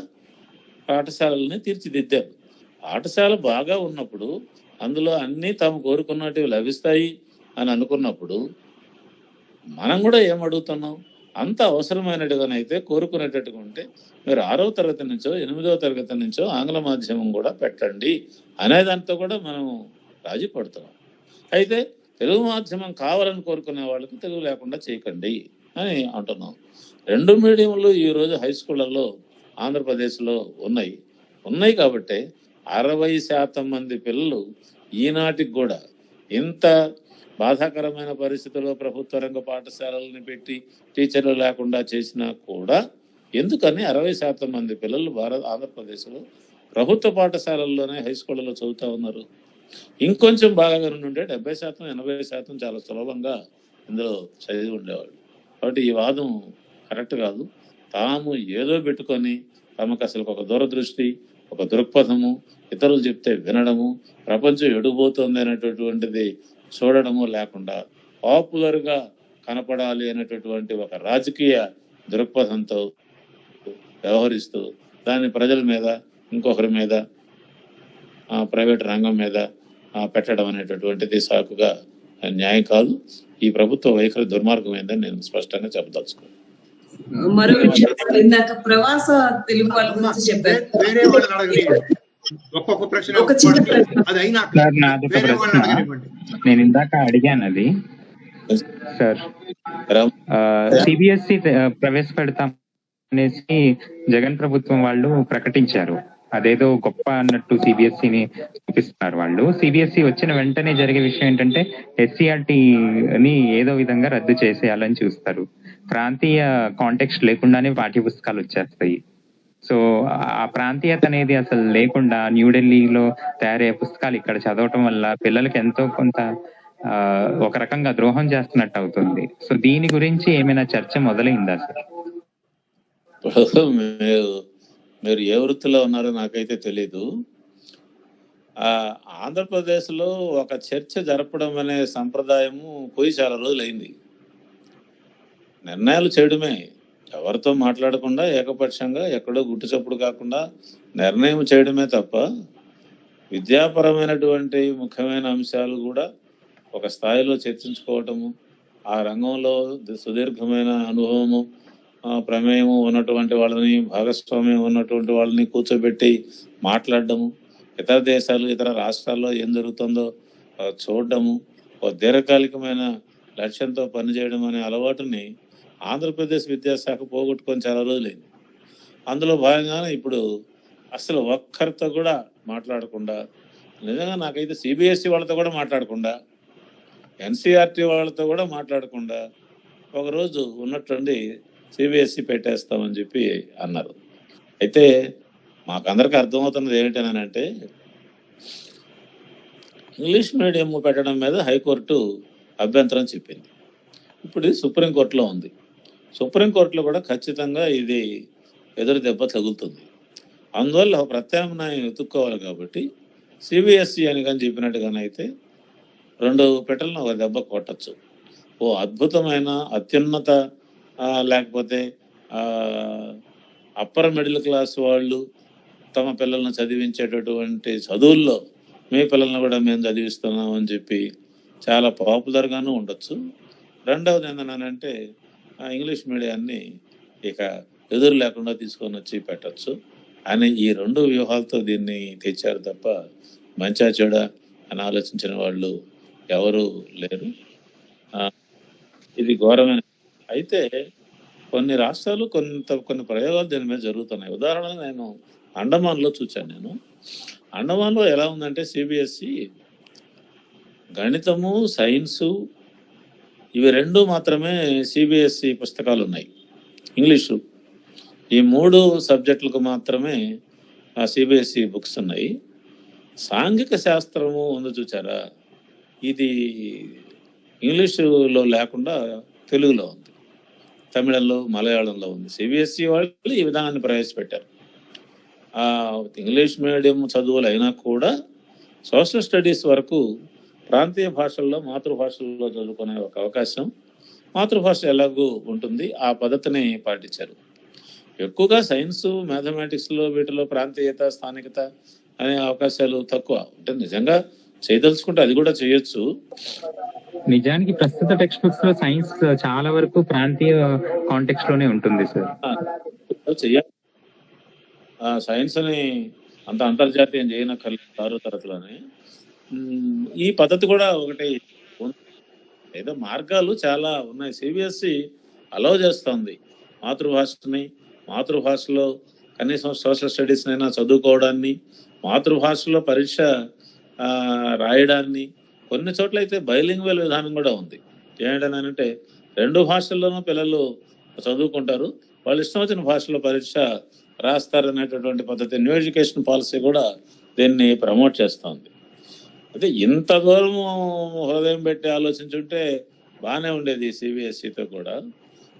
పాఠశాలల్ని తీర్చిదిద్దారు. పాఠశాల బాగా ఉన్నప్పుడు అందులో అన్నీ తాము కోరుకున్నటివి లభిస్తాయి అని అనుకున్నప్పుడు మనం కూడా ఏమడుగుతున్నాం, అంత అవసరమైనట్టుగానైతే కోరుకునేటట్టుగా ఉంటే మీరు 6వ తరగతి నుంచో 8వ తరగతి నుంచో ఆంగ్ల మాధ్యమం కూడా పెట్టండి అనేదాంతో కూడా మనం రాజీ పడుతున్నాం. అయితే తెలుగు మాధ్యమం కావాలని కోరుకునే వాళ్ళకి తెలుగు లేకుండా చేయకండి అని అంటున్నాం. 2 మీడియంలు ఈరోజు హై స్కూళ్ళల్లో ఆంధ్రప్రదేశ్లో ఉన్నాయి కాబట్టి 60% మంది పిల్లలు ఈనాటికి కూడా ఇంత బాధాకరమైన పరిస్థితుల్లో ప్రభుత్వ రంగ పాఠశాలల్ని పెట్టి టీచర్లు లేకుండా చేసినా కూడా ఎందుకని 60% మంది పిల్లలు ఆంధ్రప్రదేశ్లో ప్రభుత్వ పాఠశాలల్లోనే హై స్కూళ్ళలో చదువుతూ ఉన్నారు. ఇంకొంచెం బాగా ఉంటే 70% 80% చాలా సులభంగా ఇందులో చదివి ఉండేవాళ్ళు. కాబట్టి ఈ వాదం కరెక్ట్ కాదు. తాము ఏదో పెట్టుకొని తమకు అసలు ఒక దూరదృష్టి, ఒక దృక్పథము, ఇతరులు చెప్తే వినడము, ప్రపంచం ఎడిపోతుంది అనేటటువంటిది చూడడము లేకుండా పాపులర్గా కనపడాలి అనేటటువంటి ఒక రాజకీయ దృక్పథంతో వ్యవహరిస్తూ దాన్ని ప్రజల మీద, ఇంకొకరి మీద, ప్రైవేట్ రంగం మీద పెట్టడం అనేటటువంటిది సాకుగా న్యాయం కాదు. ఈ ప్రభుత్వ వైఖరి దుర్మార్గమైందని నేను స్పష్టంగా చెప్పదలుచుకున్నాను. మరో విషయం, ఇందాక ప్రవాస తెలుగు వాళ్ళ గురించి చెప్పారు. వేరే వాళ్ళని అడగనివ్వండి. ఒక్కొక్క ప్రశ్న ఒక చిన్న ప్రశ్న. అది అయినా సార్, నాదొక వేరే వాళ్ళని ప్రశ్న. అడగనివ్వండి. నేను ఇందాక అడిగాను అది సార్. సిబిఎస్ఈ ప్రవేశపెడతాం అనేసి జగన్ ప్రభుత్వం వాళ్ళు ప్రకటించారు. అదేదో గొప్ప అన్నట్టు సిబిఎస్ఈని చూపిస్తున్నారు వాళ్ళు. సిబిఎస్ఈ వచ్చిన వెంటనే జరిగే విషయం ఏంటంటే ఎస్సీఆర్టీని ఏదో విధంగా రద్దు చేసేయాలని చూస్తారు. ప్రాంతీయ కాంటెక్స్ట్ లేకుండానే పాఠ్య పుస్తకాలు వచ్చేస్తాయి. సో ఆ ప్రాంతీయత అనేది అసలు లేకుండా న్యూఢిల్లీలో తయారయ్యే పుస్తకాలు ఇక్కడ చదవటం వల్ల పిల్లలకి ఎంతో కొంత ఒక రకంగా ద్రోహం చేస్తున్నట్టు అవుతుంది. సో దీని గురించి ఏమైనా చర్చ మొదలైందా సార్? మీరు ఏ వృత్తిలో ఉన్నారో నాకైతే తెలీదు. ఆంధ్రప్రదేశ్లో ఒక చర్చ జరపడం అనే సంప్రదాయము పోయి చాలా రోజులైంది. నిర్ణయాలు చేయడమే, ఎవరితో మాట్లాడకుండా ఏకపక్షంగా ఎక్కడో గుట్టు చప్పుడు కాకుండా నిర్ణయం చేయడమే తప్ప విద్యాపరమైనటువంటి ముఖ్యమైన అంశాలు కూడా ఒక స్థాయిలో చర్చించుకోవటము, ఆ రంగంలో సుదీర్ఘమైన అనుభవము, ప్రమేయము ఉన్నటువంటి వాళ్ళని, భాగస్వామ్యం ఉన్నటువంటి వాళ్ళని కూర్చోబెట్టి మాట్లాడడము, ఇతర దేశాలు, ఇతర రాష్ట్రాల్లో ఏం జరుగుతుందో చూడడము, ఒక దీర్ఘకాలికమైన లక్ష్యంతో పనిచేయడం అనే అలవాటుని ఆంధ్రప్రదేశ్ విద్యాశాఖ పోగొట్టుకొని చాలా రోజులైంది. అందులో భాగంగానే ఇప్పుడు అసలు ఒక్కరితో కూడా మాట్లాడకుండా, నిజంగా నాకైతే సిబిఎస్ఈ వాళ్ళతో కూడా మాట్లాడకుండా, ఎన్సీఆర్టీ వాళ్ళతో కూడా మాట్లాడకుండా ఒకరోజు ఉన్నట్టుండి సిబిఎస్ఈ పెట్టేస్తామని చెప్పి అన్నారు. అయితే మాకందరికీ అర్థమవుతున్నది ఏమిటనంటే, ఇంగ్లీష్ మీడియం పెట్టడం మీద హైకోర్టు అభ్యంతరం చెప్పింది. ఇప్పుడు ఇది సుప్రీంకోర్టులో ఉంది. సుప్రీంకోర్టులో కూడా ఖచ్చితంగా ఇది ఎదురు దెబ్బ తగులుతుంది. అందువల్ల ప్రత్యామ్నాయం వెతుక్కోవాలి. కాబట్టి సిబిఎస్ఈ అని కానీ చెప్పినట్టుగానైతే 2 పెట్టలను ఒక దెబ్బ కొట్టచ్చు. ఓ అద్భుతమైన అత్యున్నత లేకపోతే అప్పర్ మిడిల్ క్లాస్ వాళ్ళు తమ పిల్లలను చదివించేటటువంటి చదువుల్లో మీ పిల్లల్ని కూడా మేము చదివిస్తున్నాం అని చెప్పి చాలా పాపులర్గాను ఉండొచ్చు. రెండవది ఏంటంటే ఇంగ్లీష్ మీడియాన్ని ఇక ఎదురు లేకుండా తీసుకొని వచ్చి పెట్టచ్చు అని ఈ 2 వ్యూహాలతో దీన్ని తెచ్చారు తప్ప మంచా చెడా అని ఆలోచించిన వాళ్ళు ఎవరు లేరు. ఇది ఘోరమైన. అయితే కొన్ని రాష్ట్రాలు కొన్ని ప్రయోగాలు దీని మీద జరుగుతున్నాయి. ఉదాహరణకు నేను అండమాన్లో చూశాను. అండమాన్లో ఎలా ఉందంటే సిబిఎస్ఈ గణితము, సైన్సు ఇవి 2 మాత్రమే సిబిఎస్ఈ పుస్తకాలు ఉన్నాయి. ఇంగ్లీషు ఈ 3 సబ్జెక్టులకు మాత్రమే సిబిఎస్ఈ బుక్స్ ఉన్నాయి. సాంఘిక శాస్త్రము ఉంది చూసారా, ఇది ఇంగ్లీషులో లేకుండా తెలుగులో ఉంది, తమిళంలో, మలయాళంలో ఉంది. సిబిఎస్ఈ వాళ్ళు ఈ విధానాన్ని ప్రవేశపెట్టారు. ఇంగ్లీష్ మీడియం చదువులు అయినా కూడా సోషల్ స్టడీస్ వరకు ప్రాంతీయ భాషల్లో, మాతృభాషల్లో చదువుకునే ఒక అవకాశం మాతృభాష ఎలాగూ ఉంటుంది, ఆ పద్ధతిని పాటించారు. ఎక్కువగా సైన్సు, మ్యాథమెటిక్స్లో వీటిలో ప్రాంతీయత, స్థానికత అనే అవకాశాలు తక్కువ. అంటే నిజంగా చేయదలుచుకుంటే అది కూడా చేయొచ్చు. నిజానికి ప్రస్తుత టెక్స్ట్ బుక్స్ లో సైన్స్ చాలా వరకు ప్రాంతీయ కాంటెక్స్ట్ లోనే ఉంటుంది సార్. చెయ్యాలి. సైన్స్ అని అంత అంతర్జాతీయం చేయనక్కర్లేదు 6వ తరగతిలోనే. ఈ పద్ధతి కూడా ఒకటి ఏదో మార్గాలు చాలా ఉన్నాయి. సిబిఎస్ఈ అలౌ చేస్తుంది మాతృభాషని, మాతృభాషలో కనీసం సోషల్ స్టడీస్ అయినా చదువుకోవడాన్ని, మాతృభాషలో పరీక్ష రాయడాన్ని. కొన్ని చోట్ల అయితే బైలింగ్వల్ విధానం కూడా ఉంది. ఏంటంటే 2 భాషల్లోనూ పిల్లలు చదువుకుంటారు, వాళ్ళు ఇష్టం వచ్చిన భాషలో పరీక్ష రాస్తారనేటటువంటి పద్ధతి. న్యూ ఎడ్యుకేషన్ పాలసీ కూడా దీన్ని ప్రమోట్ చేస్తుంది. అయితే ఇంత దూరం హృదయం పెట్టి ఆలోచించుంటే బాగానే ఉండేది సిబిఎస్ఈతో కూడా.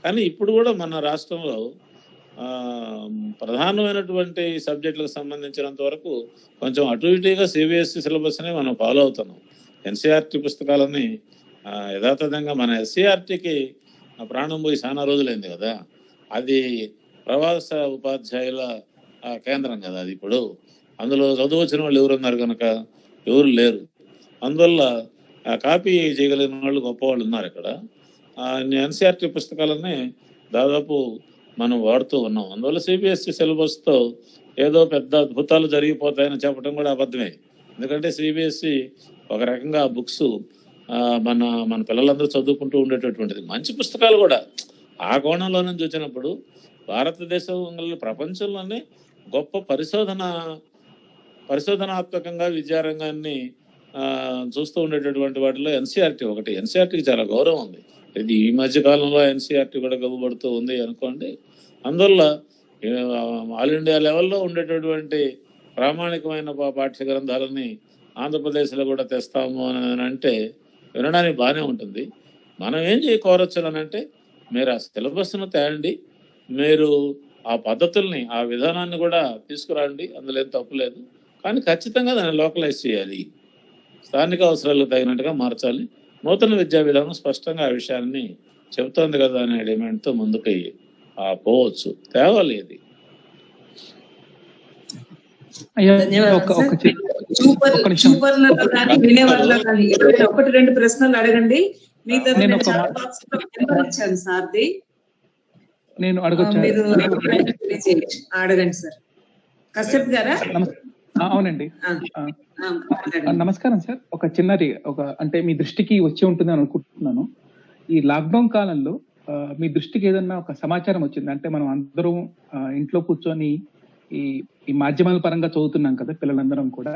కానీ ఇప్పుడు కూడా మన రాష్ట్రంలో ప్రధానమైనటువంటి సబ్జెక్టులకు సంబంధించినంత వరకు కొంచెం అటు ఇటుగా సిబిఎస్ఈ సిలబస్ని మనం ఫాలో అవుతున్నాం. ఎన్సీఆర్టీ పుస్తకాలని యథాతథంగా మన ఎస్సీఆర్టీకి ప్రాణం పోయి చాలా రోజులైంది కదా. అది ప్రవాస ఉపాధ్యాయుల కేంద్రం కదా అది. ఇప్పుడు అందులో చదువు వచ్చిన వాళ్ళు ఎవరున్నారు కనుక ఎవరు లేరు. అందువల్ల కాపీ చేయగలిగిన వాళ్ళు గొప్పవాళ్ళు ఉన్నారు ఇక్కడ. ఎన్సీఆర్టీ పుస్తకాలన్నీ దాదాపు మనం వాడుతూ ఉన్నాం. అందువల్ల సిబిఎస్ఈ సిలబస్తో ఏదో పెద్ద అద్భుతాలు జరిగిపోతాయని చెప్పడం కూడా అబద్ధమే. ఎందుకంటే సిబిఎస్ఈ ఒక రకంగా బుక్స్ మన మన పిల్లలందరూ చదువుకుంటూ ఉండేటటువంటిది. మంచి పుస్తకాలు కూడా ఆ కోణంలో నుంచి వచ్చినప్పుడు భారతదేశం ప్రపంచంలోనే గొప్ప పరిశోధనాత్మకంగా విద్యారంగాన్ని చూస్తూ ఉండేటటువంటి వాటిలో ఎన్సీఆర్టీ ఒకటి. ఎన్సీఆర్టీకి చాలా గౌరవం ఉంది. ఇది ఈ మధ్య కాలంలో ఎన్సీఆర్టీ కూడా గవ్వబడుతూ ఉంది అనుకోండి. అందువల్ల ఆల్ ఇండియా లెవెల్లో ఉండేటటువంటి ప్రామాణికమైన పాఠ్య గ్రంథాలని ఆంధ్రప్రదేశ్లో కూడా తెస్తాము అని అంటే వినడానికి బాగానే ఉంటుంది. మనం ఏం కోరొచ్చు అని అంటే, మీరు ఆ సిలబస్ను తేండి, మీరు ఆ పద్ధతుల్ని ఆ విధానాన్ని కూడా తీసుకురండి, అందులో ఏం తప్పు లేదు. కానీ ఖచ్చితంగా దాన్ని లోకలైజ్ చేయాలి, స్థానిక అవసరాలకు తగినట్టుగా మార్చాలి. నూతన విద్యా విధానం స్పష్టంగా ఆ విషయాన్ని చెబుతోంది కదా అనే డిమాండ్తో ముందుకు పోవచ్చు, తేవాలి అది. ఒకటి రెండు ప్రశ్నలు అడగండి. సార్ది నేను అడగొచ్చా? అడగండి సార్. కశ్యప్ గారా? అవునండి, నమస్కారం సార్. ఒక చిన్నది అంటే మీ దృష్టికి వచ్చి ఉంటుంది అని అనుకుంటున్నాను. ఈ లాక్డౌన్ కాలంలో మీ దృష్టికి ఏదన్నా ఒక సమాచారం వచ్చింది అంటే, మనం అందరం ఇంట్లో కూర్చొని ఈ మాధ్యమాల పరంగా చదువుతున్నాం కదా పిల్లలందరం కూడా.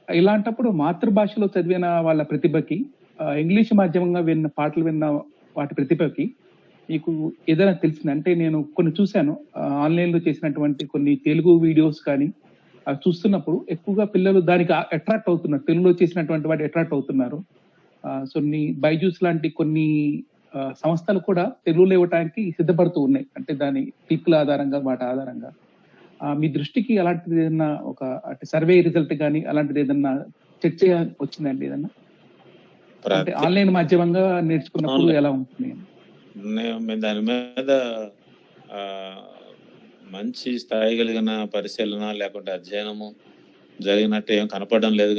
ఇలాంటప్పుడు మాతృభాషలో చదివిన వాళ్ళ ప్రతిభకి, ఇంగ్లీష్ మాధ్యమంగా పాటలు విన్న వాటి ప్రతిభకి మీకు ఏదైనా తెలిసింది అంటే, నేను కొన్ని చూశాను ఆన్లైన్లో చేసినటువంటి కొన్ని తెలుగు వీడియోస్ కానీ అవి చూస్తున్నప్పుడు ఎక్కువగా పిల్లలు దానికి అట్రాక్ట్ అవుతున్నారు. తెలుగులో చేసినటువంటి వాటి అట్రాక్ట్ అవుతున్నారు. సో బైజూస్ లాంటి కొన్ని సంస్థలు కూడా తెలుగులో ఇవ్వడానికి సిద్ధపడుతూ ఉన్నాయి. అంటే దాని క్లిక్ల ఆధారంగా వాటి ఆధారంగా మీ దృష్టికి అలాంటిది ఏదన్నా అంటే సర్వే రిజల్ట్ కానీ అలాంటిది ఏదన్నా చర్చ వచ్చిందండి? ఏదన్నా అంటే ఆన్లైన్ మాధ్యమంగా నేర్చుకున్నప్పుడు ఎలా ఉంటుంది? దాని మీద మంచి స్థాయి కలిగిన పరిశీలన లేకుంటే అధ్యయనము జరిగినట్టు ఏం కనపడడం లేదు.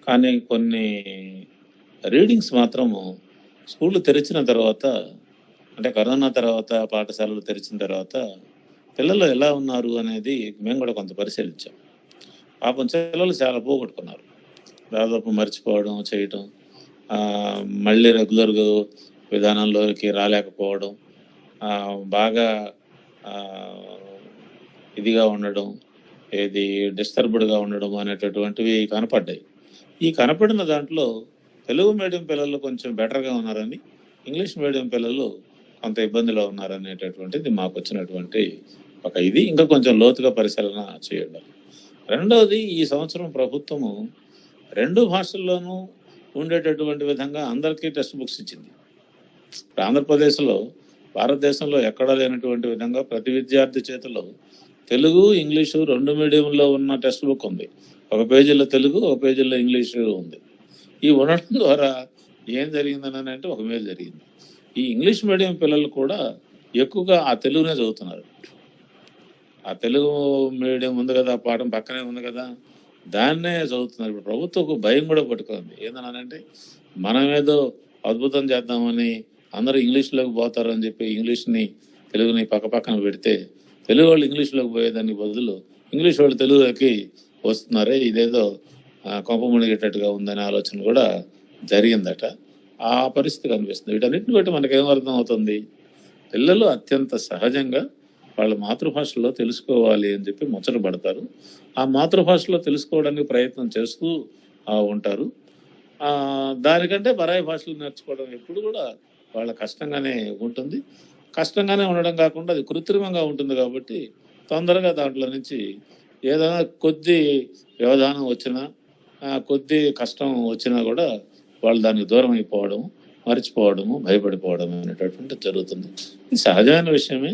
కానీ కొన్ని రీడింగ్స్ మాత్రము స్కూళ్ళు తెరిచిన తర్వాత, అంటే కరోనా తర్వాత పాఠశాలలు తెరిచిన తర్వాత పిల్లలు ఎలా ఉన్నారు అనేది మేము కూడా కొంత పరిశీలించాం. పాపం పిల్లలు చాలా పోగొట్టుకున్నారు. దాదాపు మర్చిపోవడం చేయటం, మళ్ళీ రెగ్యులర్ విధానంలోకి రాలేకపోవడం, బాగా ఇదిగా ఉండడం, డిస్టర్బ్డ్గా ఉండడం అనేటటువంటివి కనపడ్డాయి. ఈ కనపడిన దాంట్లో తెలుగు మీడియం పిల్లలు కొంచెం బెటర్గా ఉన్నారని, ఇంగ్లీష్ మీడియం పిల్లలు కొంత ఇబ్బందిలో ఉన్నారనేటటువంటిది మాకు వచ్చినటువంటి ఒక ఇది. ఇంకా కొంచెం లోతుగా పరిశీలన చేయండి. రెండవది, ఈ సంవత్సరం ప్రభుత్వము 2 భాషల్లోనూ ఉండేటటువంటి విధంగా అందరికీ టెక్స్ట్ బుక్స్ ఇచ్చింది. ఆంధ్రప్రదేశ్లో భారతదేశంలో ఎక్కడా లేనటువంటి విధంగా ప్రతి విద్యార్థి చేతిలో తెలుగు, ఇంగ్లీషు 2 మీడియంలో ఉన్న టెక్స్ట్ బుక్ ఉంది. ఒక పేజీలో తెలుగు, ఒక పేజీలో ఇంగ్లీషు ఉంది. ఈ ఉండడం ద్వారా ఏం జరిగిందని అంటే ఒక మేలు జరిగింది. ఈ ఇంగ్లీష్ మీడియం పిల్లలు కూడా ఎక్కువగా ఆ తెలుగునే చదువుతున్నారు. ఆ తెలుగు మీడియం ఉంది కదా, పాఠం పక్కనే ఉంది కదా, దాన్నే చదువుతున్నారు. ఇప్పుడు ప్రభుత్వం భయం కూడా పట్టుకుంది. ఏంటనంటే, మనమేదో అద్భుతం చేద్దామని అందరూ ఇంగ్లీష్లోకి పోతారని చెప్పి ఇంగ్లీష్ని తెలుగుని పక్కన పెడితే, తెలుగు వాళ్ళు ఇంగ్లీష్లోకి పోయేదానికి బదులు ఇంగ్లీష్ వాళ్ళు తెలుగులోకి వస్తున్నారే, ఇదేదో కొంప మునిగేటట్టుగా ఉందనే ఆలోచన కూడా జరిగిందట. ఆ పరిస్థితి కనిపిస్తుంది. వీటన్నిటిని బట్టి మనకేం అర్థం అవుతుంది? పిల్లలు అత్యంత సహజంగా వాళ్ళ మాతృభాషలో తెలుసుకోవాలి అని చెప్పి ముచ్చట పడతారు. ఆ మాతృభాషలో తెలుసుకోవడానికి ప్రయత్నం చేస్తూ ఉంటారు. దానికంటే పరాయి భాషలు నేర్చుకోవడం ఎప్పుడు కూడా వాళ్ళ కష్టంగానే ఉంటుంది. కష్టంగానే ఉండడం కాకుండా అది కృత్రిమంగా ఉంటుంది. కాబట్టి తొందరగా దాంట్లో నుంచి ఏదైనా కొద్ది వ్యవధానం వచ్చినా, కొద్ది కష్టం వచ్చినా కూడా వాళ్ళు దానికి దూరం అయిపోవడం, మర్చిపోవడము, భయపడిపోవడం అనేటటువంటి జరుగుతుంది. ఇది సహజమైన విషయమే.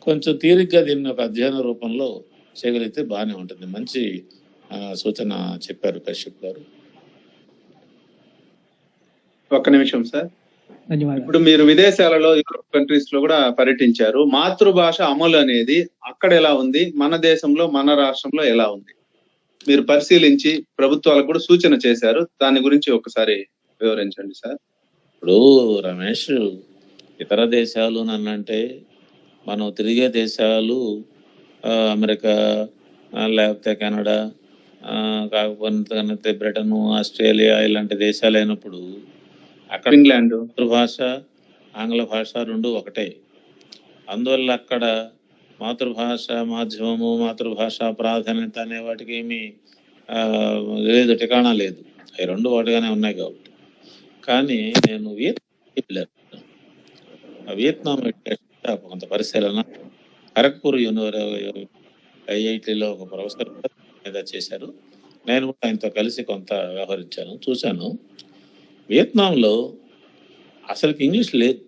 కొంచెం తీరిగ్గా దీన్ని ఒక అధ్యయన రూపంలో చేయగలిగితే బాగానే ఉంటుంది. మంచి సూచన చెప్పారు కశ్యప్ గారు. ఒక్క నిమిషం సార్. ధన్యవాదాలు. ఇప్పుడు మీరు విదేశాలలో యూరోప్ కంట్రీస్ లో కూడా పర్యటించారు. మాతృభాష అమలు అనేది అక్కడ ఎలా ఉంది, మన దేశంలో మన రాష్ట్రంలో ఎలా ఉంది మీరు పరిశీలించి ప్రభుత్వాలకు కూడా సూచన చేశారు. దాని గురించి ఒకసారి వివరించండి సార్. ఇప్పుడు రమేష్, ఇతర దేశాలు నన్నంటే మనం తిరిగే దేశాలు అమెరికా, లేకపోతే కెనడా, కాకపోతే బ్రిటన్, ఆస్ట్రేలియా ఇలాంటి దేశాలు అయినప్పుడు అక్కడ ఫిన్లాండ్ మాతృభాష ఆంగ్ల భాష రెండు ఒకటే. అందువల్ల అక్కడ మాతృభాష మాధ్యమము, మాతృభాష ప్రాధాన్యత అనే వాటికి ఏమీ లేదు, ఠికాణా లేదు. అవి రెండు ఒకటిగానే ఉన్నాయి కాబట్టి. కానీ నేను వెళ్ళాను. వియత్నాం కొంత పరిశీలన ఖరగ్పూర్ ఐఐటిలో ఒక ప్రొఫెసర్ మీద చేశారు. నేను కూడా ఆయనతో కలిసి కొంత వ్యవహరించాను, చూశాను. వియత్నాంలో అసలుకి ఇంగ్లీష్ లేదు.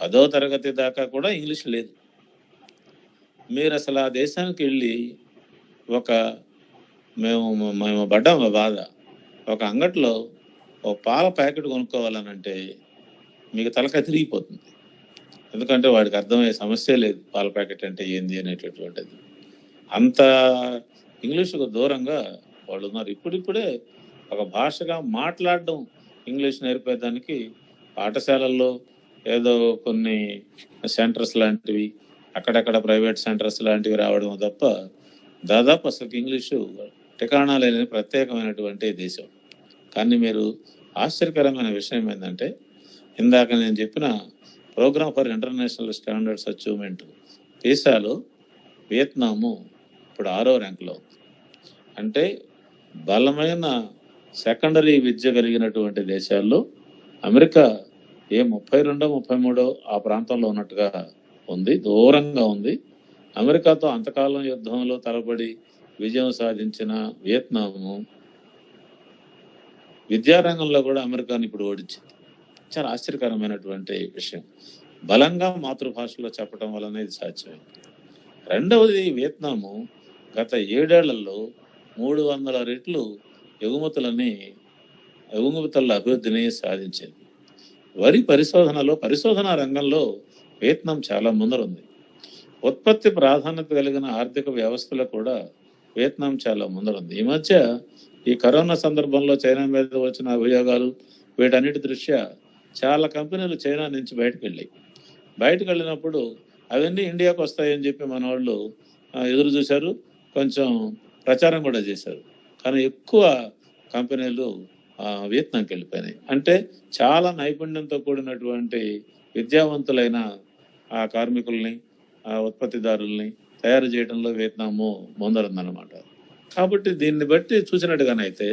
10వ తరగతి దాకా కూడా ఇంగ్లీష్ లేదు. మీరు అసలు ఆ దేశానికి వెళ్ళి మేము పడ్డాము బాధ. ఒక అంగట్లో ఒక పాల ప్యాకెట్ కొనుక్కోవాలనంటే మీకు తలకాయ తిరిగిపోతుంది. ఎందుకంటే వాడికి అర్థమయ్యే సమస్య లేదు పాల ప్యాకెట్ అంటే ఏంది అనేటటువంటిది. అంత ఇంగ్లీషుకు దూరంగా వాళ్ళు ఉన్నారు. ఇప్పుడిప్పుడే ఒక భాషగా మాట్లాడడం ఇంగ్లీష్ నేర్పేదానికి పాఠశాలల్లో ఏదో కొన్ని సెంటర్స్ లాంటివి, అక్కడక్కడ ప్రైవేట్ సెంటర్స్ లాంటివి రావడం తప్ప దాదాపు అసలు ఇంగ్లీషు ఠికాణా లేని ప్రత్యేకమైనటువంటి దేశం. కానీ మీరు ఆశ్చర్యకరమైన విషయం ఏంటంటే, ఇందాక నేను చెప్పిన programme for international standards achievement దేశాలు వియత్నాము ఇప్పుడు 6వ ర్యాంకులో. అంటే బలమైన సెకండరీ విద్య కలిగినటువంటి దేశాల్లో అమెరికా 32, 33 ఆ ప్రాంతంలో ఉన్నట్టుగా ఉంది, దూరంగా ఉంది. అమెరికాతో అంతకాలం యుద్ధంలో తలబడి విజయం సాధించిన వియత్నాము విద్యారంగంలో కూడా అమెరికాని ఇప్పుడు ఓడించింది. చాలా ఆశ్చర్యకరమైనటువంటి విషయం. బలంగా మాతృభాషలో చెప్పడం వలన ఇది సాధ్యమైంది. రెండవది, వియత్నాము గత 7 ఏళ్లలో 300 రెట్లు ఎగుమతుల అభివృద్ధిని సాధించింది. వరి పరిశోధనా రంగంలో వియత్నాం చాలా ముందరుంది. ఉత్పత్తి ప్రాధాన్యత కలిగిన ఆర్థిక వ్యవస్థలో కూడా వియత్నాం చాలా ముందరుంది. ఈ మధ్య ఈ కరోనా సందర్భంలో చైనా మీద వచ్చిన అభియోగాలు వీటన్నిటి దృష్ట్యా చాలా కంపెనీలు చైనా నుంచి బయటకు వెళ్ళినప్పుడు అవన్నీ ఇండియాకు వస్తాయని చెప్పి మన వాళ్ళు ఎదురు చూశారు, కొంచెం ప్రచారం కూడా చేశారు. కానీ ఎక్కువ కంపెనీలు వియత్నాంకి వెళ్ళిపోయినాయి. అంటే చాలా నైపుణ్యంతో కూడినటువంటి విద్యావంతులైన ఆ కార్మికుల్ని, ఉత్పత్తిదారుల్ని తయారు చేయడంలో వియత్నాము ముందరుందన్నమాట. కాబట్టి దీన్ని బట్టి చూసినట్టుగానైతే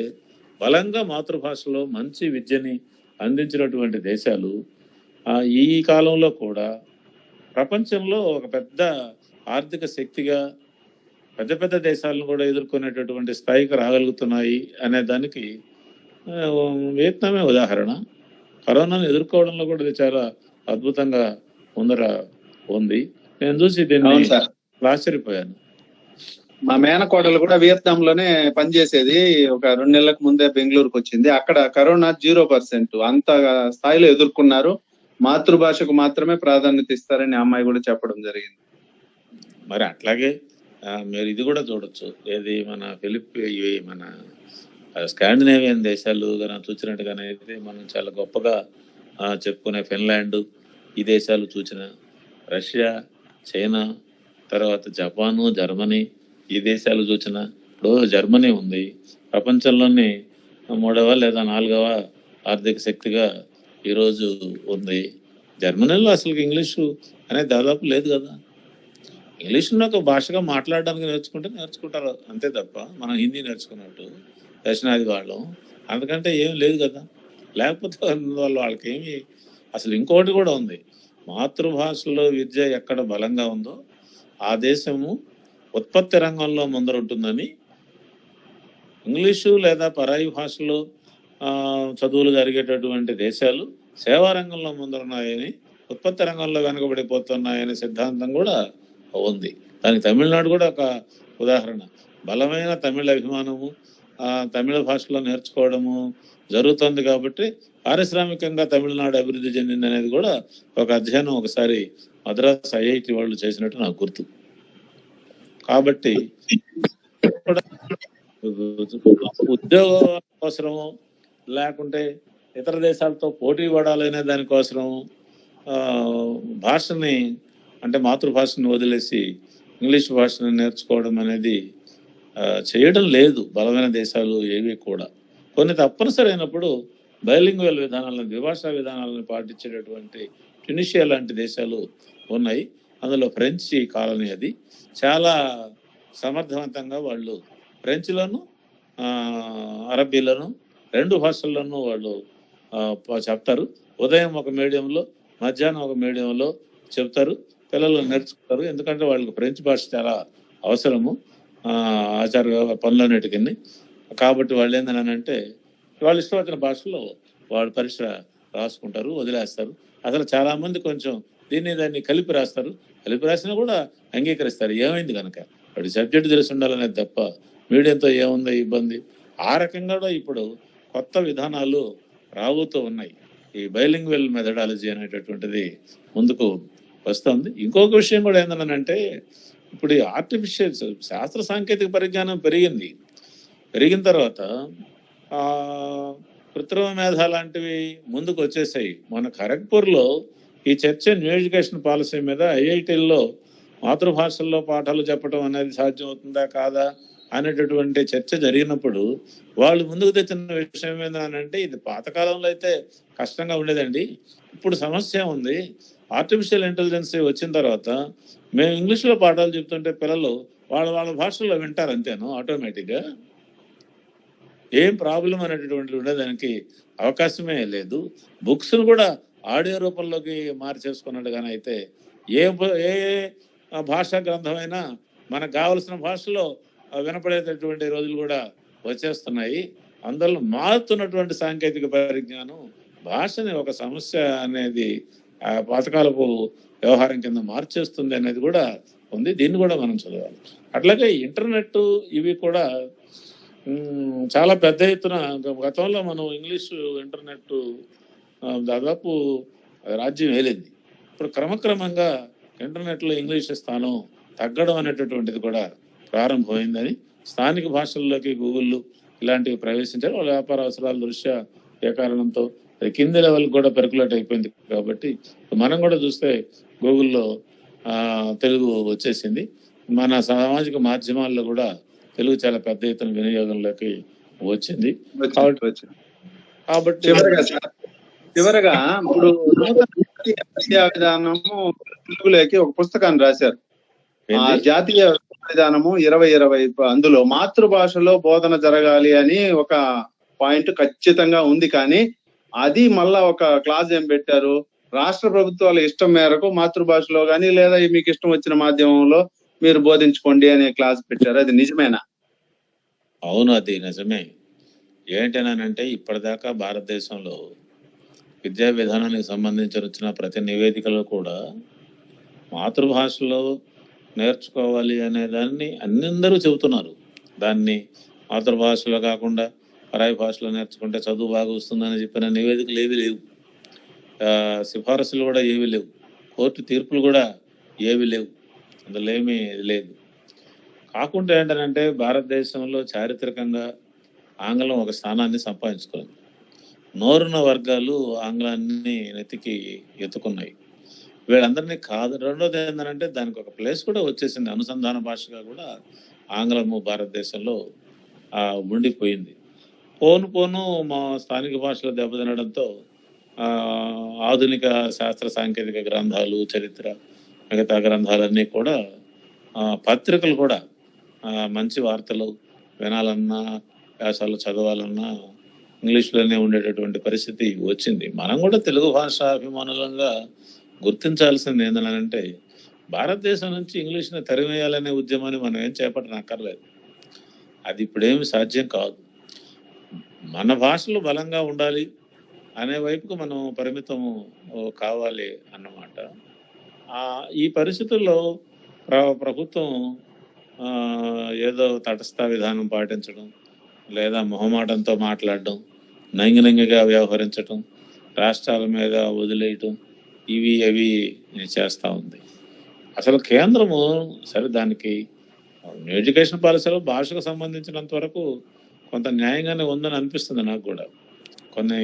బలంగా మాతృభాషలో మంచి విద్యని అందించినటువంటి దేశాలు ఈ కాలంలో కూడా ప్రపంచంలో ఒక పెద్ద ఆర్థిక శక్తిగా పెద్ద దేశాలను కూడా ఎదుర్కొనేటటువంటి స్థాయికి రాగలుగుతున్నాయి అనే దానికి వియత్నామే ఉదాహరణ. కరోనాను ఎదుర్కోవడంలో కూడా ఇది చాలా అద్భుతంగా ముందర ఉంది. నేను చూసి దీన్ని ఆశ్చర్యపోయాను. మా మేనకోడలు కూడా వియత్నాంలోనే పనిచేసేది. ఒక 2 నెలలకు ముందే బెంగళూరుకు వచ్చింది. అక్కడ కరోనా 0% అంత స్థాయిలో ఎదుర్కొన్నారు. మాతృభాషకు మాత్రమే ప్రాధాన్యత ఇస్తారని అమ్మాయి కూడా చెప్పడం జరిగింది. మరి అట్లాగే మీరు ఇది కూడా చూడొచ్చు. ఏది మన స్కాండినేవియన్ దేశాలు చూసినట్టుగానే అయితే మనం చాలా గొప్పగా చెప్పుకునే ఫిన్లాండ్, ఈ దేశాలు చూసిన రష్యా, చైనా, తర్వాత జపాను, జర్మనీ, ఈ దేశాలు చూసిన. ఇప్పుడు జర్మనీ ఉంది, ప్రపంచంలోని 3వ లేదా 4వ ఆర్థిక శక్తిగా ఈరోజు ఉంది. జర్మనీలో అసలు ఇంగ్లీషు అనేది దాదాపు లేదు కదా. ఇంగ్లీష్ను ఒక భాషగా మాట్లాడడానికి నేర్చుకుంటారు అంతే తప్ప మనం హిందీ నేర్చుకున్నట్టు దక్షిణాది వాళ్ళం అందుకంటే ఏం లేదు కదా. లేకపోతే వాళ్ళకి ఏమి అసలు ఇంకోటి కూడా ఉంది. మాతృభాషలో విద్య ఎక్కడ బలంగా ఉందో ఆ దేశము ఉత్పత్తి రంగంలో ముందరుంటుందని, ఇంగ్లీషు లేదా పరాయి భాషలో చదువులు జరిగేటటువంటి దేశాలు సేవా రంగంలో ముందరున్నాయని, ఉత్పత్తి రంగంలో వెనకబడిపోతున్నాయనే సిద్ధాంతం కూడా ఉంది. దానికి తమిళనాడు కూడా ఒక ఉదాహరణ. బలమైన తమిళ అభిమానము, తమిళ భాషలో నేర్చుకోవడము జరుగుతుంది. కాబట్టి పారిశ్రామికంగా తమిళనాడు అభివృద్ధి చెందింది అనేది కూడా ఒక అధ్యయనం ఒకసారి మద్రాస్ ఐఐటి వాళ్ళు చేసినట్టు నాకు గుర్తు. కాబట్టి ఉద్యోగ అవసరము లేకుంటే ఇతర దేశాలతో పోటీ పడాలనే దానికోసం భాషని అంటే మాతృభాషని వదిలేసి ఇంగ్లీష్ భాషను నేర్చుకోవడం అనేది చేయడం లేదు బలమైన దేశాలు ఏవి కూడా. కొన్ని తప్పనిసరి అయినప్పుడు బైలింగ్వల్ విధానాలను ద్విభాషా విధానాలను పాటించేటటువంటి ట్యునీషియా లాంటి దేశాలు ఉన్నాయి. అందులో ఫ్రెంచ్ కాలనీ అది చాలా సమర్థవంతంగా వాళ్ళు ఫ్రెంచ్లోను అరబీలను 2 భాషల్లోనూ వాళ్ళు చెప్తారు. ఉదయం ఒక మీడియంలో మధ్యాహ్నం ఒక మీడియంలో చెప్తారు, పిల్లలు నేర్చుకుంటారు. ఎందుకంటే వాళ్ళకి ఫ్రెంచ్ భాష చాలా అవసరము ఆచార పనులన్నిటికీ. కాబట్టి వాళ్ళు ఏంటంటే వాళ్ళు ఇష్టం వచ్చిన భాషలో వాళ్ళు పరీక్ష రాసుకుంటారు, వదిలేస్తారు. అసలు చాలా మంది కొంచెం దాన్ని కలిపి రాస్తారు, కలిపి రాసినా కూడా అంగీకరిస్తారు. ఏమైంది కనుక వాడి సబ్జెక్ట్ తెలిసి ఉండాలనేది తప్ప మీడియంతో ఏముందో ఇబ్బంది. ఆ రకంగా కూడా ఇప్పుడు కొత్త విధానాలు రాబోతూ ఉన్నాయి. ఈ బైలింగ్వల్ మెథడాలజీ అనేటటువంటిది ముందుకు వస్తుంది. ఇంకొక విషయం కూడా ఏంటంటే ఇప్పుడు ఈ ఆర్టిఫిషియల్ శాస్త్ర సాంకేతిక పరిజ్ఞానం పెరిగిన తర్వాత కృత్రిమ మేధ లాంటివి ముందుకు వచ్చేసాయి. మన ఖరగ్పూర్లో ఈ చర్చ న్యూ ఎడ్యుకేషన్ పాలసీ మీద ఐఐటీల్లో మాతృభాషల్లో పాఠాలు చెప్పడం అనేది సాధ్యం అవుతుందా కాదా అనేటటువంటి చర్చ జరిగినప్పుడు వాళ్ళు ముందుకు తెచ్చిన విషయం ఏంటంటే ఇది పాతకాలంలో అయితే కష్టంగా ఉండేదండి, ఇప్పుడు సమస్య ఉంది. ఆర్టిఫిషియల్ ఇంటెలిజెన్స్ వచ్చిన తర్వాత మేము ఇంగ్లీష్లో పాఠాలు చెప్తుంటే పిల్లలు వాళ్ళ భాషల్లో వింటారు అంతేను, ఆటోమేటిక్గా ఏం ప్రాబ్లం అనేటటువంటి ఉండేదానికి అవకాశమే లేదు. బుక్స్ను కూడా ఆడియో రూపంలోకి మార్చేసుకున్నట్టుగానే అయితే ఏ భాషా గ్రంథమైనా మనకు కావలసిన భాషలో వినపడేటటువంటి రోజులు కూడా వచ్చేస్తున్నాయి. అందులో మారుతున్నటువంటి సాంకేతిక పరిజ్ఞానం భాషని ఒక సమస్య అనేది పాతకాలపు వ్యవహారం కింద మార్చేస్తుంది అనేది కూడా ఉంది. దీన్ని కూడా మనం చదవాలి. అట్లాగే ఇంటర్నెట్ ఇవి కూడా చాలా పెద్ద ఎత్తున గతంలో మనం ఇంగ్లీషు ఇంటర్నెట్ దాదాపు రాజ్యం ఏలింది. ఇప్పుడు క్రమక్రమంగా ఇంటర్నెట్లో ఇంగ్లీష్ స్థానం తగ్గడం అనేటటువంటిది కూడా ప్రారంభమైందని స్థానిక భాషల్లోకి గూగుల్ ఇలాంటివి ప్రవేశించారు. వాళ్ళ వ్యాపార అవసరాల దృష్ట్యా ఏ కారణంతో కింది లెవెల్ కూడా పెర్కులేట్ అయిపోయింది. కాబట్టి మనం కూడా చూస్తే గూగుల్లో తెలుగు వచ్చేసింది. మన సామాజిక మాధ్యమాల్లో కూడా తెలుగు చాలా పెద్ద ఎత్తున వినియోగంలోకి వచ్చింది. కాబట్టి చివరగా ఇప్పుడు జాతీయ విధానము తెలుగులోకి ఒక పుస్తకాన్ని రాశారు. ఆ జాతీయ విధానము 2020 అందులో మాతృభాషలో బోధన జరగాలి అని ఒక పాయింట్ ఖచ్చితంగా ఉంది. కానీ అది మళ్ళా ఒక క్లాజ్ ఏం పెట్టారు, రాష్ట్ర ప్రభుత్వాల ఇష్టం మేరకు మాతృభాషలో కానీ లేదా మీకు ఇష్టం వచ్చిన మాధ్యమంలో మీరు బోధించుకోండి అనే క్లాస్ పెట్టారు. అది నిజమేనా? అవును, అది నిజమే. ఏంటనంటే ఇప్పటిదాకా భారతదేశంలో విద్యా విధానానికి సంబంధించి వచ్చిన ప్రతి నివేదికలో కూడా మాతృభాషలో నేర్చుకోవాలి అనే దాన్ని అందరూ చెబుతున్నారు. దాన్ని మాతృభాషలో కాకుండా పరాయి భాషలో నేర్చుకుంటే చదువు బాగా వస్తుందని చెప్పిన నివేదికలు ఏవి లేవు, సిఫారసులు కూడా ఏవి లేవు, కోర్టు తీర్పులు కూడా ఏవి లేవు, అందులో ఏమీ లేదు. కాకుండా ఏంటంటే భారతదేశంలో చారిత్రకంగా ఆంగ్లం ఒక స్థానాన్ని సంపాదించుకుంది. నోరున్న వర్గాలు ఆంగ్లాన్ని నెత్తికి ఎత్తుకున్నాయి. వీళ్ళందరినీ కాదు. రెండోది ఏంటంటే దానికి ఒక ప్లేస్ కూడా వచ్చేసింది. అనుసంధాన భాషగా కూడా ఆంగ్లము భారతదేశంలో ఉండిపోయింది. పోను మా స్థానిక భాషలో దెబ్బతినడంతో ఆధునిక శాస్త్ర సాంకేతిక గ్రంథాలు, చరిత్ర, మిగతా గ్రంథాలన్నీ కూడా పత్రికలు కూడా మంచి వార్తలు వినాలన్నా వ్యాసాలు చదవాలన్నా ఇంగ్లీష్లోనే ఉండేటటువంటి పరిస్థితి వచ్చింది. మనం కూడా తెలుగు భాష అభిమానులంగా గుర్తించాల్సింది ఏంటంటే భారతదేశం నుంచి ఇంగ్లీష్ని తరిమేయాలనే ఉద్యమాన్ని మనం ఏం చేపట్టనక్కర్లేదు. అది ఇప్పుడేమి సాధ్యం కాదు. మన భాషలు బలంగా ఉండాలి అనే వైపుకు మనం పరిమితం కావాలి అన్నమాట. ఈ పరిస్థితుల్లో ప్రభుత్వం ఏదో తటస్థ విధానం పాటించడం, లేదా మొహమాటంతో మాట్లాడడం, నంగినంగిగా వ్యవహరించటం, రాష్ట్రాల మీద వదిలేయటం, ఇవి అవి చేస్తూ ఉంది. అసలు కేంద్రము సరే దానికి ఎడ్యుకేషన్ పాలసీలో భాషకు సంబంధించినంత వరకు కొంత న్యాయంగానే ఉందని అనిపిస్తుంది నాకు కూడా. కొన్ని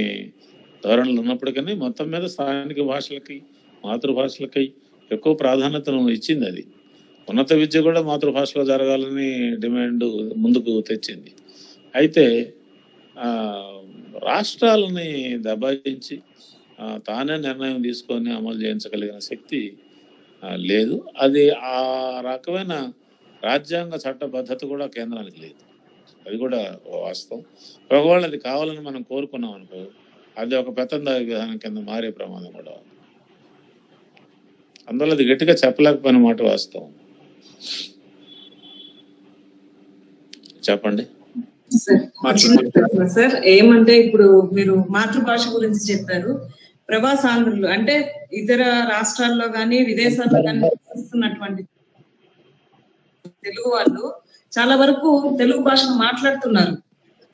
ధోరణులు ఉన్నప్పటికీ మొత్తం మీద స్థానిక భాషలకి, మాతృభాషలకి ఎక్కువ ప్రాధాన్యతను ఇచ్చింది. అది ఉన్నత విద్య కూడా మాతృభాషలో జరగాలని డిమాండ్ ముందుకు తెచ్చింది. అయితే రాష్ట్రాలని దబాయించి తానే నిర్ణయం తీసుకొని అమలు చేయించగలిగిన శక్తి లేదు. అది ఆ రకమైన రాజ్యాంగ చట్టబద్ధత కూడా కేంద్రానికి లేదు. అది కూడా వాస్తవం. ఒకవేళ అది కావాలని మనం కోరుకున్నాం అనుకో, అది ఒక పెత్తందారి విధానం కింద మారే ప్రమాదం కూడా. అందువల్ల అది గట్టిగా చెప్పలేకపోయిన మాట వాస్తవం. చెప్పండి సార్. ఏమంటే ఇప్పుడు మీరు మాతృభాష గురించి చెప్పారు. ప్రవాసాంధ్రులు అంటే ఇతర రాష్ట్రాల్లో గానీ విదేశాల్లో కానీ నివసిస్తున్నటువంటి తెలుగు వాళ్ళు చాలా వరకు తెలుగు భాషను మాట్లాడుతున్నారు,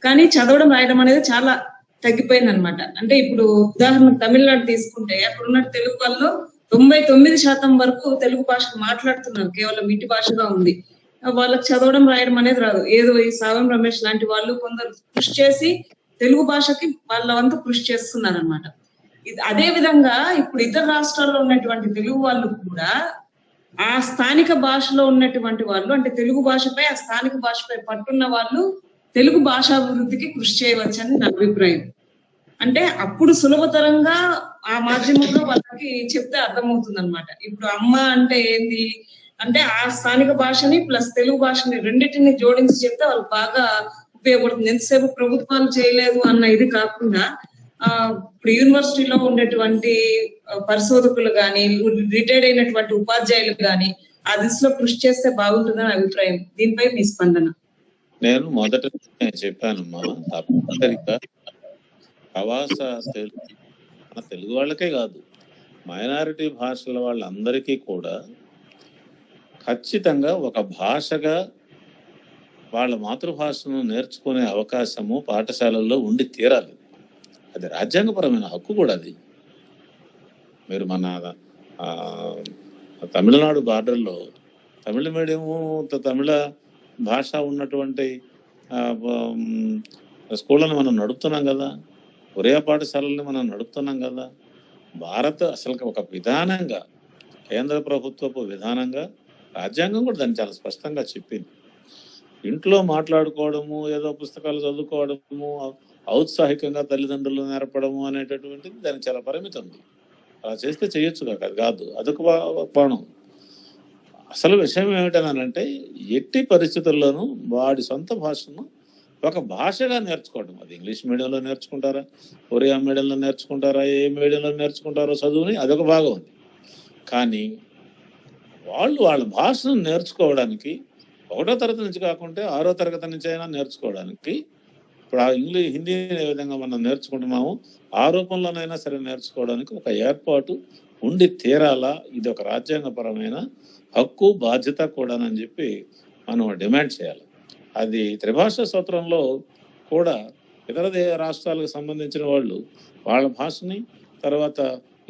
కానీ చదవడం రాయడం అనేది చాలా తగ్గిపోయింది అనమాట. అంటే ఇప్పుడు ఉదాహరణకు తమిళనాడు తీసుకుంటే అక్కడ ఉన్న తెలుగు వాళ్ళు 99% వరకు తెలుగు భాషను మాట్లాడుతున్నారు, కేవలం ఇంటి భాషగా ఉంది. వాళ్ళకి చదవడం రాయడం అనేది రాదు. ఏదో ఈ సావం రమేష్ లాంటి వాళ్ళు కొందరు కృషి చేసి తెలుగు భాషకి వాళ్ళ వంతు కృషి చేస్తున్నారు అనమాట. అదే విధంగా ఇప్పుడు ఇతర రాష్ట్రాల్లో ఉన్నటువంటి తెలుగు వాళ్ళు కూడా ఆ స్థానిక భాషలో ఉన్నటువంటి వాళ్ళు, అంటే తెలుగు భాషపై ఆ స్థానిక భాషపై పట్టున్న వాళ్ళు తెలుగు భాషాభివృద్ధికి కృషి చేయవచ్చని నా అభిప్రాయం. అంటే అప్పుడు సులభతరంగా ఆ మాధ్యమంలో వాళ్ళకి చెప్తే అర్థమవుతుంది అనమాట. ఇప్పుడు అమ్మ అంటే ఏంది అంటే ఆ స్థానిక భాషని ప్లస్ తెలుగు భాషని రెండింటిని జోడించి చెప్తే వాళ్ళకి బాగా ఉపయోగపడుతుంది. ఎంతసేపు ప్రభుత్వాలు చేయలేదు అన్న ఇది కాకుండా ఇప్పుడు యూనివర్సిటీలో ఉండేటువంటి పరిశోధకులు కానీ, రిటైర్డ్ అయినటువంటి ఉపాధ్యాయులు కానీ ఆ దిశలో కృషి చేస్తే బాగుంటుందని అభిప్రాయం. దీనిపై మీ స్పందన? నేను మొదట చెప్పానమ్మా, తప్పనిసరిగా ప్రవాస తెలుగు వాళ్ళకే కాదు, మైనారిటీ భాషల వాళ్ళందరికీ కూడా ఖచ్చితంగా ఒక భాషగా వాళ్ళ మాతృభాషను నేర్చుకునే అవకాశము పాఠశాలల్లో ఉండి తీరాలి. అది రాజ్యాంగపరమైన హక్కు కూడా. అది మీరు మన తమిళనాడు బార్డర్లో తమిళ మీడియము, తమిళ భాష ఉన్నటువంటి స్కూళ్ళను మనం నడుపుతున్నాం కదా, ఒరియా పాఠశాలల్ని మనం నడుపుతున్నాం కదా. అసలు ఒక విధానంగా, కేంద్ర ప్రభుత్వపు విధానంగా రాజ్యాంగం కూడా దాన్ని చాలా స్పష్టంగా చెప్పింది. ఇంట్లో మాట్లాడుకోవడము, ఏదో పుస్తకాలు చదువుకోవడము, ఔత్సాహికంగా తల్లిదండ్రులు నేర్పడము అనేటటువంటిది దానికి చాలా పరిమితి ఉంది. అలా చేస్తే చేయొచ్చు అది కాదు, అదొక కోణం. అసలు విషయం ఏమిటనంటే ఎట్టి పరిస్థితుల్లోనూ వాడి సొంత భాషను ఒక భాషగా నేర్చుకోవడం. అది ఇంగ్లీష్ మీడియంలో నేర్చుకుంటారా, ఒరియా మీడియంలో నేర్చుకుంటారా, ఏ మీడియంలో నేర్చుకుంటారో చదువుని అదొక భాగం ఉంది. కానీ వాళ్ళ భాషను నేర్చుకోవడానికి 1వ తరగతి నుంచి కాకుంటే 6వ తరగతి నుంచి అయినా నేర్చుకోవడానికి, ఇప్పుడు హిందీ ఏ విధంగా మనం నేర్చుకుంటున్నాము ఆ రూపంలోనైనా సరే నేర్చుకోవడానికి ఒక ఏర్పాటు ఉండి తీరాలా. ఇది ఒక రాజ్యాంగపరమైన హక్కు, బాధ్యత కూడానని చెప్పి మనం డిమాండ్ చేయాలి. అది త్రిభాషా సూత్రంలో కూడా ఇతర రాష్ట్రాలకు సంబంధించిన వాళ్ళు వాళ్ళ భాషని, తర్వాత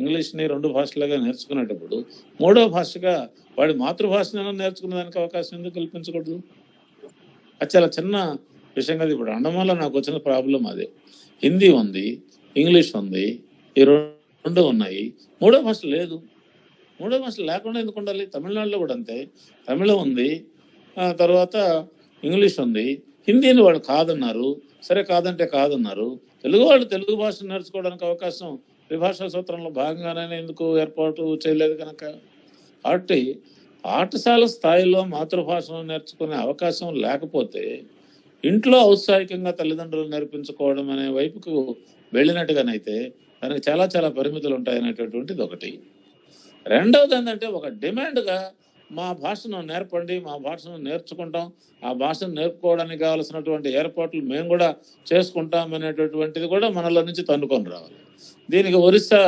ఇంగ్లీష్ని 2 భాషలుగా నేర్చుకునేటప్పుడు 3వ భాషగా వాడి మాతృభాషను నేర్చుకునే దానికి అవకాశం ఎందుకు కల్పించకూడదు? అది చాలా చిన్న విషయం కదా. ఇప్పుడు అండమాన్లో నాకు వచ్చిన ప్రాబ్లం అదే. హిందీ ఉంది, ఇంగ్లీష్ ఉంది, ఈ 2 ఉన్నాయి, 3వ భాష లేదు. 3వ భాష లేకుండా ఎందుకు ఉండాలి? తమిళనాడులో కూడా అంతే. తమిళం ఉంది, తర్వాత ఇంగ్లీష్ ఉంది, హిందీని వాళ్ళు కాదన్నారు. సరే కాదంటే కాదన్నారు. తెలుగు వాళ్ళు తెలుగు భాష నేర్చుకోవడానికి అవకాశం త్రిభాషా సూత్రంలో భాగంగానే ఎందుకు ఏర్పాటు చేయలేదు కనుక. కాబట్టి పాఠశాల స్థాయిలో మాతృభాషను నేర్చుకునే అవకాశం లేకపోతే ఇంట్లో ఔత్సాహికంగా తల్లిదండ్రులు నేర్పించుకోవడం అనే వైపుకు వెళ్ళినట్టుగానైతే దానికి చాలా చాలా పరిమితులు ఉంటాయనేటటువంటిది ఒకటి. రెండవది ఏంటంటే ఒక డిమాండ్గా మా భాషను నేర్పండి, మా భాషను నేర్చుకుంటాం, ఆ భాషను నేర్పుకోవడానికి కావాల్సినటువంటి ఏర్పాట్లు మేము కూడా చేసుకుంటాం అనేటటువంటిది కూడా మనలో నుంచి తన్నుకొని రావాలి. దీనికి ఒరిస్సా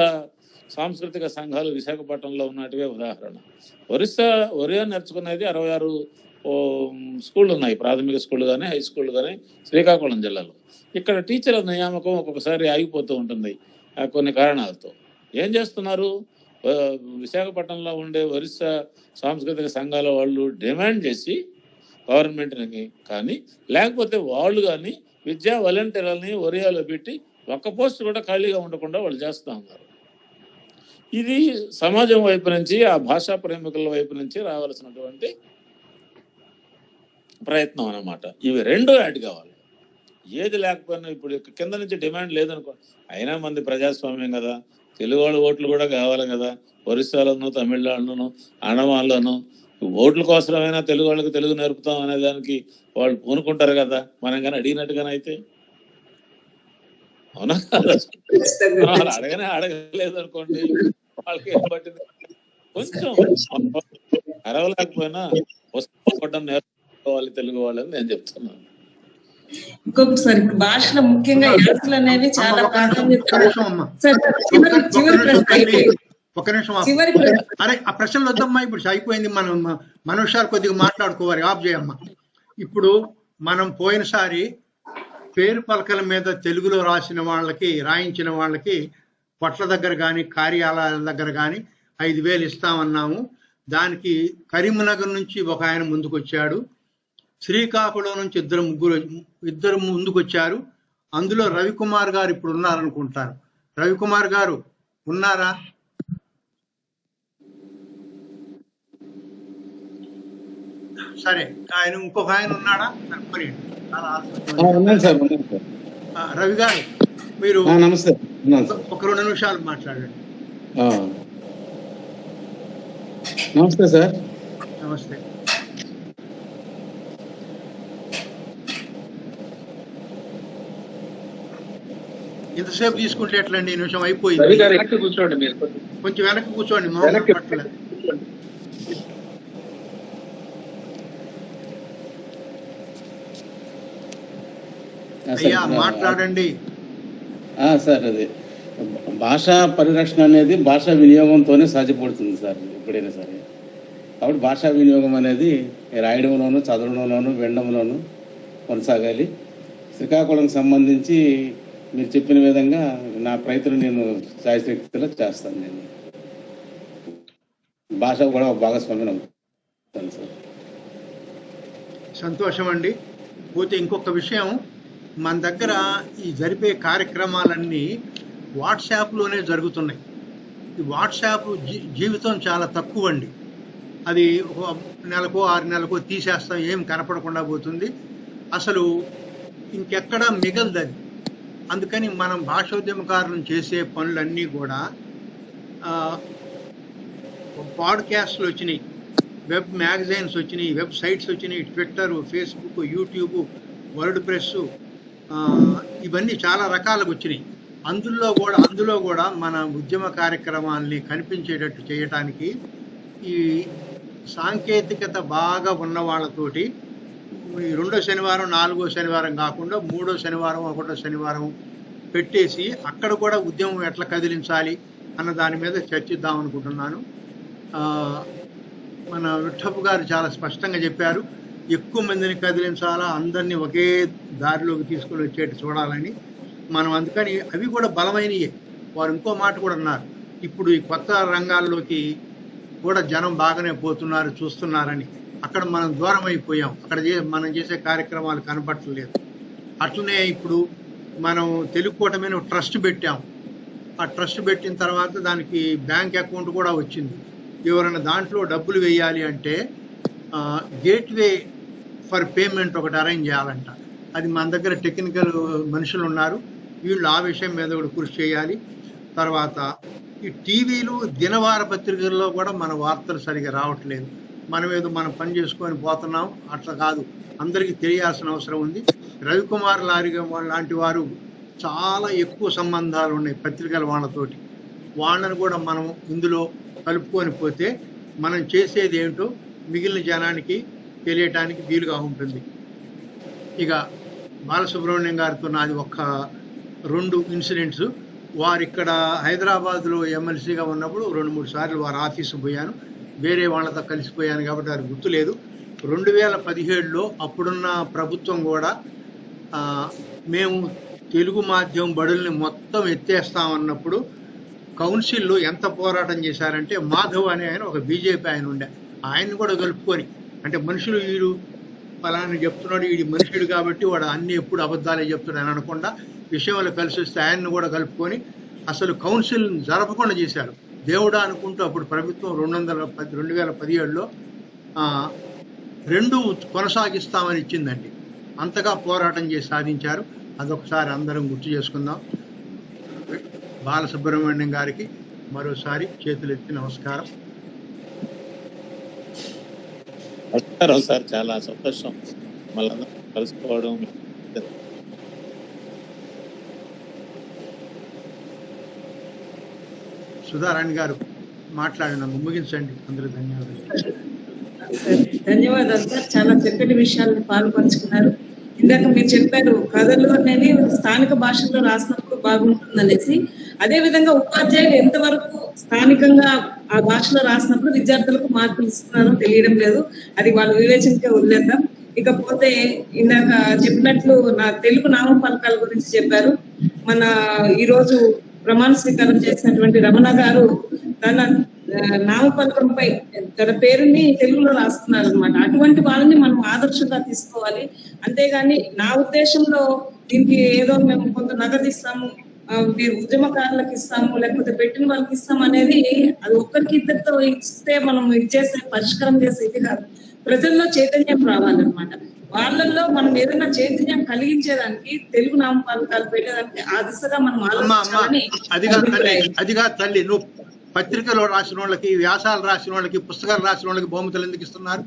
సాంస్కృతిక సంఘాలు విశాఖపట్నంలో ఉన్నట్టుగా ఉదాహరణ. ఒరియా నేర్చుకునేది 66 స్కూళ్ళు ఉన్నాయి, ప్రాథమిక స్కూళ్ళు కానీ హై స్కూళ్ళు కానీ శ్రీకాకుళం జిల్లాలో. ఇక్కడ టీచర్ల నియామకం ఒక్కొక్కసారి ఆగిపోతూ ఉంటుంది కొన్ని కారణాలతో. ఏం చేస్తున్నారు, విశాఖపట్నంలో ఉండే ఒరిస్సా సాంస్కృతిక సంఘాల వాళ్ళు డిమాండ్ చేసి గవర్నమెంట్ని కానీ, లేకపోతే వాళ్ళు కానీ విద్యా వాలంటీర్లని ఒరియాలో పెట్టి ఒక్క పోస్ట్ కూడా ఖాళీగా ఉండకుండా వాళ్ళు చేస్తూ ఉన్నారు. ఇది సమాజం వైపు నుంచి, ఆ భాషా ప్రేమికుల వైపు నుంచి రావాల్సినటువంటి ప్రయత్నం అన్నమాట. ఇవి రెండు యాడ్ కావాలి. ఏది లేకపోయినా ఇప్పుడు కింద నుంచి డిమాండ్ లేదనుకో, అయినా మంది ప్రజాస్వామ్యం కదా, తెలుగు వాళ్ళ ఓట్లు కూడా కావాలి కదా, ఒరిస్సాలోను, తమిళనాడులోను, అండమాన్లోను ఓట్ల కోసమైనా తెలుగు వాళ్ళకి తెలుగు నేర్పుతాం అనే దానికి వాళ్ళు పూనుకుంటారు కదా, మనం కానీ అడిగినట్టుగానే అయితే. అవునా కదా? అడగలేదు అనుకోండి, వాళ్ళకి ఏం పట్టింది. కొంచెం అరవలేకపోయినా వస్తు నేర్చుకోవాలి తెలుగు వాళ్ళని నేను చెప్తున్నాను. ఇంకొకసారి భాషలో ముఖ్యంగా యాసలు అనేవి చాలా ఒక నిమిషం. అరే ఆ ప్రశ్నలు వద్దమ్మా, ఇప్పుడు అయిపోయింది. మన విషయాలు కొద్దిగా మాట్లాడుకోవాలి. ఆఫ్ చేయమ్మా. ఇప్పుడు మనం పోయినసారి పేరు పలకల మీద తెలుగులో రాయించిన వాళ్ళకి పొట్ల దగ్గర కానీ కార్యాలయాల దగ్గర కానీ 5,000 ఇస్తామన్నాము. దానికి కరీంనగర్ నుంచి ఒక ఆయన ముందుకొచ్చాడు, శ్రీకాకుళం నుంచి ఇద్దరు ముందుకొచ్చారు. అందులో రవికుమార్ గారు ఇప్పుడు ఉన్నారనుకుంటారు. రవికుమార్ గారు ఉన్నారా? సరే, ఆయన ఇంకొక ఆయన ఉన్నాడా? రవి గారు మీరు నమస్తే, ఒక 2 నిమిషాలు మాట్లాడండి. నమస్తే సార్. నమస్తే. ఎంతసేపు తీసుకుంటే ఎట్లండి? ఈ నిమిషం అయిపోయింది. కూర్చోండి, మీరు కొంచెం వెనక్కి కూర్చోండి. అయ్యా మాట్లాడండి సార్. అది భాషా పరిరక్షణ అనేది భాషా వినియోగంతోనే సాధ్యపడుతుంది సార్, ఎప్పుడైనా సరే. కాబట్టి భాషా వినియోగం అనేది రాయడంలోను, చదవడంలోను, వినడంలోను కొనసాగాలి. శ్రీకాకుళంకి సంబంధించి మీరు చెప్పిన విధంగా నా ప్రయత్నం నేను శాయశక్తిలో చేస్తాను. నేను భాష కూడా భాగస్వామ్యం అవుతాను సార్. సంతోషం అండి. పోతే ఇంకొక విషయం, మన దగ్గర ఈ జరిపే కార్యక్రమాలన్నీ వాట్సాప్లోనే జరుగుతున్నాయి. ఈ వాట్సాప్ జీవితం చాలా తక్కువ అండి. అది ఒక నెలకో 6 నెలకో తీసేస్తాం, ఏం కనపడకుండా పోతుంది, అసలు ఇంకెక్కడా మిగలదు అది. అందుకని మనం భాషోద్యమకారులను చేసే పనులన్నీ కూడా పాడ్కాస్ట్లు వచ్చినాయి, వెబ్ మ్యాగజైన్స్ వచ్చినాయి, వెబ్సైట్స్ వచ్చినాయి, Twitter, Facebook, YouTube, word press, ఇవన్నీ చాలా రకాలుగా వచ్చినాయి. అందులో కూడా మన ఉద్యమ కార్యక్రమాల్ని కనిపించేటట్టు చేయటానికి ఈ సాంకేతికత బాగా ఉన్న వాళ్ళతోటి ఈ 2వ శనివారం 4వ శనివారం కాకుండా 3వ శనివారం 1వ శనివారం పెట్టేసి అక్కడ కూడా ఉద్యమం ఎట్లా కదిలించాలి అన్న దాని మీద చర్చిద్దాం అనుకుంటున్నాను. మన విఠప్ప గారు చాలా స్పష్టంగా చెప్పారు, ఎక్కువ మందిని కదిలించాలా, అందరినీ ఒకే దారిలోకి తీసుకొని వచ్చేట్టు చూడాలని. మనం అందుకని అవి కూడా బలమైనయే. వారు ఇంకో మాట కూడా అన్నారు, ఇప్పుడు ఈ కొత్త రంగాల్లోకి కూడా జనం బాగానే పోతున్నారు, చూస్తున్నారని. అక్కడ మనం దూరం అయిపోయాం, అక్కడ మనం చేసే కార్యక్రమాలు కనపడలేదు. అట్లనే ఇప్పుడు మనం తెలుగు కూటమిని ట్రస్ట్ పెట్టాం. ఆ ట్రస్ట్ పెట్టిన తర్వాత దానికి బ్యాంక్ అకౌంట్ కూడా వచ్చింది. ఎవరైనా దాంట్లో డబ్బులు వేయాలి అంటే గేట్వే ఫర్ పేమెంట్ ఒకటి అరేంజ్ చేయాలంట. అది మన దగ్గర టెక్నికల్ మనుషులు ఉన్నారు, వీళ్ళు ఆ విషయం మీద కూడా కృషి చేయాలి. తర్వాత ఈ టీవీలు, దినవార పత్రికల్లో కూడా మన వార్తలు సరిగా రావట్లేదు. మనం ఏదో మనం పని చేసుకొని పోతున్నాం, అట్లా కాదు, అందరికీ తెలియాల్సిన అవసరం ఉంది. రవికుమార్ లాంటి వారు చాలా ఎక్కువ సంబంధాలు ఉన్నాయి పత్రికల వాళ్ళతోటి. వాళ్ళని కూడా మనం ఇందులో కలుపుకొని పోతే మనం చేసేది ఏంటో మిగిలిన జనానికి తెలియటానికి వీలుగా ఉంటుంది. ఇక బాలసుబ్రహ్మణ్యం గారితో నాది 2 ఇన్సిడెంట్స్. వారు ఇక్కడ హైదరాబాద్లో ఎమ్మెల్సీగా ఉన్నప్పుడు 2-3 సార్లు వారి ఆఫీసు పోయాను, వేరే వాళ్ళతో కలిసిపోయాను కాబట్టి అది గుర్తులేదు. 2017లో అప్పుడున్న ప్రభుత్వం కూడా మేము తెలుగు మాధ్యమం బడుల్ని మొత్తం ఎత్తేస్తామన్నప్పుడు కౌన్సిల్లో ఎంత పోరాటం చేశారంటే మాధవ్ అనే ఆయన ఒక బీజేపీ ఆయన ఉండే, ఆయన్ని కూడా కలుపుకొని, అంటే మనుషులు వీడు ఫలాన్ని చెప్తున్నాడు, వీడి మనుషుడు కాబట్టి వాడు అన్ని ఎప్పుడు అబద్ధాలే చెప్తున్నాడు అనకుండా విషయంలో కలిసి వస్తే ఆయన్ని కూడా కలుపుకొని అసలు కౌన్సిల్ జరపకుండా చేశారు. దేవుడా అనుకుంటూ అప్పుడు ప్రభుత్వం 2017లో 2 కొనసాగిస్తామని ఇచ్చిందండి. అంతగా పోరాటం చేసి సాధించారు. అదొకసారి అందరం గుర్తు చేసుకుందాం. బాలసుబ్రహ్మణ్యం గారికి మరోసారి చేతులెత్తి నమస్కారం. నమస్కారం సార్, చాలా సంతోషం మళ్ళీ కలుసుకోవడం. సుధారాణి గారు మాట్లాడినందుకు ముగించండి. అందరూ ధన్యవాదాలు. ధన్యవాదాలు సార్, చాలా చక్కటి విషయాలను పాల్పంచుకున్నారు. ఇందాక మీరు చెప్పారు కథలు అనేది స్థానిక భాషల్లో రాసినప్పుడు బాగుంటుంది అనేసి. అదే విధంగా ఉపాధ్యాయులు ఎంతవరకు స్థానికంగా ఆ భాషలో రాసినప్పుడు విద్యార్థులకు మార్కులు ఇస్తున్నారో తెలియడం లేదు. అది వాళ్ళ వివేచనకే వదిలేద్దాం. ఇకపోతే ఇందాక చెప్పినట్లు నా తెలుగు నామఫలకాల గురించి చెప్పారు. మన ఈరోజు ప్రమాణ స్వీకారం చేసినటువంటి రమణ గారు తన నామఫలకంపై తన పేరుని తెలుగులో రాస్తున్నారు అనమాట. అటువంటి వాళ్ళని మనం ఆదర్శంగా తీసుకోవాలి. అంతేగాని నా ఉద్దేశంలో దీనికి ఏదో మేము కొంత నగదు ఇస్తాము, మీరు ఉద్యమకారులకు ఇస్తాము, లేకపోతే పెట్టిన వాళ్ళకి ఇస్తాం అనేది అది ఒక్కరికి ఇద్దరితో ఇస్తే మనం ఇచ్చేసే పరిష్కారం చేసే ఇది కాదు. ప్రజల్లో చైతన్యం రావాలన్నమాట. వాళ్ళల్లో మనం ఏదైనా చైతన్యం కలిగించేదానికి తెలుగు నామఫలకాలు పెట్టేదానికి ఆ దిశగా మనం ఆలోచించాలని. అదిగా తల్లి, నువ్వు పత్రికలో రాసిన వాళ్ళకి, వ్యాసాలు రాసిన వాళ్ళకి, పుస్తకాలు రాసిన వాళ్ళకి బహుమతులు ఎందుకు ఇస్తున్నారు?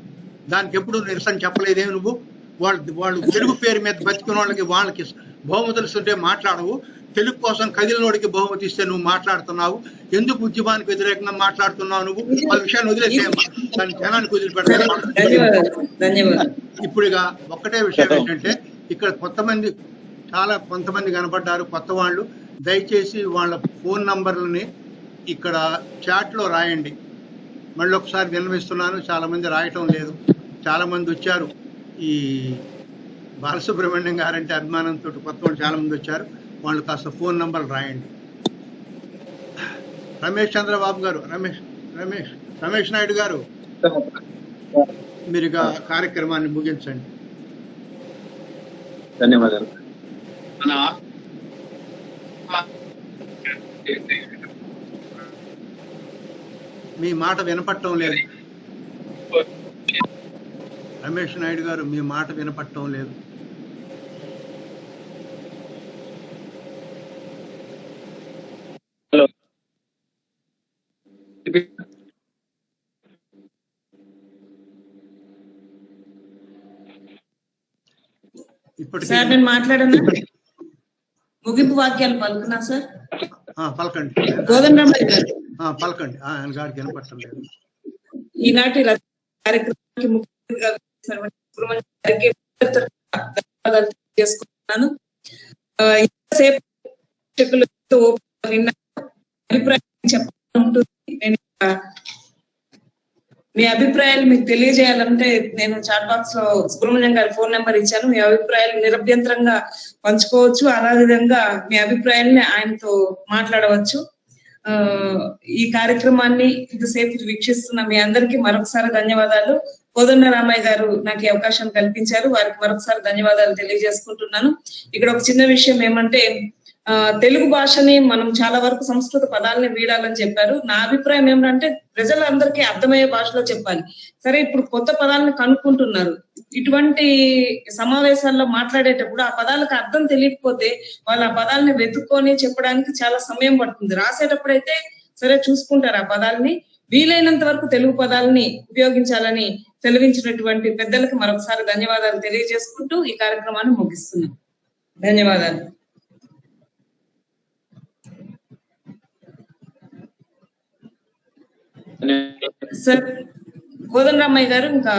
దానికి ఎప్పుడు నిరసన చెప్పలేదేమి నువ్వు? వాళ్ళు తెలుగు పేరు మీద బతికిన వాళ్ళకి వాళ్ళకి బహుమతులు ఇస్తుంటే మాట్లాడవు. తెలుగు కోసం కదిలినోడికి బహుమతి ఇస్తే నువ్వు మాట్లాడుతున్నావు. ఎందుకు ఉద్యమానికి వ్యతిరేకంగా మాట్లాడుతున్నావు? నువ్వు ఆ విషయాన్ని వదిలేసేయమ్మా, దాని జనానికి వదిలిపెడతావు. ఇప్పుడు ఇక ఒక్కటే విషయం ఏంటంటే, ఇక్కడ కొంతమంది కనపడ్డారు కొత్త వాళ్ళు. దయచేసి వాళ్ళ ఫోన్ నంబర్లని ఇక్కడ చాట్ లో రాయండి. మళ్ళీ ఒకసారి విన్నవిస్తున్నాను, చాలా మంది రాయటం లేదు. చాలా మంది వచ్చారు, ఈ బాలసుబ్రహ్మణ్యం గారంటే అభిమానంతో కొత్త వాళ్ళు చాలా మంది వచ్చారు. వాళ్ళు కాస్త ఫోన్ నంబర్లు రాయండి. రమేష్ చంద్రబాబు గారు, రమేష్ నాయుడు గారు, మీరు కార్యక్రమాన్ని ముగించండి. ధన్యవాదాలు. మీ మాట వినపడటం లేదు రమేష్ నాయుడు గారు, మీ మాట వినపడటం లేదు. సార్ నేను మాట్లాడనా? ముగింపు వాక్యాలు పలుకున్నా సార్? పలకండి. కోదండరామయ్య గారు పలకండి. ఆయన గారికి వినపడటం లేదు. ఈనాటి కార్యక్రమానికి ముఖ్యంగా చేసుకుంటున్నాను. అభిప్రాయం చెప్పాలంటుంది. మీ అభిప్రాయాలు మీకు తెలియజేయాలంటే నేను చాట్ బాక్స్ లో సుబ్రహ్మణ్యం గారి ఫోన్ నెంబర్ ఇచ్చాను. మీ అభిప్రాయాలు నిరభ్యంతరంగా పంచుకోవచ్చు. అలావిధంగా మీ అభిప్రాయాల్ని ఆయనతో మాట్లాడవచ్చు. ఈ కార్యక్రమాన్ని ఇంతసేపు వీక్షిస్తున్న మీ అందరికీ మరొకసారి ధన్యవాదాలు. కోదండరామయ్య గారు నాకు ఈ అవకాశం కల్పించారు, వారికి మరొకసారి ధన్యవాదాలు తెలియజేసుకుంటున్నాను. ఇక్కడ ఒక చిన్న విషయం ఏమంటే, తెలుగు భాషని మనం చాలా వరకు సంస్కృత పదాలని వీడాలని చెప్పారు. నా అభిప్రాయం ఏమంటే ప్రజలందరికీ అర్థమయ్యే భాషలో చెప్పాలి. సరే, ఇప్పుడు కొత్త పదాలను కనుక్కుంటున్నారు. ఇటువంటి సమావేశాల్లో మాట్లాడేటప్పుడు ఆ పదాలకు అర్థం తెలియకపోతే వాళ్ళు ఆ పదాలని వెతుక్కొని చెప్పడానికి చాలా సమయం పడుతుంది. రాసేటప్పుడైతే సరే చూసుకుంటారు ఆ పదాలని. వీలైనంత వరకు తెలుగు పదాలని ఉపయోగించాలని తెలివించినటువంటి పెద్దలకు మరొకసారి ధన్యవాదాలు తెలియజేసుకుంటూ ఈ కార్యక్రమాన్ని ముగిస్తున్నాం. ధన్యవాదాలు. సార్ కోదండరామయ్య గారు, ఇంకా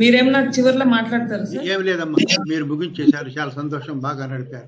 మీరేమన్నా చివరిలో మాట్లాడతారు సార్? ఏం లేదమ్మా, మీరు ముగించేశారు. చాలా సంతోషం, బాగా నడిపారు.